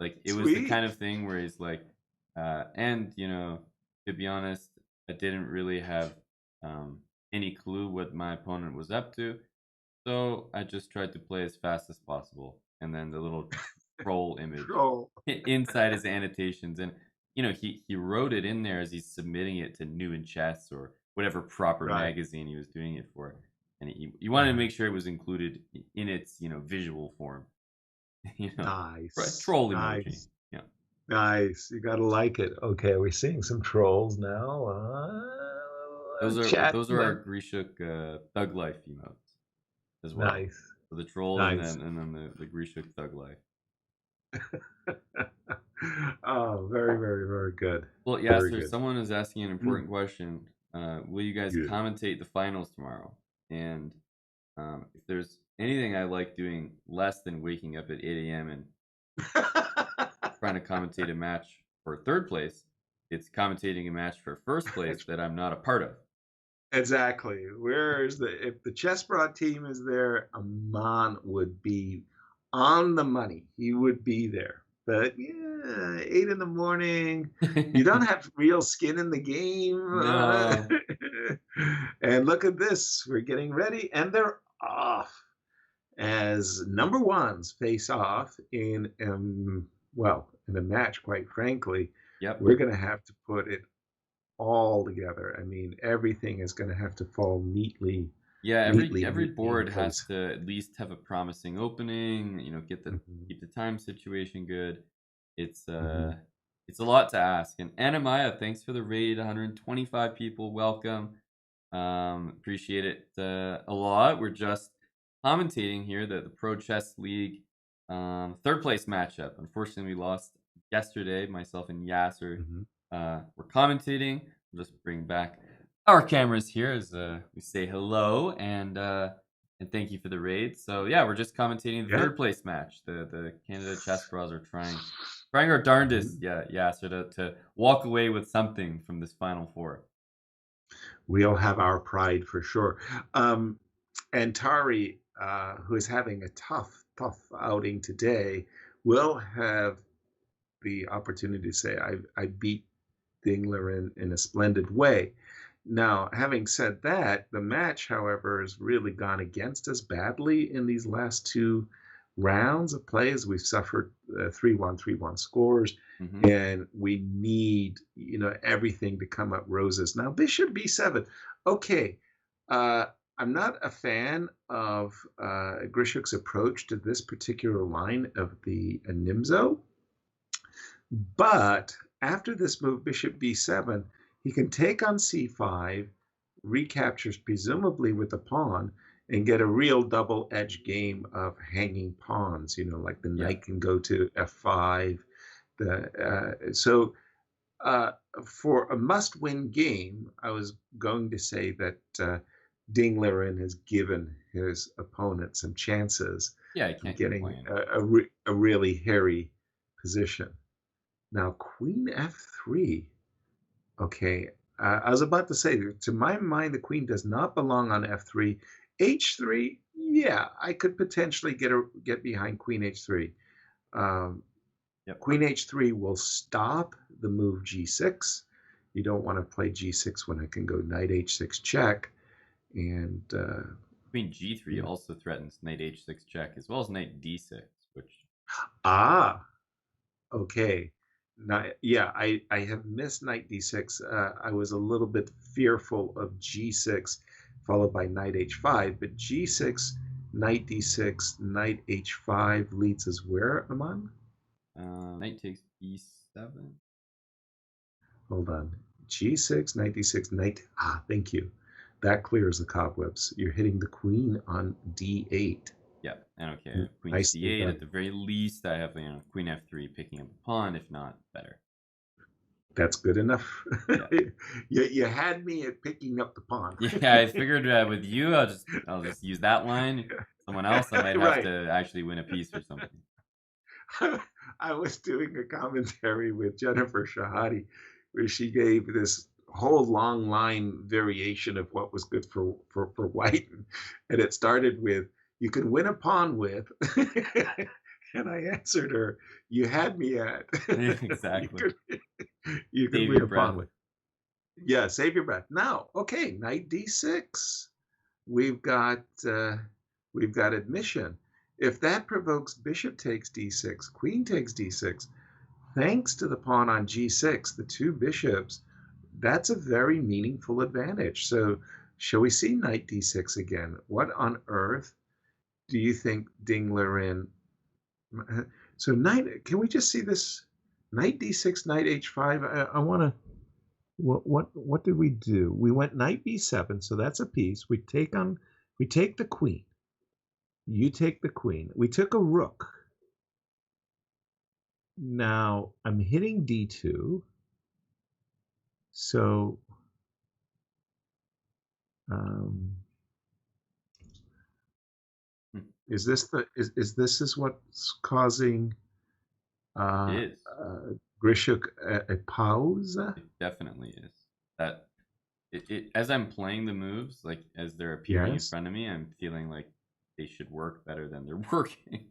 Like it was the kind Sweet. of thing where he's like, and to be honest, I didn't really have any clue what my opponent was up to, so I just tried to play as fast as possible. And then the little troll image Troll. inside his annotations, and he wrote it in there as he's submitting it to New in Chess or whatever proper Right. magazine he was doing it for, and he wanted to Uh, make sure it was included in its visual form. you know nice. Troll emoji. Nice. Yeah, Nice. You gotta like it. Okay, we're seeing some trolls now. Chat. those are our Grishuk thug life emotes as well. Nice. So the troll, and Nice. then the Grishuk thug life. Oh, very, very, very good. Well, Very Yasser, good. someone is asking an Mm, important question. Will you guys good. commentate the finals tomorrow? And if there's anything I like doing less than waking up at 8 a.m. and trying to commentate a match for third place, it's commentating a match for first place that I'm not a part of. Exactly. Where's if the ChessBrahs team is there, Aman would be on the money. He would be there. But yeah, 8 in the morning. You don't have real skin in the game. No. And look at this. We're getting ready, and they're off as number ones face off in in a match. Quite frankly, Yep. we're going to have to put it all together. I mean, everything is going to have to fall neatly, Yeah, every neatly in board has place. to at least have a promising opening, Hmm. keep the time situation good. It's Hmm. it's a lot to ask. And Anamaya, thanks for the raid. 125 people, welcome. Appreciate it a lot. We're just commentating here the Pro Chess League third place matchup. Unfortunately, we lost yesterday. Myself and Yasser Hmm. were commentating. We'll just bring back our cameras here as we say hello and thank you for the raid. So yeah, we're just commentating the Yeah. third place match. The Canada ChessBrahs are trying our darndest, Hmm. yeah, so to walk away with something from this final four. We'll have our pride for sure. Um, and Tari, who is having a tough outing today, will have the opportunity to say, I beat Dingler in a splendid way. Now, having said that, the match, however, has really gone against us badly in these last two rounds of play as we've suffered 3-1, 3-1 scores, Hmm. and we need, everything to come up roses. Now, Bishop B7, okay, uh, I'm not a fan of Grishuk's approach to this particular line of the Nimzo, but after this move, Bishop B7, he can take on C5, recaptures presumably with the pawn, and get a real double-edged game of hanging pawns. Like the Yeah. knight can go to F5. So uh, for a must-win game, I was going to say that Ding has given his opponent some chances Yeah, I of can't getting complain. a really hairy position. Now, Queen F3. Okay, I was about to say, to my mind, the queen does not belong on F3. H3, yeah, I could potentially get behind Queen H3. Um, Yep. Queen H3 will stop the move G6. You don't want to play G6 when I can go Knight H6 check, and Queen G3 you know, also threatens Knight H6 check as well as Knight D6, which ah, okay. Now, yeah, I have missed Knight D6. I was a little bit fearful of G6 followed by Knight H5, but G6, Knight D6, Knight H5 leads us where, Aman? Knight takes E7. Hold on. G6, Knight D6, Knight. Thank you. That clears the cobwebs. You're hitting the queen on D8. Yeah, and okay, Queen Nicely C8. At done. the very least, I have Queen F3 picking up a pawn. If not, better. That's good enough. Yeah, you had me at picking up the pawn. yeah. I figured with you, I'll just use that line. Someone else, I might have Right. to actually win a piece or something. I was doing a commentary with Jennifer Shahadi where she gave this whole long line variation of what was good for white. And it started with, you can win a pawn with, And I answered her, "You had me at." You Exactly. could you could Save win your a pawn breath. with. Yeah, save your breath. Now, okay, knight d6. We've got we've got admission. If that provokes bishop takes d6, queen takes d6, thanks to the pawn on g6, the two bishops, that's a very meaningful advantage. So, shall we see knight d6 again? What on earth do you think Dingler in? So knight, can we just see this? Knight d6, knight h5. I want to. What did we do? We went knight b7, so that's a piece. We take the queen. You take the queen. We took a rook. Now I'm hitting d2. So um, Hmm. is this the is this is what's causing It uh, is. Grishuk a pause? It definitely is. That as I'm playing the moves, like as they're appearing in Yes. front of me, I'm feeling like they should work better than they're working.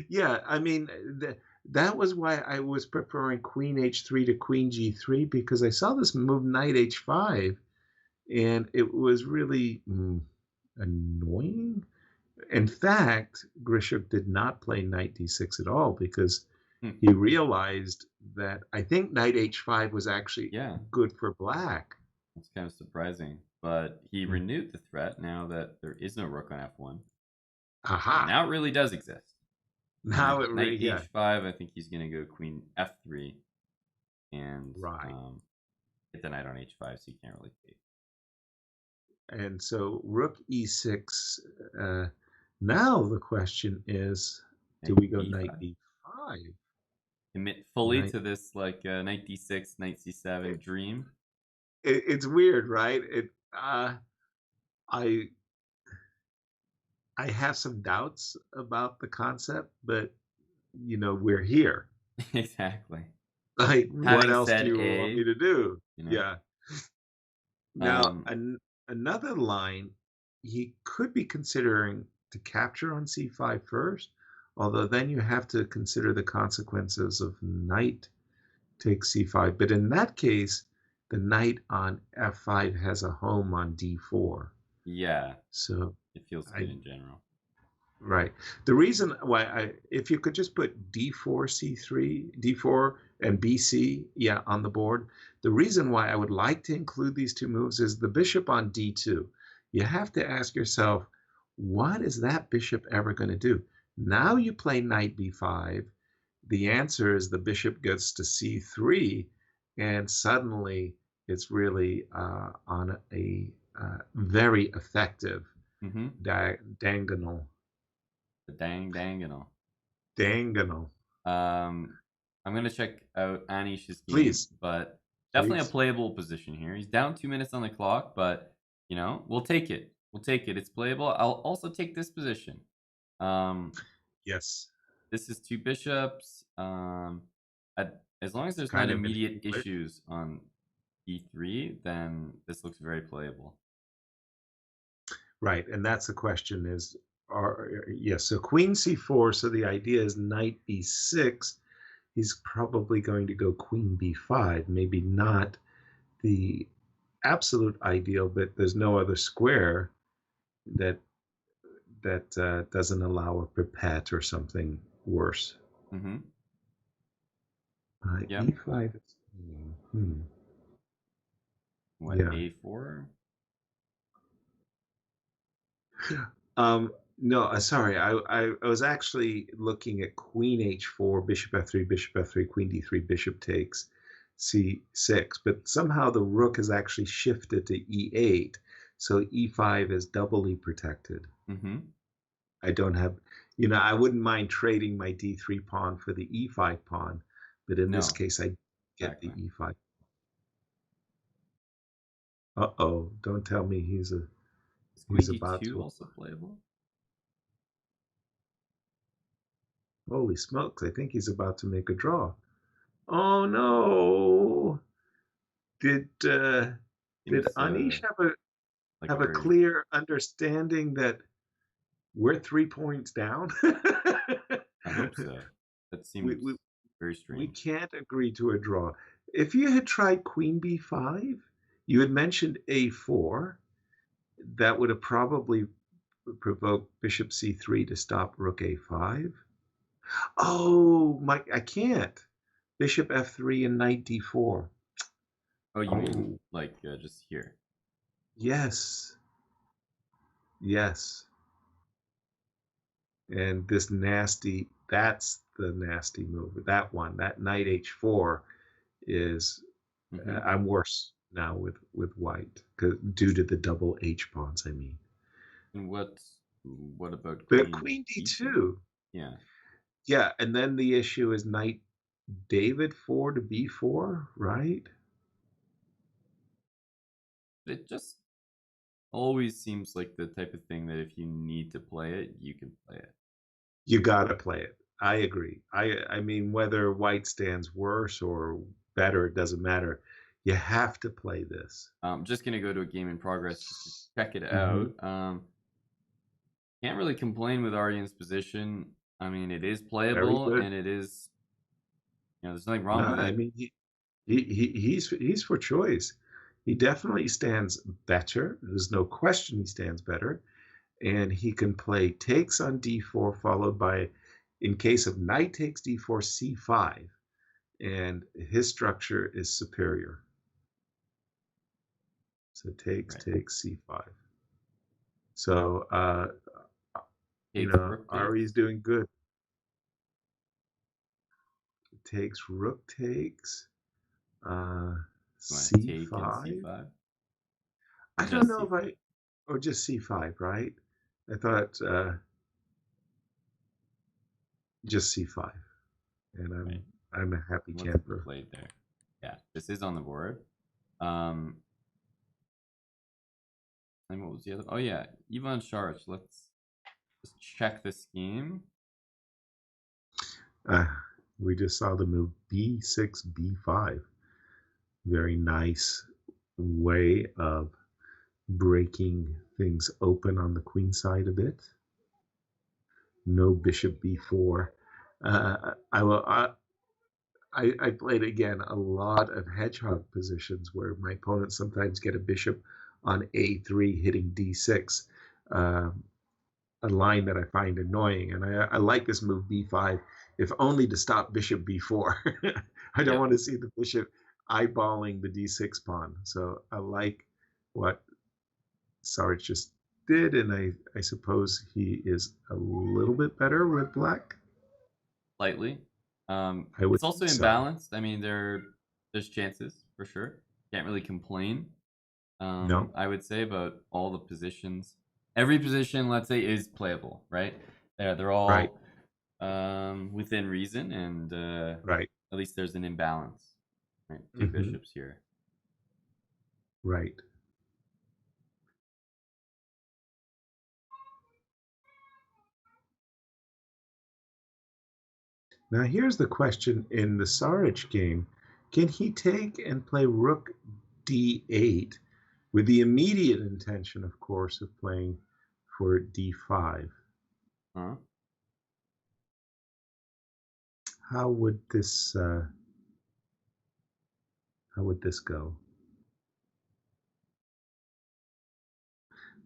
Yeah, I mean, that was why I was preferring queen h3 to queen g3 because I saw this move knight h5 and it was really annoying. In fact, Grishuk did not play knight d6 at all because Hmm. he realized that I think knight h5 was actually Yeah, good for black. that's kind of surprising. But he Mm. renewed the threat now that there is no rook on f1. Aha! Now it really does exist. Now it Knight yeah, h5, I think he's going to go queen f3 and right. hit the knight on h5, so you can't really take. And so rook e6. Now the question is, do Knight we go knight b5. b5? Commit fully Knight. to this like knight d6, knight c7 dream. It's weird, right? I I have some doubts about the concept, but we're here. Exactly. Like, what Having else do said you want me A, to do? you know, Yeah. Now, um, another line, he could be considering to capture on c5 first, although then you have to consider the consequences of knight takes c5. But in that case, the knight on f5 has a home on d4. yeah, So it feels good I in general. right. The reason why if you could just put d4, c3, d4 and bc, yeah, on the board. The reason why I would like to include these two moves is the bishop on d2. You have to ask yourself, what is that bishop ever going to do? Now you play knight b5. The answer is the bishop gets to c3, and suddenly it's really on a very effective Mm-hmm. diagonal. The danganal. Diagonal. Um, I'm gonna check out Anish's game, Please, but definitely a please. playable position here. He's down 2 minutes on the clock, but we'll take it. We'll take it. It's playable. I'll also take this position. Um, Yes, this is two bishops. As long as it's there's not kind of in immediate English. issues on e3, then this looks very playable. Right, and that's the question is, yes, so queen c4, so the idea is knight b6. He's probably going to go queen b5, maybe not the absolute ideal, but there's no other square that doesn't allow a perpet or something worse. Mm-hmm. Yep. E5 is, hmm, What, yeah. a4? No, sorry. I was actually looking at queen h4, bishop f3, queen d3, bishop takes c6, but somehow the rook has actually shifted to e8, so e5 is doubly protected. Mm-hmm. I don't have, I wouldn't mind trading my d3 pawn for the e5 pawn, but in this No, case, I get the exactly. e5. Uh-oh, don't tell me Is queen he's about d2 to. also playable? Holy smokes, I think he's about to make a draw. Oh no! Did did Seems Anish like a have a very clear understanding that we're 3 points down? hope so. That we, we seems very we strange. can't agree to a draw. If you had tried queen b5, you had mentioned a4, that would have probably provoked bishop c3 to stop rook a5. Oh, I can't. Bishop f3 and knight d4. Oh, you mean Oh, like just here? yes. Yes. And that's the nasty move. That one, that knight h4 is, Mm-hmm. I'm worse now with white, due to the double h pawns, I mean. And what about But queen queen d2? d2, Yeah, yeah, and then the issue is knight David 4 to b4, right? it just always seems like the type of thing that if you need to play it, you can play it. You gotta play it. I agree. I mean, whether white stands worse or better, it doesn't matter. You have to play this. I'm just gonna go to a game in progress just to check it Hmm. out. Can't really complain with Aryan's position. I mean, it is Very playable good. and it is, there's nothing No, wrong with I it. mean he's for choice. He definitely stands better. There's no question he stands better, and he can play takes on d4 followed by, in case of knight takes d4, c5, and his structure is superior. So takes Right. takes c5. So Takes, rook Ari's takes. doing good. Takes rook takes uh, You want to take and c5. c5 or I don't just know if c5? or just c5, right? I thought just c5, and Right. I'm a happy What's been camper. played there? Yeah, this is on the board. Um, and what was the other? Oh yeah, Ivan Sharch. Let's just check the scheme. Uh, we just saw the move b6, b5. Very nice way of breaking things open on the queen side a bit. No bishop b4. I will. I played again a lot of hedgehog positions where my opponents sometimes get a bishop on a3 hitting d6, a line that I find annoying. And I like this move b5, if only to stop bishop b4. I don't Yep. want to see the bishop eyeballing the d6 pawn. So I like what Sarge just did, and I suppose he is a little bit better with black. Slightly. I would It's also think so. imbalanced. I mean, there's chances for sure. Can't really complain. No, I would say about all the positions. Every position, let's say, is playable, right? They're right, all within reason, and right, at least there's an imbalance. Right, two hmm, bishops here. right. Now here's the question in the Sarich game. Can he take and play rook d8 with the immediate intention, of course, of playing for d5? Huh? How would this how would this go?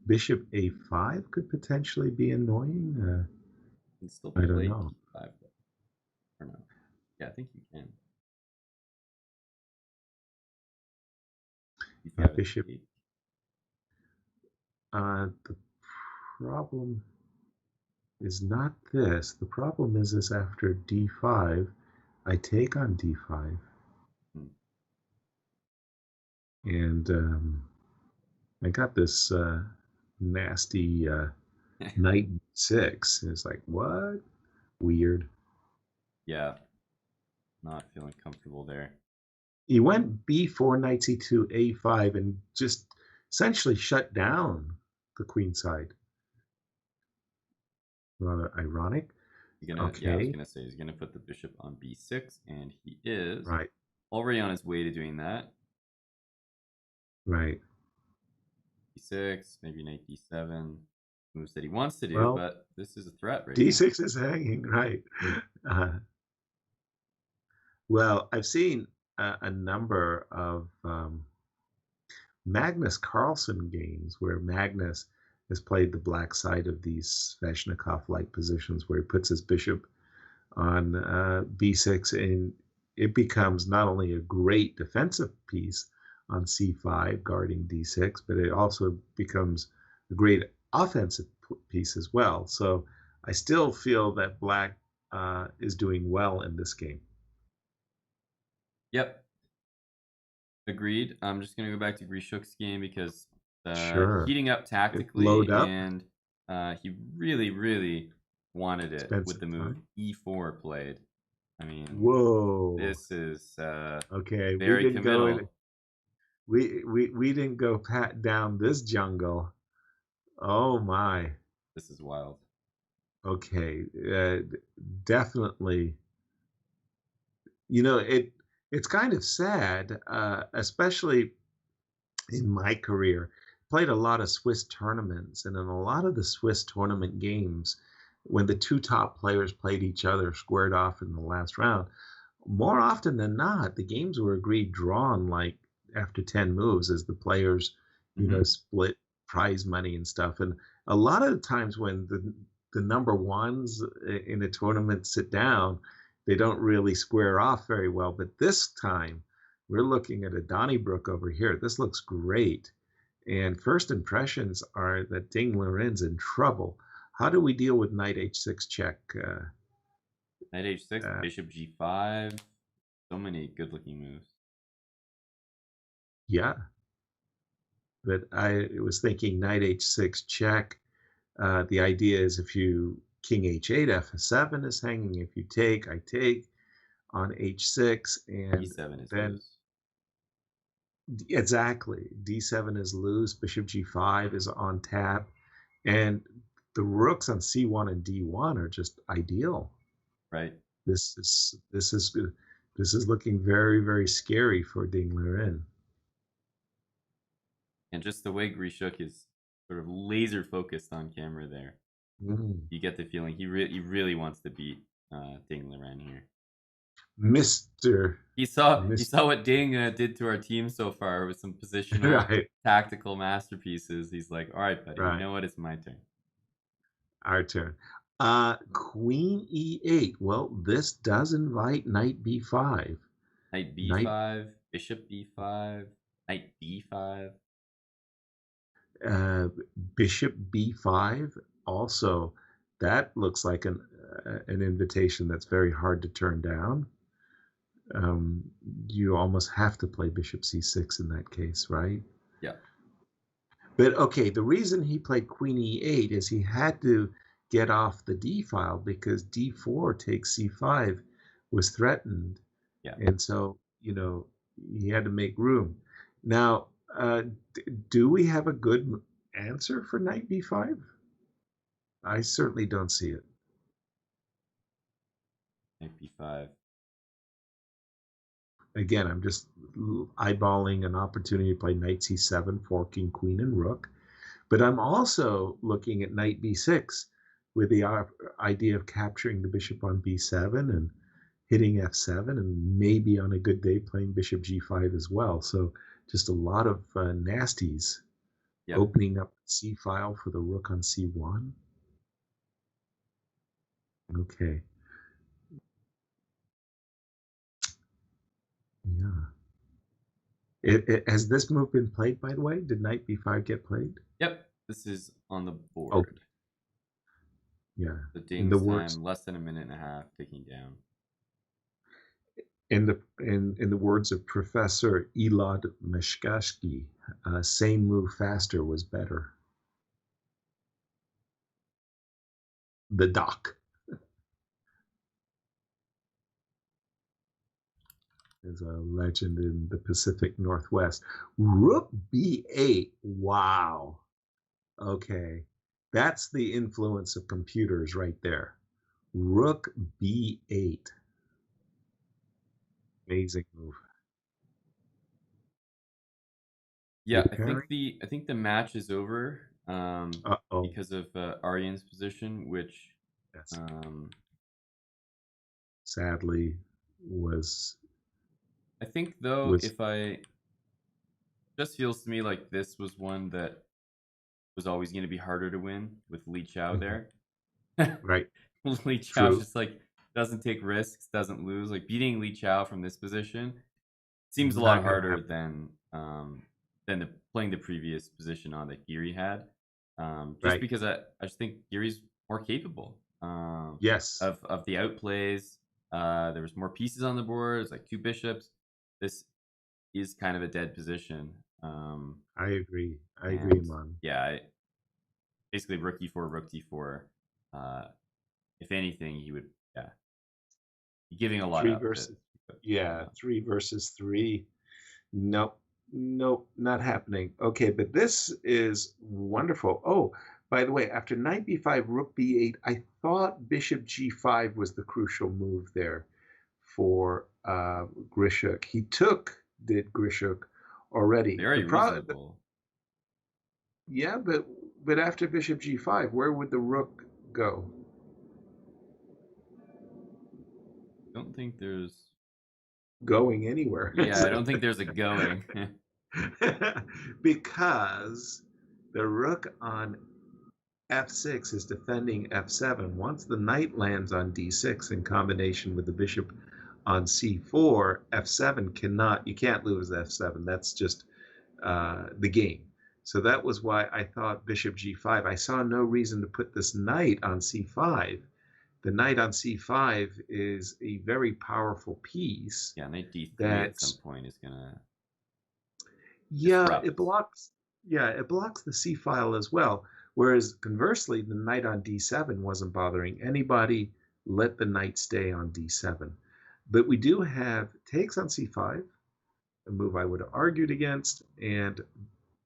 Bishop a5 could potentially be annoying. You can still I don't play know. d5 though. Or no? Yeah, I think you can. Yeah, d5 bishop. and d8. The problem is not this. The problem is after d5, I take on d5, Hmm. and I got this nasty knight 6. And it's like, what? Weird. Yeah, not feeling comfortable there. He went b4, knight c2, a5, and just essentially shut down the queen side. Rather ironic. Yeah, I was Okay, gonna say he's gonna put the bishop on b6, and he is right, already on his way to doing that. right. b6, maybe knight d7. moves that he wants to do, Well, but this is a threat right now. D6 is hanging, right? Uh, well, I've seen a number of Magnus Carlsen games where Magnus has played the black side of these Sveshnikov-like positions where he puts his bishop on b6, and it becomes not only a great defensive piece on c5 guarding d6, but it also becomes a great offensive piece as well. So I still feel that black is doing well in this game. Yep, agreed. I'm just gonna go back to Grishuk's game because Sure. heating up It load tactically, up, and he really, really wanted it spend with some the move time. e4 played. I mean, Whoa. this is Okay, we very didn't go in. committal. We didn't go pat down this jungle. Oh my. This is wild. Okay, definitely. It's kind of sad, especially in my career. Played a lot of Swiss tournaments, and in a lot of the Swiss tournament games, when the two top players played each other squared off in the last round, more often than not, the games were agreed drawn like after 10 moves as the players, Mm-hmm. split prize money and stuff. And a lot of the times when the number ones in a tournament sit down, they don't really square off very well. But this time, we're looking at a Donnybrook over here. This looks great. And first impressions are that Ding Liren's in trouble. How do we deal with knight h6 check? Knight h6, Uh, bishop g5. So many good-looking moves. yeah, but I was thinking knight h6 check. The idea is if you king h8, f7 is hanging. If you take, I take on h6, and e7 is then loose. exactly d7 is loose. Bishop g5 is on tap, and the rooks on c1 and d1 are just ideal. Right? This is this is this is looking very, very scary for Ding Liren. And just the way Grishuk is sort of laser focused on camera there, Mm. you get the feeling he really wants to beat Ding Liren here. Mr. He Mr. saw what Ding did to our team so far with some positional Right, tactical masterpieces. He's like, all right, buddy, you right. know what? It's my turn. Our turn. Queen e8. Well, this does invite knight b5. Knight Knight b5, bishop b5, knight d5. uh, bishop b5. Also, that looks like an invitation that's very hard to turn down. Um, you almost have to play bishop c6 in that case, right? Yeah, But okay, the reason he played queen e8 is he had to get off the d file because d4 takes c5 was threatened. yeah. And so, he had to make room. Now, do we have a good answer for knight b5? I certainly don't see it. Knight b5. Again, I'm just eyeballing an opportunity to play knight c7, forking queen and rook. But I'm also looking at knight b6 with the idea of capturing the bishop on b7 and hitting f7, and maybe on a good day playing bishop g5 as well. So just a lot of nasties Yep. opening up c file for the rook on c1. Okay. Yeah. Has this move been played, by the way? Did knight b5 get played? Yep. This is on the Oh, board. yeah. The In the Ding's words time, less than a minute and a half, ticking down. in the words of Professor Elad Meshkashki, same move faster was better. The doc is a legend in the Pacific Northwest. Rook b8. Wow. Okay. That's the influence of computers right there. Rook b8. Amazing move. Yeah, Good pairing. I think the match is over. Uh-oh. because of Aryan's position, which Yes. um, Sadly was I think though, was if I just feels to me like this was one that was always going to be harder to win with Li Chao mhm, there. right. Li Chao True. just like doesn't take risks, doesn't lose. Like beating Li Chao from this position seems a lot Not gonna harder happen. than playing the previous position on that Geary had. Just Right. because I just think Geary's more capable Yes, of the outplays. There was more pieces on the board. It's like two bishops. This is kind of a dead position. I agree. I agree, And man. yeah, basically rook e4, rook d4. Uh, if anything, he would yeah be giving a lot Three up to versus put yeah, up. 3 versus 3. Nope. Nope, not happening. Okay, but this is wonderful. Oh, by the way, after knight b5, rook b8, I thought bishop g5 was the crucial move there for Grishuk. He did Grishuk already. Very reasonable. Yeah, but after bishop g5, where would the rook go? Don't think there's Going anywhere. yeah, I don't think there's a going. Because the rook on f6 is defending f7. Once the knight lands on d6 in combination with the bishop on c4, f7 you can't lose f7. That's just the game. So that was why I thought bishop g5. I saw no reason to put this knight on c5. The knight on c5 is a very powerful piece Yeah, knight d3 at some that's point is gonna yeah, disrupt. it blocks the C file as well. Whereas conversely, the knight on d7 wasn't bothering anybody. Let the knight stay on d7. But we do have takes on c5, a move I would have argued against, and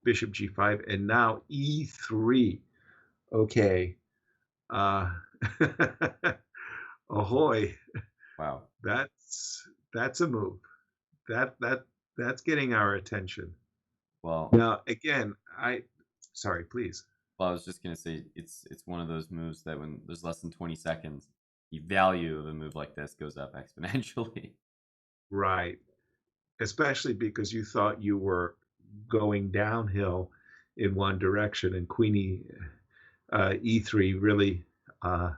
bishop g5, and now e3. Okay. Uh, ahoy. Wow. That's a move. That's getting our attention. Well, Now, again, sorry, please. I was just gonna say it's one of those moves that when there's less than 20 seconds, the value of a move like this goes up exponentially. Right. Especially because you thought you were going downhill in one direction, and Queenie E3 really uh,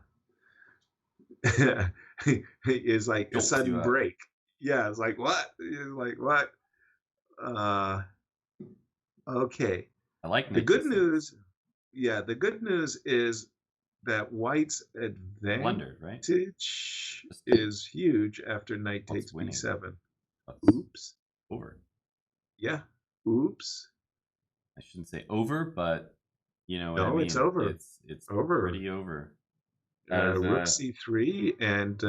is like a Jolts you sudden up. break. Yeah, it's like what? It's like what? Uh, okay. I like The knight good d6. news, yeah, the good news is that White's Blundered, right? advantage Just is huge after knight what's takes winning? b7. What's Oops. over? Yeah. Oops. I shouldn't say over, but you know what I No, it's mean. over. It's Over. pretty over. As Rook c3, and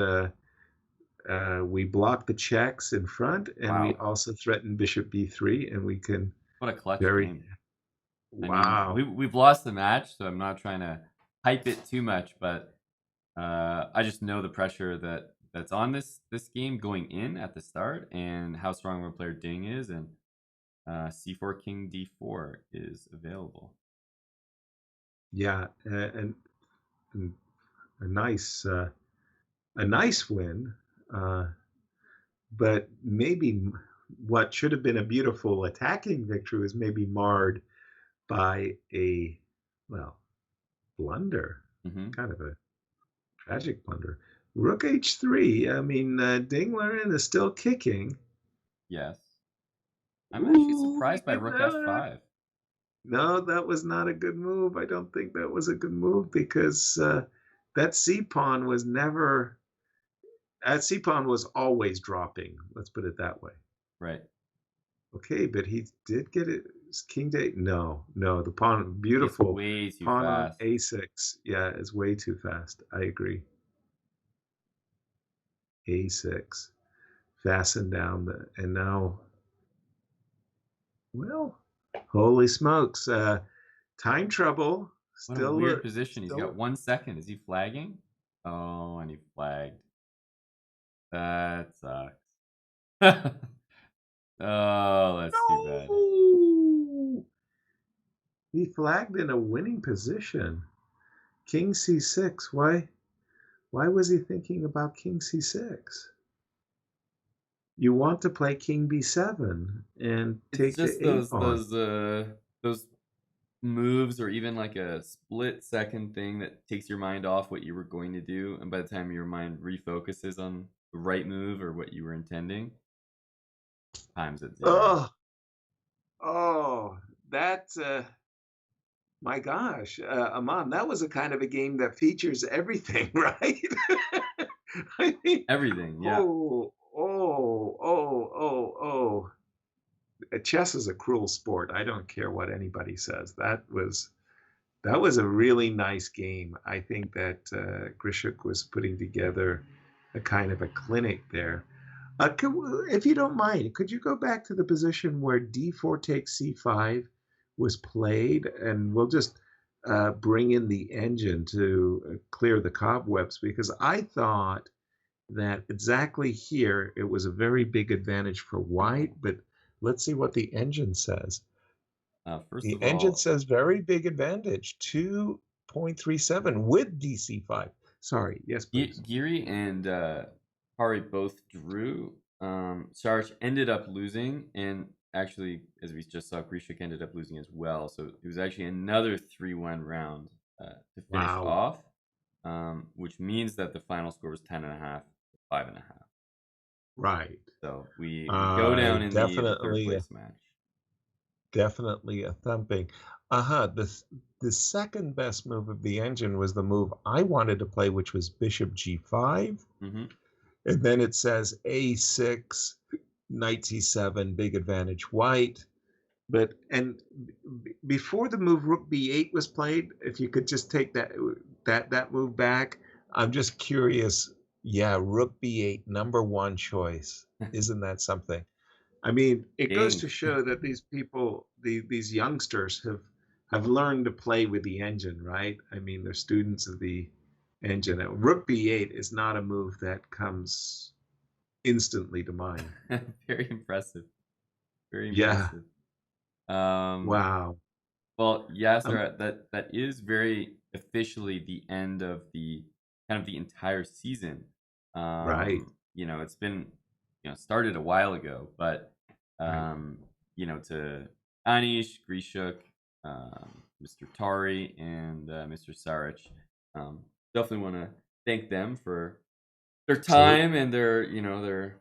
we block the checks in front, and we wow, also threaten bishop b3, and we can what a clutch very game. I mean, wow. we've lost the match, so I'm not trying to hype it too much, but I just know the pressure that's on this game going in at the start, and how strong of a player Ding is, and c4 king d4 is available. Yeah, and a nice win, uh, but maybe what should have been a beautiful attacking victory was maybe marred by a well blunder, Hmm. kind of a tragic blunder. Rook h3. I mean, Dinglerin is still kicking. Yes, I'm actually Ooh, surprised by rook f5. no, that was not a good move. I don't think that was a good move because that c pawn was never. That c pawn was always dropping. Let's put it that way. Right, Okay, but he did get it. King to no, no. The pawn, it's beautiful way too pawn on fast. a6. Yeah, is way too fast. I agree. A6, fasten down and now, well, holy smokes, time trouble. What a Still, weird position. He's got still. 1 second. Is he flagging? Oh, and he flagged. That sucks. Oh, that's too bad. No. He flagged in a winning position. King c6. Why was he thinking about king c6? You want to play king b7 and It's take just the a pawn. those moves, or even like a split second thing that takes your mind off what you were going to do, and by the time your mind refocuses on the right move or what you were intending, time's at zero. Oh, oh, that my gosh, Aman, that was a kind of a game that features everything, right? I mean, Everything, yeah. oh. Chess is a cruel sport. I don't care what anybody says. That was a really nice game. I think that Grishuk was putting together a kind of a clinic there. If you don't mind, could you go back to the position where d4 takes c5 was played, and we'll just bring in the engine to clear the cobwebs, because I thought that exactly here it was a very big advantage for white, but let's see what the engine says. First The of engine all, says very big advantage, 2.37 with DC5. Sorry, yes, please. Geary and Pari both drew. Sarch ended up losing, and actually, as we just saw, Grishik ended up losing as well. So it was actually another 3-1 round to finish Wow. off, which means that the final score was 10.5 to 5.5. Right. So we go down in the third Definitely, place match. definitely a thumping. Uh-huh. The second best move of the engine was the move I wanted to play, which was bishop g5. Mm-hmm. And then it says a6, knight c7, big advantage white. But before the move rook b8 was played, if you could just take that move back, I'm just curious. Yeah, rook b8, number one choice. Isn't that something? I mean, it goes King. to show that these people, these youngsters, have learned to play with the engine, right? I mean, they're students of the engine. Rook b8 is not a move that comes instantly to mind. Very impressive. Very Yeah. impressive. Um, Wow. Well, yes, Um, that is very officially the end of the kind of the entire season. right. It's been started a while ago, but Right. um, to Anish, Grishuk, Mr. Tari, and Mr. Sarich, definitely want to thank them for their Absolutely. time and their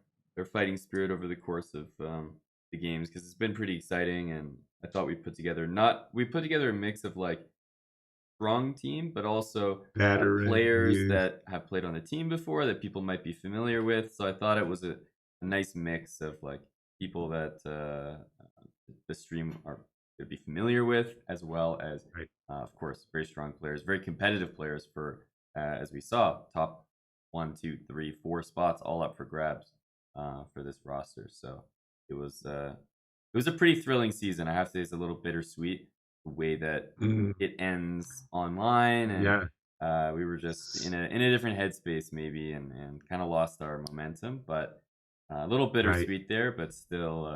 fighting spirit over the course of the games, because it's been pretty exciting. And I thought we put together a mix of like strong team, but also Veteran players youth. that have played on the team before that people might be familiar with. So I thought it was a nice mix of like people that the stream are to be familiar with, as well as Right. of course very strong players, very competitive players for as we saw, top 1, 2, 3, 4 spots all up for grabs for this roster. So it was a pretty thrilling season. I have to say, it's a little bittersweet the way that Mm, it ends online, and yeah. we were just in a different headspace maybe, and kind of lost our momentum. But a little Right. bittersweet there, but still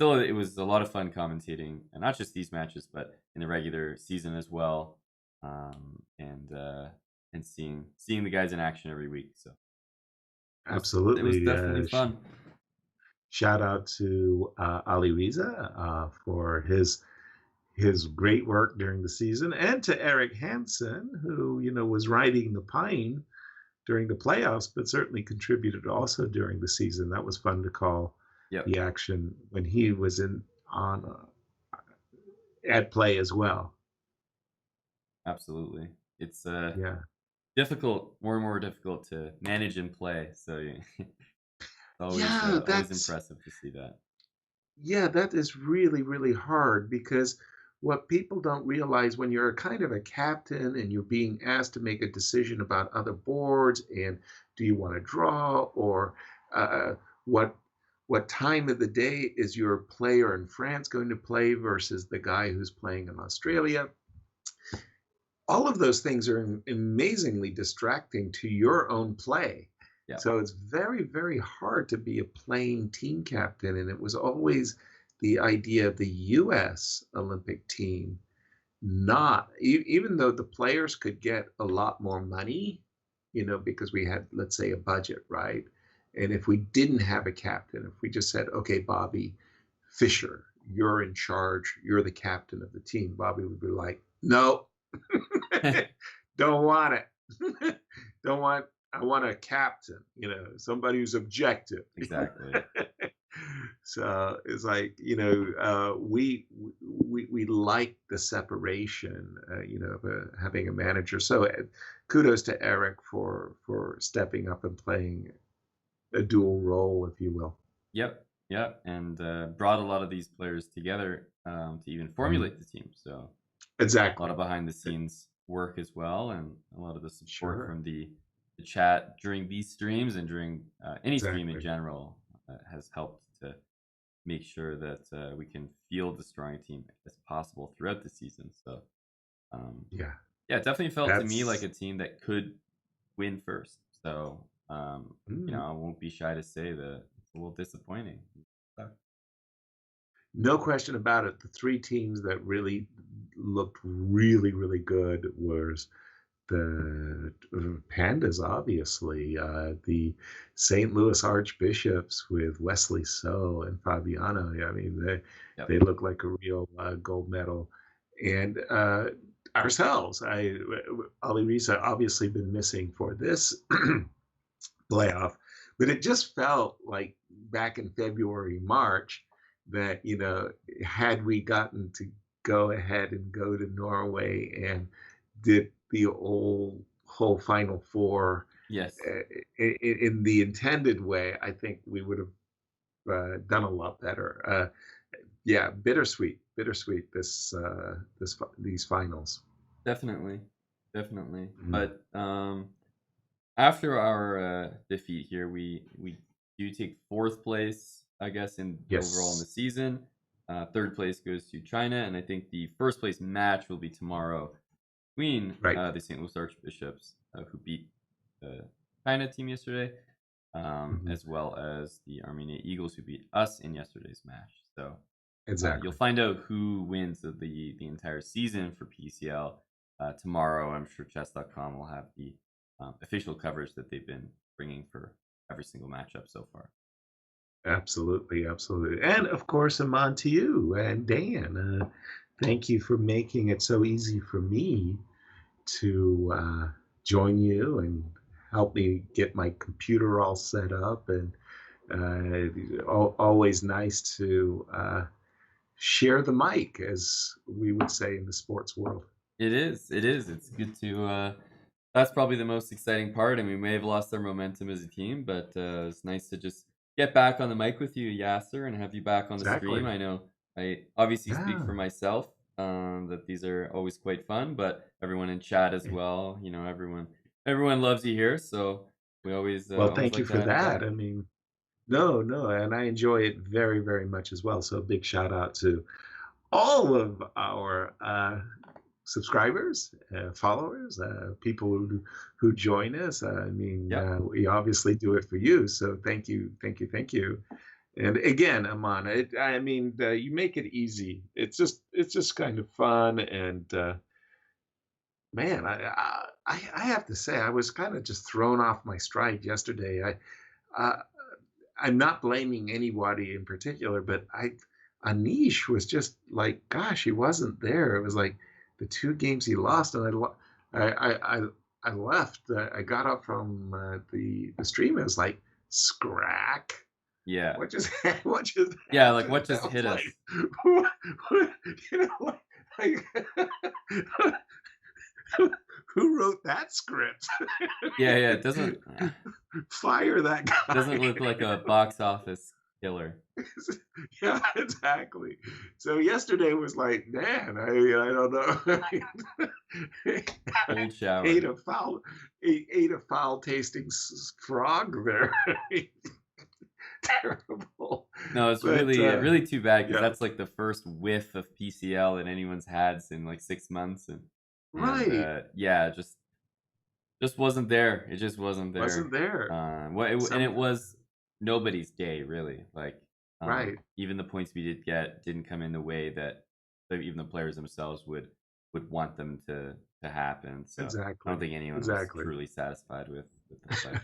it was a lot of fun commentating, and not just these matches, but in the regular season as well, and seeing the guys in action every week. So it was Absolutely. definitely fun. Shout out to Ali Riza for his great work during the season, and to Eric Hansen, who was riding the pine during the playoffs, but certainly contributed also during the season. That was fun to call Yep, the action when he was in on at play as well. absolutely. It's Yeah. difficult, more and more difficult to manage and play. So it's Yeah, always that's impressive to see that. yeah, that is really, really hard, because what people don't realize, when you're a kind of a captain and you're being asked to make a decision about other boards, and do you want to draw, or uh, what what time of the day is your player in France going to play versus the guy who's playing in Australia? All of those things are amazingly distracting to your own play. Yeah, So it's very, very hard to be a playing team captain. And it was always the idea of the US Olympic team not even though the players could get a lot more money, because we had, let's say, a budget, right? And if we didn't have a captain, if we just said, okay, Bobby Fischer, you're in charge, you're the captain of the team, Bobby would be like, no, don't want it. Don't want, I want a captain, somebody who's objective. Exactly. So it's like, we like the separation, of having a manager. So kudos to Eric for stepping up and playing a dual role, if you will. Yep, yep, and brought a lot of these players together to even Mhm. formulate the team. So a lot Exactly. of behind the scenes work as well, and a lot of the support Sure. from the chat during these streams and during any stream in Exactly. general has helped to make sure that we can field as strong a team as possible throughout the season. So um, Yeah. yeah, it definitely felt to me like That's a team that could win first. So mm, I won't be shy to say that it's a little disappointing. no question about it. The three teams that really looked really, really good was the Pandas, obviously, the St. Louis Archbishops with Wesley So and Fabiano. I mean, they Yep. look like a real gold medal. And ourselves, Ali Risa, obviously been missing for this playoff, but it just felt like back in February, March, that had we gotten to go ahead and go to Norway and did the whole Final Four Yes. in the intended way, I think we would have done a lot better. Yeah, bittersweet. These finals. Definitely. Definitely. Mm. But after our defeat here, we do take fourth place, I guess, in overall in the Yes, season. Third place goes to China, and I think the first place match will be tomorrow between right. the St. Louis Archbishops, who beat the China team yesterday, Hmm. as well as the Armenia Eagles, who beat us in yesterday's match. So you'll Exactly. find out who wins the entire season for PCL tomorrow. I'm sure chess.com will have the official coverage that they've been bringing for every single matchup so far. Absolutely, absolutely. And of course, Aman, to you and Dan. Thank you for making it so easy for me to join you and help me get my computer all set up. And always nice to share the mic, as we would say in the sports world. It is. It is. It's good to. That's probably the most exciting part, and we may have lost our momentum as a team, but it's nice to just get back on the mic with you, Yasser, and have you back on the stream. Exactly. I know I obviously speak for Yeah. myself that these are always quite fun, but everyone in chat as well. Everyone loves you here, so we Well, always thank you like to for have you that. back. I mean, no, no, and I enjoy it very, very much as well. So a big shout out to all of our subscribers, followers, people who join us. I mean, Yep. we obviously do it for you. So thank you, thank you, thank you. And again, Aman, I mean, you make it easy. It's just kind of fun. And man, I have to say, I was kind of just thrown off my stride yesterday. Uh, I'm not blaming anybody in particular, but Anish was just like, gosh, he wasn't there. It was like the two games he lost, and I left. I got up from the stream. It was like, scrack. Yeah. What just what just Yeah. Like what happened? just I was hit like, us? what, like who wrote that script? Yeah. Yeah. It doesn't. Fire that Doesn't guy. look like a box office killer. Yeah, exactly. So yesterday was like, man, I don't know. Cold ate shower. a foul ate a foul tasting frog there. Terrible. No, it's But really too bad because yeah, that's like the first whiff of PCL that anyone's had in like 6 months, and right. yeah, just wasn't there. It just wasn't Wasn't there. there. And Some it was nobody's day really. Like right. even the points we did get didn't come in the way that even the players themselves would would want them to happen. So I Exactly. don't think anyone was Exactly. truly satisfied with the play.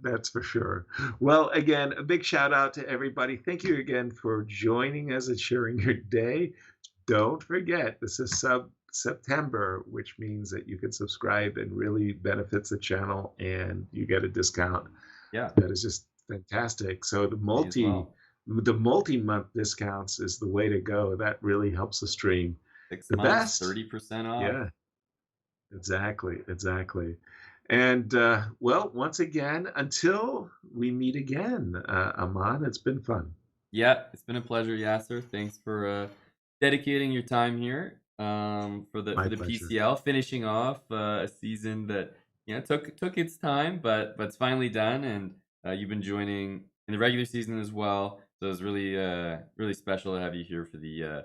That's for sure. Well, again, a big shout out to everybody. Thank you again for joining us and sharing your day. Don't forget, this is September, which means that you can subscribe and really benefits the channel and you get a discount. Yeah, That is just fantastic. So me as well. the multi-month discounts is the way to go. That really helps the stream. 6 The months, best. 30% off. Yeah, exactly, exactly. And well, once again, until we meet again, Aman, it's been fun. Yeah, it's been a pleasure, Yasser. Thanks for dedicating your time here for My the pleasure. PCL, finishing off a season that took its time, but it's finally done, and you've been joining in the regular season as well. So it's really really special to have you here for the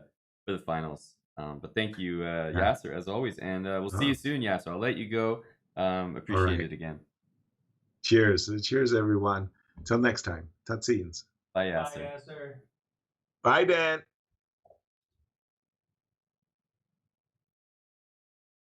finals. But thank you, Yeah. Yasser, as always, and we'll see you Oh, soon, Yasser. I'll let you go. all Appreciate right. it again. Cheers. Cheers, everyone. Until next time. Tutsines. Bye, Bye, Yasser. Yasser. Bye, Dan.